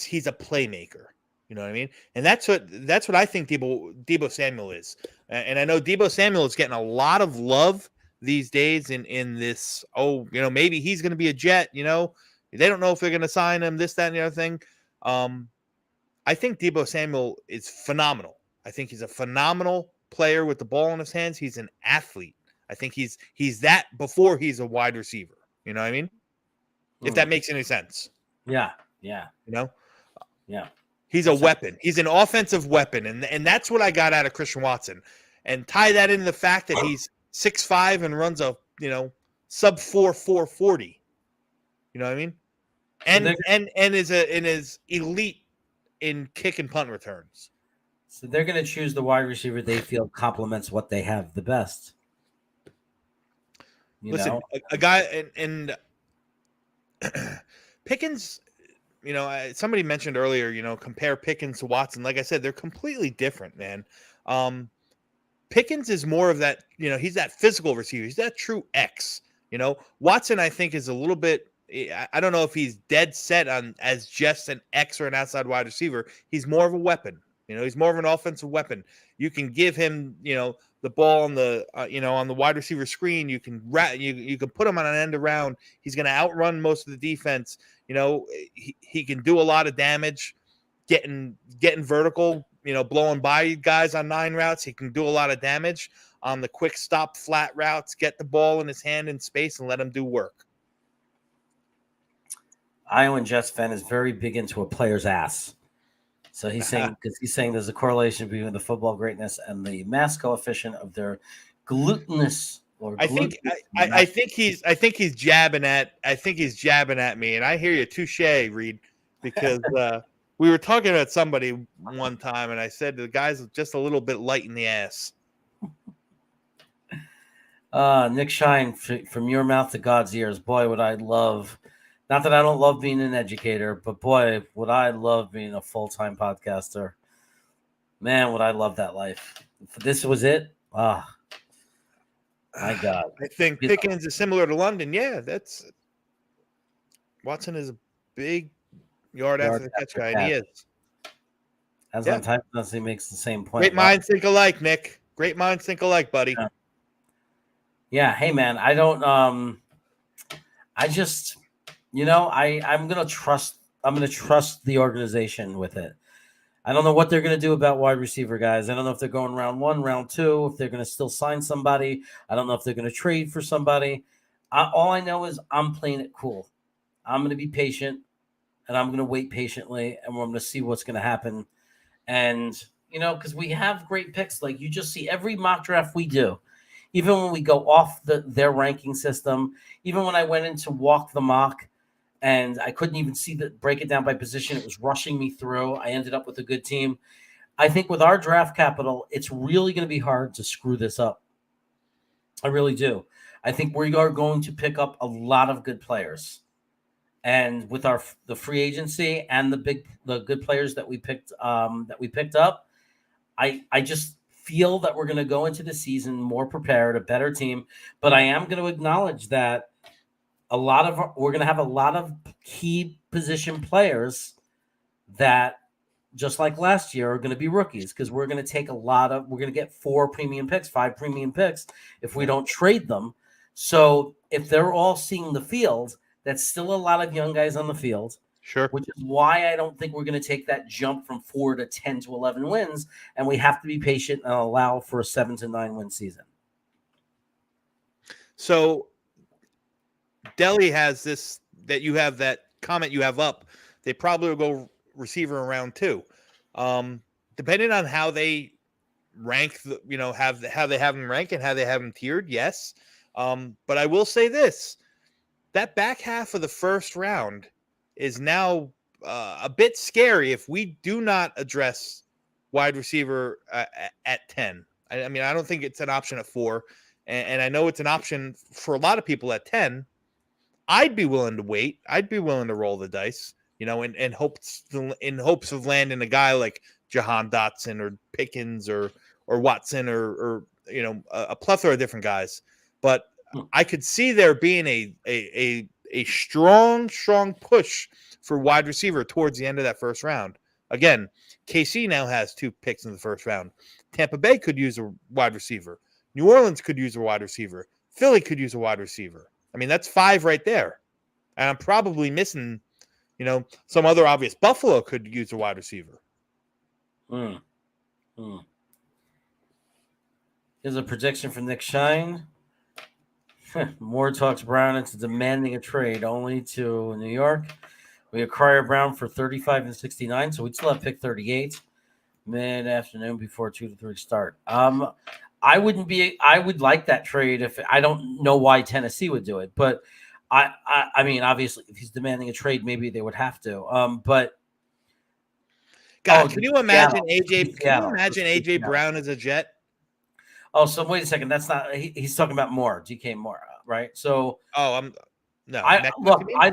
he's a playmaker. You know what I mean? And that's what I think Deebo Samuel is. And I know Deebo Samuel is getting a lot of love these days in this, you know, maybe he's going to be a Jet, you know. They don't know if they're going to sign him, this, that, and the other thing. I think Deebo Samuel is phenomenal. I think he's a phenomenal player with the ball in his hands. He's an athlete. I think he's that before he's a wide receiver. You know what I mean? If that makes any sense. Yeah. You know? Yeah. He's a weapon. He's an offensive weapon. And that's what I got out of Christian Watson. And tie that into the fact that he's 6'5" and runs a, you know, sub 4.40. You know what I mean? And is elite in kick and punt returns. So they're going to choose the wide receiver they feel complements what they have the best. Listen, a guy and Pickens, you know, somebody mentioned earlier, you know, compare Pickens to Watson. Like I said, they're completely different, man. Pickens is more of that, you know, he's that physical receiver. He's that true X. You know, Watson, I think, is a little bit, I don't know if he's dead set on as just an X or an outside wide receiver. He's more of a weapon. You know, he's more of an offensive weapon. You can give him, you know, the ball on the, you know, on the wide receiver screen. You can you can put him on an end around. He's going to outrun most of the defense. You know, he can do a lot of damage, getting vertical. You know, blowing by guys on 9 routes. He can do a lot of damage on the quick stop flat routes. Get the ball in his hand in space and let him do work. Iowa Jets fan is very big into a player's ass. So he's saying there's a correlation between the football greatness and the mass coefficient of their glutinous or I think I think he's jabbing at me, and I hear you, touche, Reed, because we were talking about somebody one time, and I said the guy's just a little bit light in the ass. Nick Shine, from your mouth to God's ears. Boy, would I love, not that I don't love being an educator, but boy, would I love being a full-time podcaster. Man, would I love that life. If this was it, my God. I think Pickens is similar to London. Yeah, that's Watson is a big yard after the catch guy, and he is. As Untitled, he makes the same point. Great minds think alike, Nick. Great minds think alike, buddy. Yeah. Hey, man, I don't. I just, I'm gonna trust. I'm gonna trust the organization with it. I don't know what they're gonna do about wide receiver guys. I don't know if they're going round 1, round 2. If they're gonna still sign somebody. I don't know if they're gonna trade for somebody. All I know is I'm playing it cool. I'm gonna be patient, and I'm gonna wait patiently, and I'm gonna see what's gonna happen. And because we have great picks, like you just see every mock draft we do. Even when we go off their ranking system, even when I went in to walk the mock and I couldn't even break it down by position, it was rushing me through. I ended up with a good team. I think with our draft capital, it's really going to be hard to screw this up. I really do. I think we are going to pick up a lot of good players. And with the free agency and the good players that we picked up, I just feel that we're going to go into the season more prepared, a better team. But I am going to acknowledge that we're going to have a lot of key position players that, just like last year, are going to be rookies, because we're going to get 4 premium picks, 5 premium picks if we don't trade them. So if they're all seeing the field, that's still a lot of young guys on the field. Sure. Which is why I don't think we're going to take that jump from 4 to 10 to 11 wins, and we have to be patient and allow for a 7 to 9 win season. So Delhi has this, that you have that comment you have up. They probably will go receiver in round 2. Depending on how they rank, how they have them ranked and how they have them tiered. Yes. But I will say this, that back half of the first round is now a bit scary if we do not address wide receiver at 10. I mean, I don't think it's an option at 4, and I know it's an option for a lot of people at 10. I'd be willing to wait. I'd be willing to roll the dice, in hopes of landing a guy like Jahan Dotson or Pickens or Watson or a plethora of different guys. But I could see there being a strong push for wide receiver towards the end of that first round. Again, KC now has 2 picks in the first round. Tampa Bay could use a wide receiver. New Orleans could use a wide receiver. Philly could use a wide receiver. I mean, that's 5 right there. And I'm probably missing, some other obvious. Buffalo could use a wide receiver. Here's a prediction from Nick Shine. Moore talks Brown into demanding a trade only to New York. We acquire Brown for 35 and 69, so we'd still have pick 38 mid-afternoon before 2 to 3 start. I would like that trade. If I don't know why Tennessee would do it, but I mean, obviously, if he's demanding a trade, maybe they would have to. But God, can you imagine AJ? Can you imagine AJ Brown as a Jet? Oh, so wait a second. That's not. He's talking about Moore, DK Moore, right? So. Oh, no. I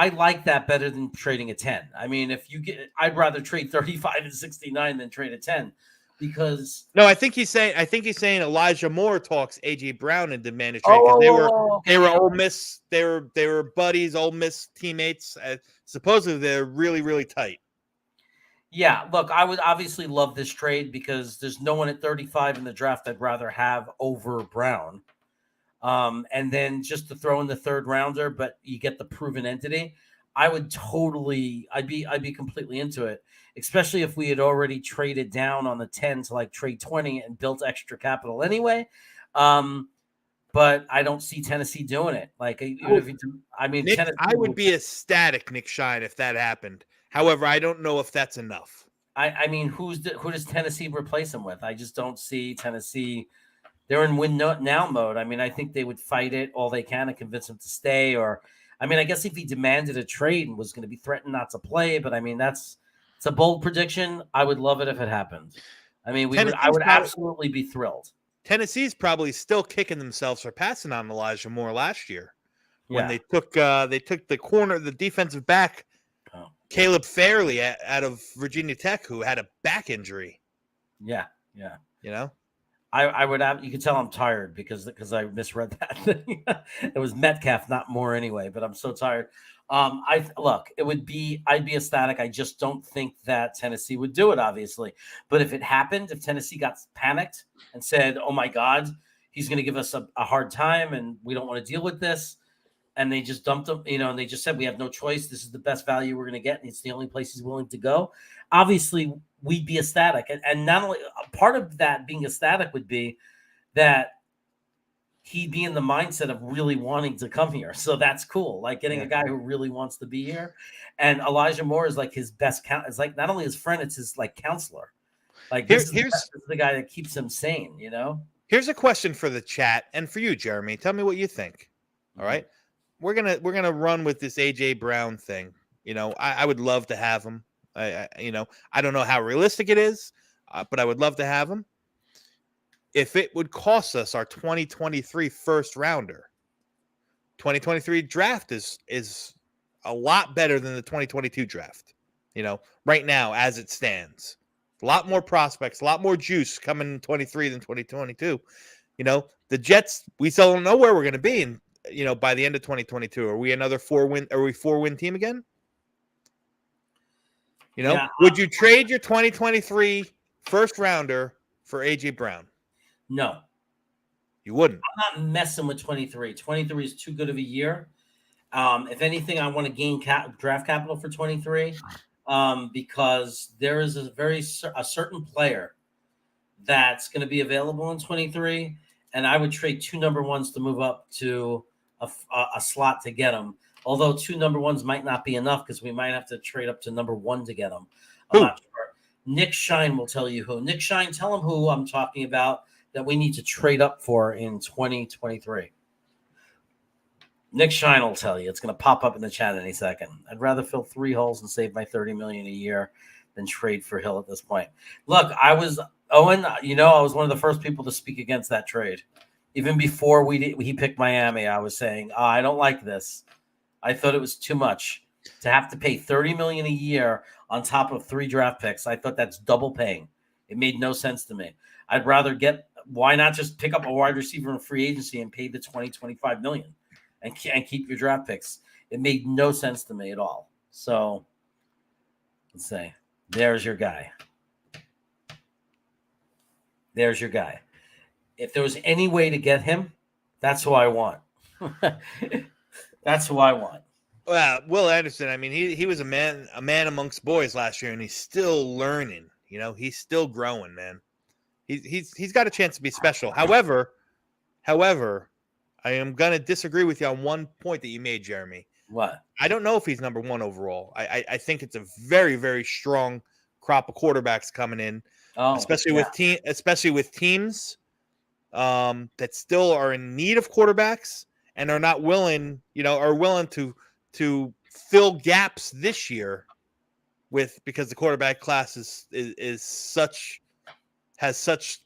like that better than trading a 10. I mean, I'd rather trade 35 and 69 than trade a 10, because. No, I think he's saying Elijah Moore talks AJ Brown and demanded trade, because they were Ole Miss. They were buddies, Ole Miss teammates. Supposedly they're really, really tight. Yeah, look, I would obviously love this trade, because there's no one at 35 in the draft I'd rather have over Brown. And then just to throw in the 3rd rounder, but you get the proven entity. I'd be completely into it, especially if we had already traded down on the 10 to like trade 20 and built extra capital anyway. But I don't see Tennessee doing it. Like, Nick, I would be ecstatic, Nick Shine, if that happened. However, I don't know if that's enough. I mean, who does Tennessee replace him with? I just don't see Tennessee they're in win now mode. I mean, I think they would fight it all they can and convince him to stay. Or, I mean, I guess if he demanded a trade and was going to be threatened not to play, but I mean, it's a bold prediction. I would love it if it happened. I mean, I would absolutely be thrilled. Tennessee's probably still kicking themselves for passing on Elijah Moore last year when they took the defensive back, Caleb Fairley out of Virginia Tech, who had a back injury. Yeah. You know, I would have. You can tell I'm tired because I misread that thing. It was Metcalf, not Moore, anyway. But I'm so tired. I'd be ecstatic. I just don't think that Tennessee would do it, obviously. But if it happened, if Tennessee got panicked and said, "Oh my God, he's going to give us a hard time, and we don't want to deal with this," and they just dumped him, and they just said, "We have no choice. This is the best value we're going to get, and it's the only place he's willing to go," obviously we'd be ecstatic. And not only part of that being ecstatic would be that he'd be in the mindset of really wanting to come here. So that's cool. Like getting a guy who really wants to be here. And Elijah Moore is like his best it's like not only his friend, it's his like counselor. Like this is the guy that keeps him sane, Here's a question for the chat and for you, Jeremy. Tell me what you think. All right. We're gonna run with this AJ Brown thing. I would love to have him. I don't know how realistic it is, but I would love to have him. If it would cost us our 2023 first rounder, 2023 draft is a lot better than the 2022 draft. Right now as it stands, a lot more prospects, a lot more juice coming in 23 than 2022. The Jets, we still don't know where we're going to be in. By the end of 2022, are we another 4-win team again? Would you trade your 2023 first rounder for AJ Brown? No. You wouldn't. I'm not messing with 23. 23 is too good of a year. If anything, I want to gain draft capital for 23 because there is a certain player that's going to be available in 23, and I would trade 2 number ones to move up to a slot to get him. Although 2 number ones might not be enough because we might have to trade up to number 1 to get him. I'm not sure. Nick Shine will tell you who. Nick Shine, tell him who I'm talking about that we need to trade up for in 2023. Nick Shine will tell you. It's going to pop up in the chat any second. I'd rather fill 3 holes and save my $30 million a year than trade for Hill at this point. Look, Owen, I was one of the first people to speak against that trade. Even before he picked Miami, I was saying, I don't like this. I thought it was too much to have to pay $30 million a year on top of 3 draft picks. I thought that's double paying. It made no sense to me. I'd rather why not just pick up a wide receiver in free agency and pay the $25 million and keep your draft picks? It made no sense to me at all. So let's say, there's your guy. There's your guy. If there was any way to get him, that's who I want. That's who I want. Well, Will Anderson, I mean, he was a man amongst boys last year, and he's still learning. He's still growing, man. He's got a chance to be special. However, I am gonna disagree with you on one point that you made, Jeremy. What? I don't know if he's number 1 overall. I think it's a very, very strong crop of quarterbacks coming in, especially with teams that still are in need of quarterbacks and are not willing, are willing to fill gaps this year because the quarterback class has such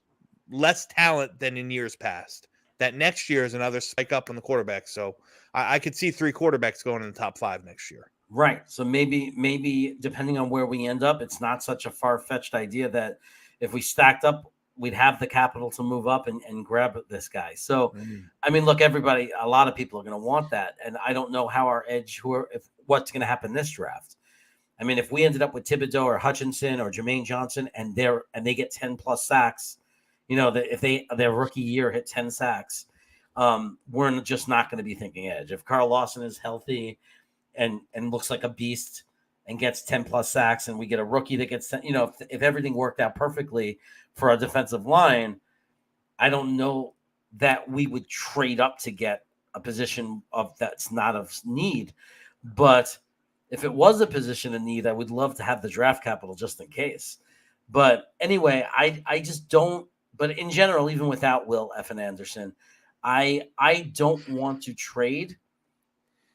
less talent than in years past. That next year is another spike up on the quarterback. So I could see 3 quarterbacks going in the top 5 next year. Right. So maybe depending on where we end up, it's not such a far-fetched idea that if we stacked up, we'd have the capital to move up and grab this guy. So, I mean, look, a lot of people are going to want that. And I don't know how our edge, what's going to happen this draft. I mean, if we ended up with Thibodeau or Hutchinson or Jermaine Johnson and they get 10 plus sacks, if their rookie year hit 10 sacks, we're just not going to be thinking edge. If Carl Lawson is healthy and looks like a beast and gets 10 plus sacks and we get a rookie that gets, if everything worked out perfectly for our defensive line, I don't know that we would trade up to get a position that's not of need. But if it was a position in need, I would love to have the draft capital just in case. But anyway, I just don't but in general, even without Will F. and Anderson, I don't want to trade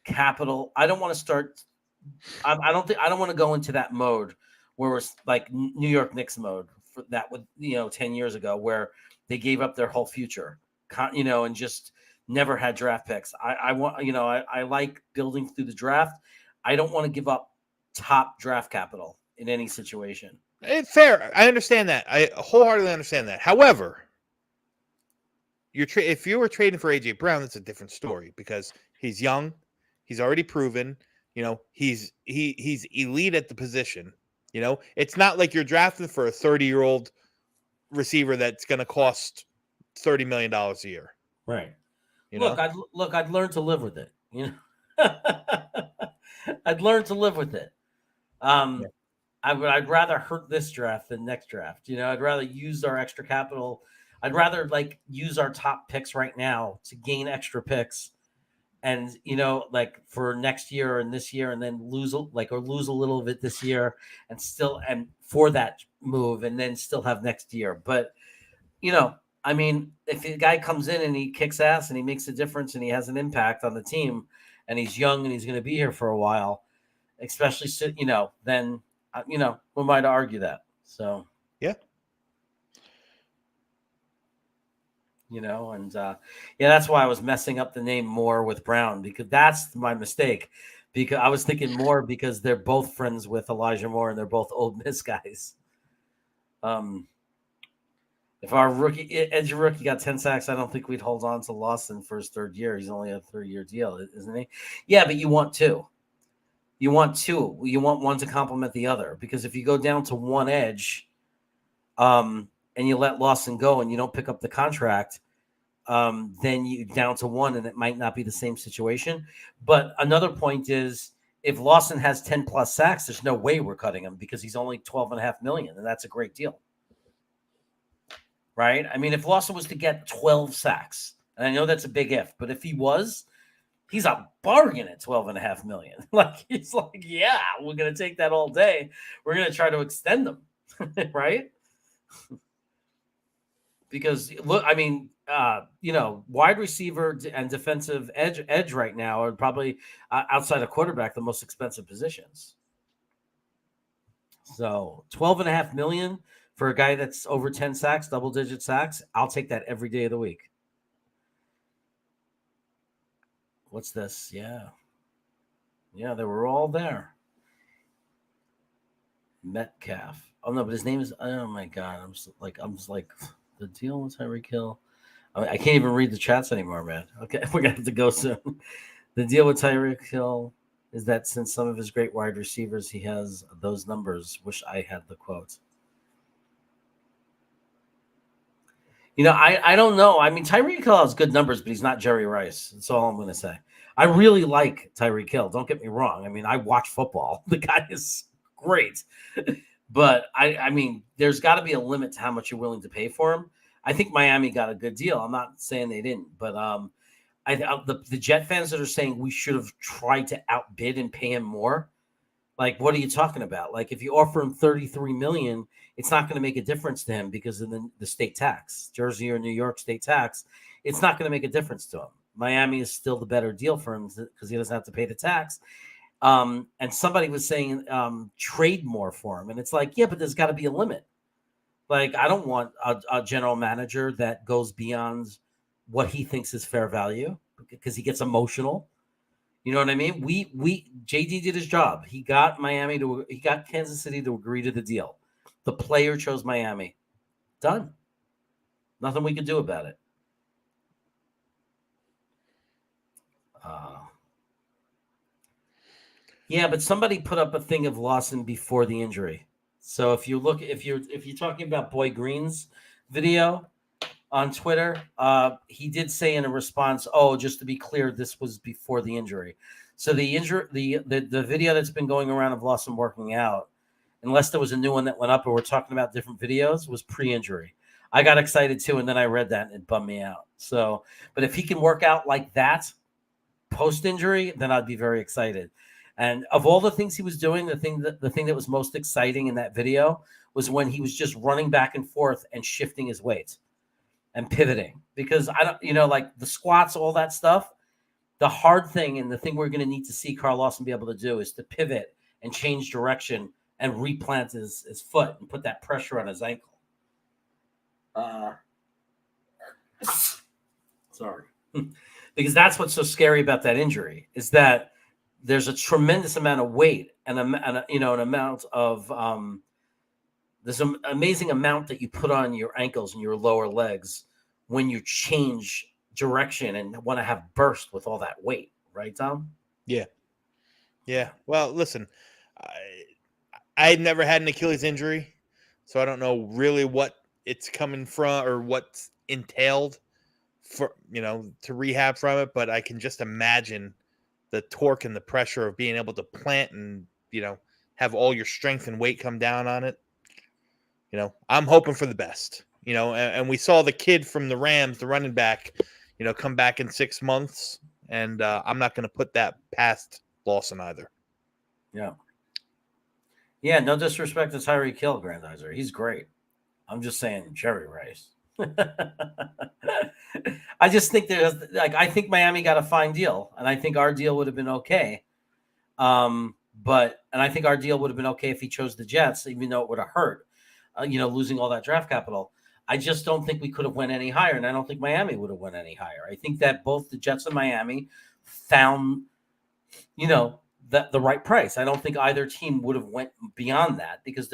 capital. I don't want to start. I don't want to go into that mode where it's like New York Knicks mode for that would 10 years ago where they gave up their whole future, and just never had draft picks. I want I like building through the draft. I don't want to give up top draft capital in any situation. It's fair. I understand that. I wholeheartedly understand that. However, if you were trading for AJ Brown, that's a different story because he's young, he's already proven. He's elite at the position. It's not like you're drafting for a 30-year-old receiver that's going to cost $30 million a year. Right. I'd learn to live with it. I'd learn to live with it. I'd rather hurt this draft than next draft. I'd rather use our extra capital. I'd rather use our top picks right now to gain extra picks, and for next year and this year, and then lose a little of it this year, and for that move, and then still have next year. But if the guy comes in and he kicks ass and he makes a difference and he has an impact on the team, and he's young and he's going to be here for a while, especially then who am I to argue that? So yeah. That's why I was messing up the name Moore with Brown, because that's my mistake. Because I was thinking Moore because they're both friends with Elijah Moore and they're both Old Miss guys. If our edge rookie got 10 sacks, I don't think we'd hold on to Lawson for his third year. He's only a 3-year deal, isn't he? Yeah, but you want two. You want two. You want one to complement the other, because if you go down to one edge, and you let Lawson go and you don't pick up the contract, then you down to one, and it might not be the same situation. But another point is, if Lawson has 10 plus sacks, there's no way we're cutting him because he's only $12.5 million, and that's a great deal. Right? I mean, if Lawson was to get 12 sacks, and I know that's a big if, but if he was, he's a bargain at $12.5 million. He's like, yeah, we're going to take that all day. We're going to try to extend them. Right? Because look, I mean, wide receiver and defensive edge right now are probably outside of quarterback the most expensive positions. So $12.5 million for a guy that's over 10 sacks, double-digit sacks, I'll take that every day of the week. What's this? Yeah, they were all there. Metcalf. Oh no, but his name is. Oh my god, I'm just like the deal with Tyreek Hill. I can't even read the chats anymore, man. Okay, we're gonna have to go soon. The deal with Tyreek Hill is that since some of his great wide receivers, he has those numbers. Wish I had the quote. I don't know. I mean, Tyreek Hill has good numbers, but he's not Jerry Rice. That's all I'm going to say. I really like Tyreek Hill. Don't get me wrong. I mean, I watch football. The guy is great. But, I mean, there's got to be a limit to how much you're willing to pay for him. I think Miami got a good deal. I'm not saying they didn't. But the Jet fans that are saying we should have tried to outbid and pay him more, like, what are you talking about? Like, if you offer him $33 million, it's not going to make a difference to him because of the state tax, Jersey or New York state tax. It's not going to make a difference to him. Miami is still the better deal for him because he doesn't have to pay the tax. And somebody was saying trade more for him. And it's like, yeah, but there's got to be a limit. Like, I don't want a general manager that goes beyond what he thinks is fair value because he gets emotional. You know what I mean? JD did his job. He got Kansas City to agree to the deal. The player chose Miami. Done. Nothing we could do about it. Yeah, but somebody put up a thing of Lawson before the injury. So if you're talking about Boy Green's video on Twitter, he did say in a response, "Oh, just to be clear, this was before the injury." So the video that's been going around of Lawson working out, unless there was a new one that went up or we're talking about different videos, was pre-injury. I got excited too, and then I read that and it bummed me out. So, but if he can work out like that post-injury, then I'd be very excited. And of all the things he was doing, the thing that was most exciting in that video was when he was just running back and forth and shifting his weight. and pivoting, because I don't, like the squats, all that stuff. The hard thing and the thing we're going to need to see Carl Lawson be able to do is to pivot and change direction and replant his foot and put that pressure on his ankle. Sorry. Because that's what's so scary about that injury, is that there's a tremendous amount of weight and an amount of there's an amazing amount that you put on your ankles and your lower legs when you change direction and want to have burst with all that weight, right, Tom? Yeah. Well, listen, I had never had an Achilles injury, so I don't know really what it's coming from or what's entailed for, to rehab from it, but I can just imagine the torque and the pressure of being able to plant and, have all your strength and weight come down on it. I'm hoping for the best, and we saw the kid from the Rams, the running back, come back in 6 months, and I'm not going to put that past Lawson either. Yeah. Yeah, no disrespect to Tyreek Hill, Grandizer. He's great. I'm just saying Jerry Rice. I just think I think Miami got a fine deal, and I think our deal would have been okay. And I think our deal would have been okay if he chose the Jets, even though it would have hurt, losing all that draft capital. I just don't think we could have went any higher, and I don't think Miami would have went any higher. I think that both the Jets and Miami found, the right price. I don't think either team would have went beyond that, because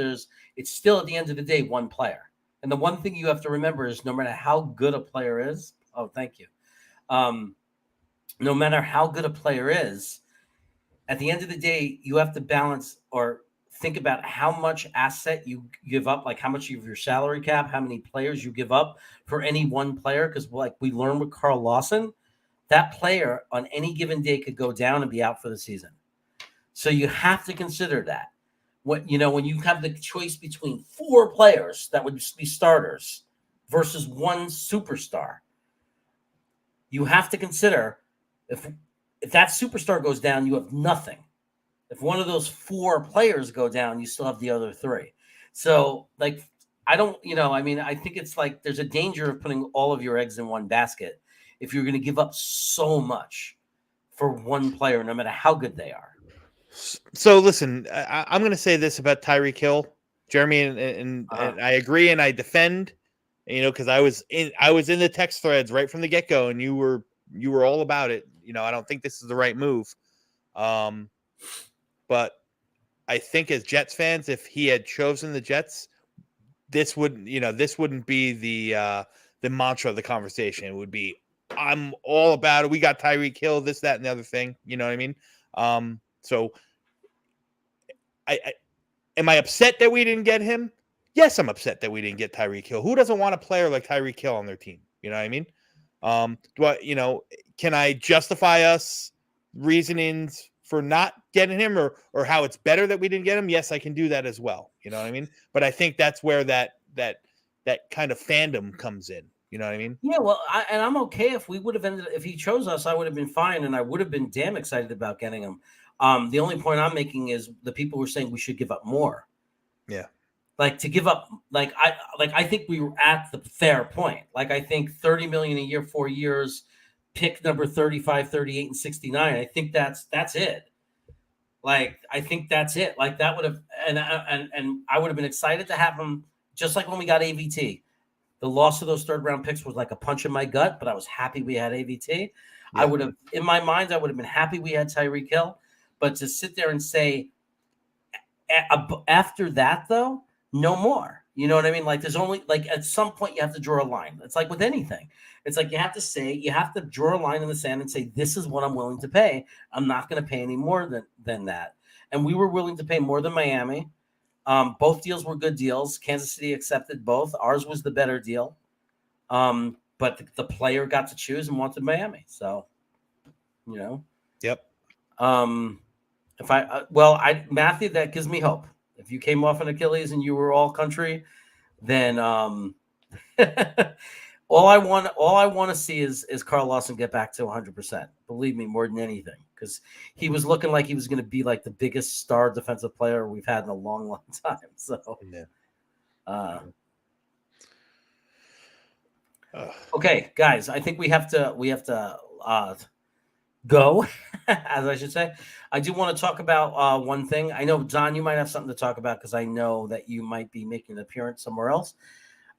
it's still at the end of the day one player. And the one thing you have to remember is no matter how good a player is, thank you. No matter how good a player is, at the end of the day, you have to balance or think about how much asset you give up, like how much of your salary cap, how many players you give up for any one player. Because like we learned with Carl Lawson, that player on any given day could go down and be out for the season. So you have to consider that. When you have the choice between 4 players that would be starters versus one superstar, you have to consider if that superstar goes down, you have nothing. If one of those 4 players go down, you still have the other 3. So I think it's like there's a danger of putting all of your eggs in one basket if you're going to give up so much for one player, no matter how good they are. So listen, I'm going to say this about Tyreek Hill, Jeremy, and I agree and I defend, because I was in the text threads right from the get go, and you were all about it. I don't think this is the right move, but I think as Jets fans, if he had chosen the Jets, this wouldn't be the mantra of the conversation. It would be, I'm all about it. We got Tyreek Hill, this, that, and the other thing. You know what I mean? So am I upset that we didn't get him? Yes, I'm upset that we didn't get Tyreek Hill. Who doesn't want a player like Tyreek Hill on their team? You know what I mean? Can I justify us reasonings for not getting him or how it's better that we didn't get him? Yes, I can do that as well. You know what I mean? But I think that's where that kind of fandom comes in. You know what I mean? Yeah, well, I'm okay if we would have if he chose us, I would have been fine, and I would have been damn excited about getting him. The only point I'm making is the people were saying we should give up more. Yeah. Like to give up, I think we were at the fair point. Like I think $30 million a year, 4 years, pick number 35, 38, and 69. I think that's it. Like I think that's it. Like that would have, and I would have been excited to have him, just like when we got AVT. The loss of those 3rd round picks was like a punch in my gut, but I was happy we had AVT. Yeah. I would have, in my mind, I would have been happy we had Tyreek Hill. But to sit there and say, after that, though, no more. You know what I mean? Like there's only, like at some point you have to draw a line. It's like with anything. It's like you have to draw a line in the sand and say, this is what I'm willing to pay. I'm not going to pay any more than that. And we were willing to pay more than Miami. Both deals were good deals. Kansas City accepted both. Ours was the better deal. But the player got to choose and wanted Miami. So, Yep. Matthew, that gives me hope. If you came off an Achilles and you were all country, then all I want to see is Carl Lawson get back to 100%. Believe me, more than anything, because he was looking like he was going to be like the biggest star defensive player we've had in a long, long time. So, Okay, guys, I think we have to go, as I should say. I do want to talk about one thing. I know, Don, you might have something to talk about because I know that you might be making an appearance somewhere else.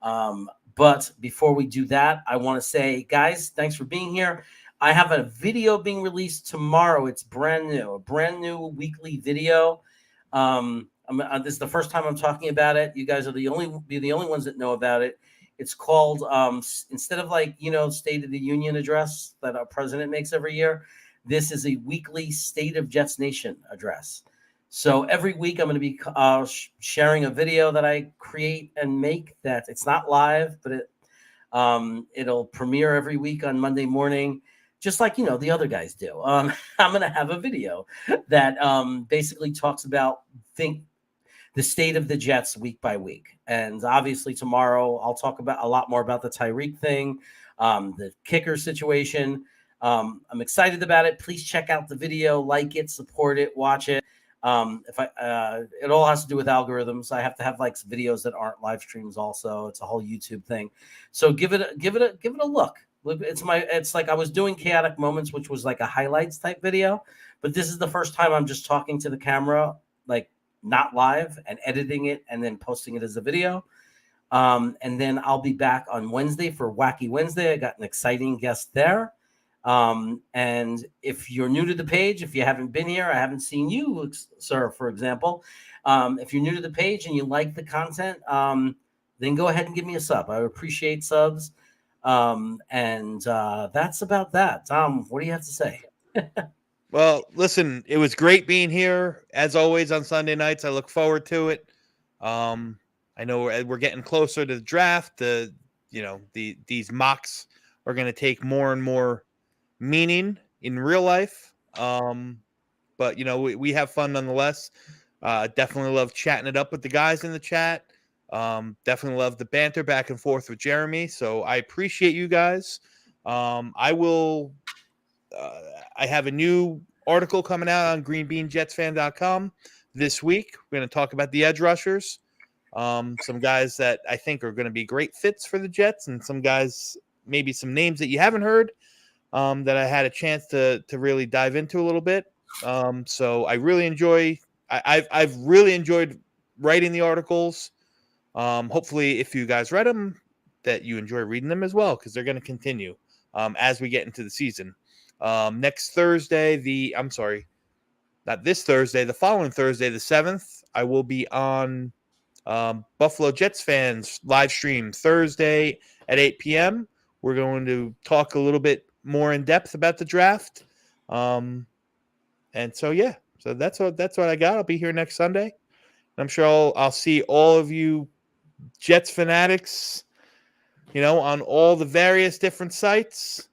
But before we do that, I want to say, guys, thanks for being here. I have a video being released tomorrow. It's a brand new weekly video. This is the first time I'm talking about it. You guys are the only ones that know about it. It's called instead of State of the Union address that our president makes every year, this is a weekly State of Jets Nation address. So every week I'm going to be sharing a video that I create and make. That it's not live, but it'll premiere every week on Monday morning, just like the other guys do. I'm going to have a video that basically talks about the state of the Jets week by week. And obviously tomorrow I'll talk about a lot more about the Tyreek thing, the kicker situation. I'm excited about it. Please check out the video, like it, support it, watch it. It all has to do with algorithms. I have to have videos that aren't live streams also. It's a whole YouTube thing. So give it a look. It's like I was doing Chaotic Moments, which was like a highlights type video, but this is the first time I'm just talking to the camera, not live, and editing it and then posting it as a video. And then I'll be back on Wednesday for Wacky Wednesday. I got an exciting guest there. And if you're new to the page, if you haven't been here, I haven't seen you, sir, for example. If you're new to the page and you like the content, then go ahead and give me a sub. I appreciate subs. And that's about that. Tom, what do you have to say? Well, listen, it was great being here as always on Sunday nights. I look forward to it. I know we're getting closer to the draft. These mocks are going to take more and more meaning in real life. But we have fun nonetheless. Definitely love chatting it up with the guys in the chat. Definitely love the banter back and forth with Jeremy. So I appreciate you guys. I have a new article coming out on greenbeanjetsfan.com this week. We're going to talk about the edge rushers. Some guys that I think are going to be great fits for the Jets, and some guys, maybe some names that you haven't heard, that I had a chance to really dive into a little bit. So I really enjoy. I've really enjoyed writing the articles. Hopefully, if you guys read them, that you enjoy reading them as well, because they're going to continue as we get into the season. Next Thursday, not this Thursday, the following Thursday, the 7th, I will be on Buffalo Jets fans live stream Thursday at 8 p.m. We're going to talk a little bit more in depth about the draft. And so that's what I got. I'll be here next Sunday. I'm sure I'll see all of you Jets fanatics, on all the various different sites.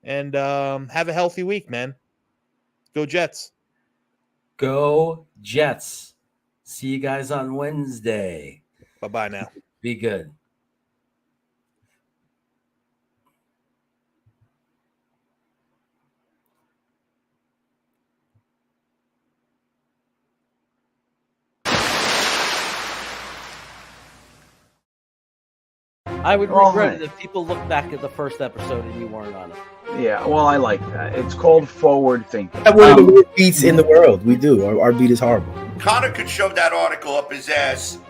And have a healthy week, man. Go Jets. Go Jets. See you guys on Wednesday. Bye-bye now. Be good. I would regret it if people look back at the first episode and you weren't on it. Yeah, well, I like that. It's called forward thinking. We have one of the worst beats in the world. We do. Our beat is horrible. Connor could shove that article up his ass.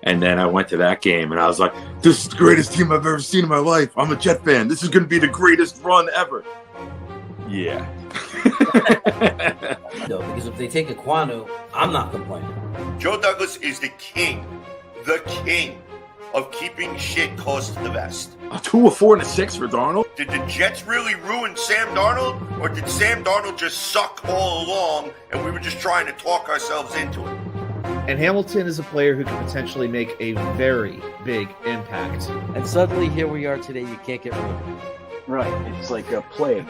And then I went to that game and I was like, this is the greatest team I've ever seen in my life. I'm a Jet fan. This is going to be the greatest run ever. Yeah. No, because if they take a Kwanu, I'm not complaining. Joe Douglas is the king of keeping shit close to the vest. A 2, a 4, and a 6 for Darnold. Did the Jets really ruin Sam Darnold, or did Sam Darnold just suck all along and we were just trying to talk ourselves into it? And Hamilton is a player who can potentially make a very big impact. And suddenly here we are today, you can't get rid of him. Right, it's like a plague.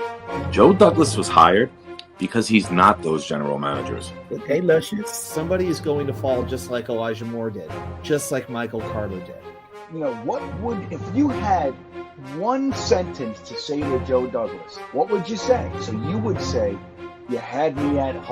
Joe Douglas was hired because he's not those general managers. Okay, Luscious. Somebody is going to fall just like Elijah Moore did, just like Michael Carter did. If you had one sentence to say to Joe Douglas, what would you say? So you would say, you had me at hello.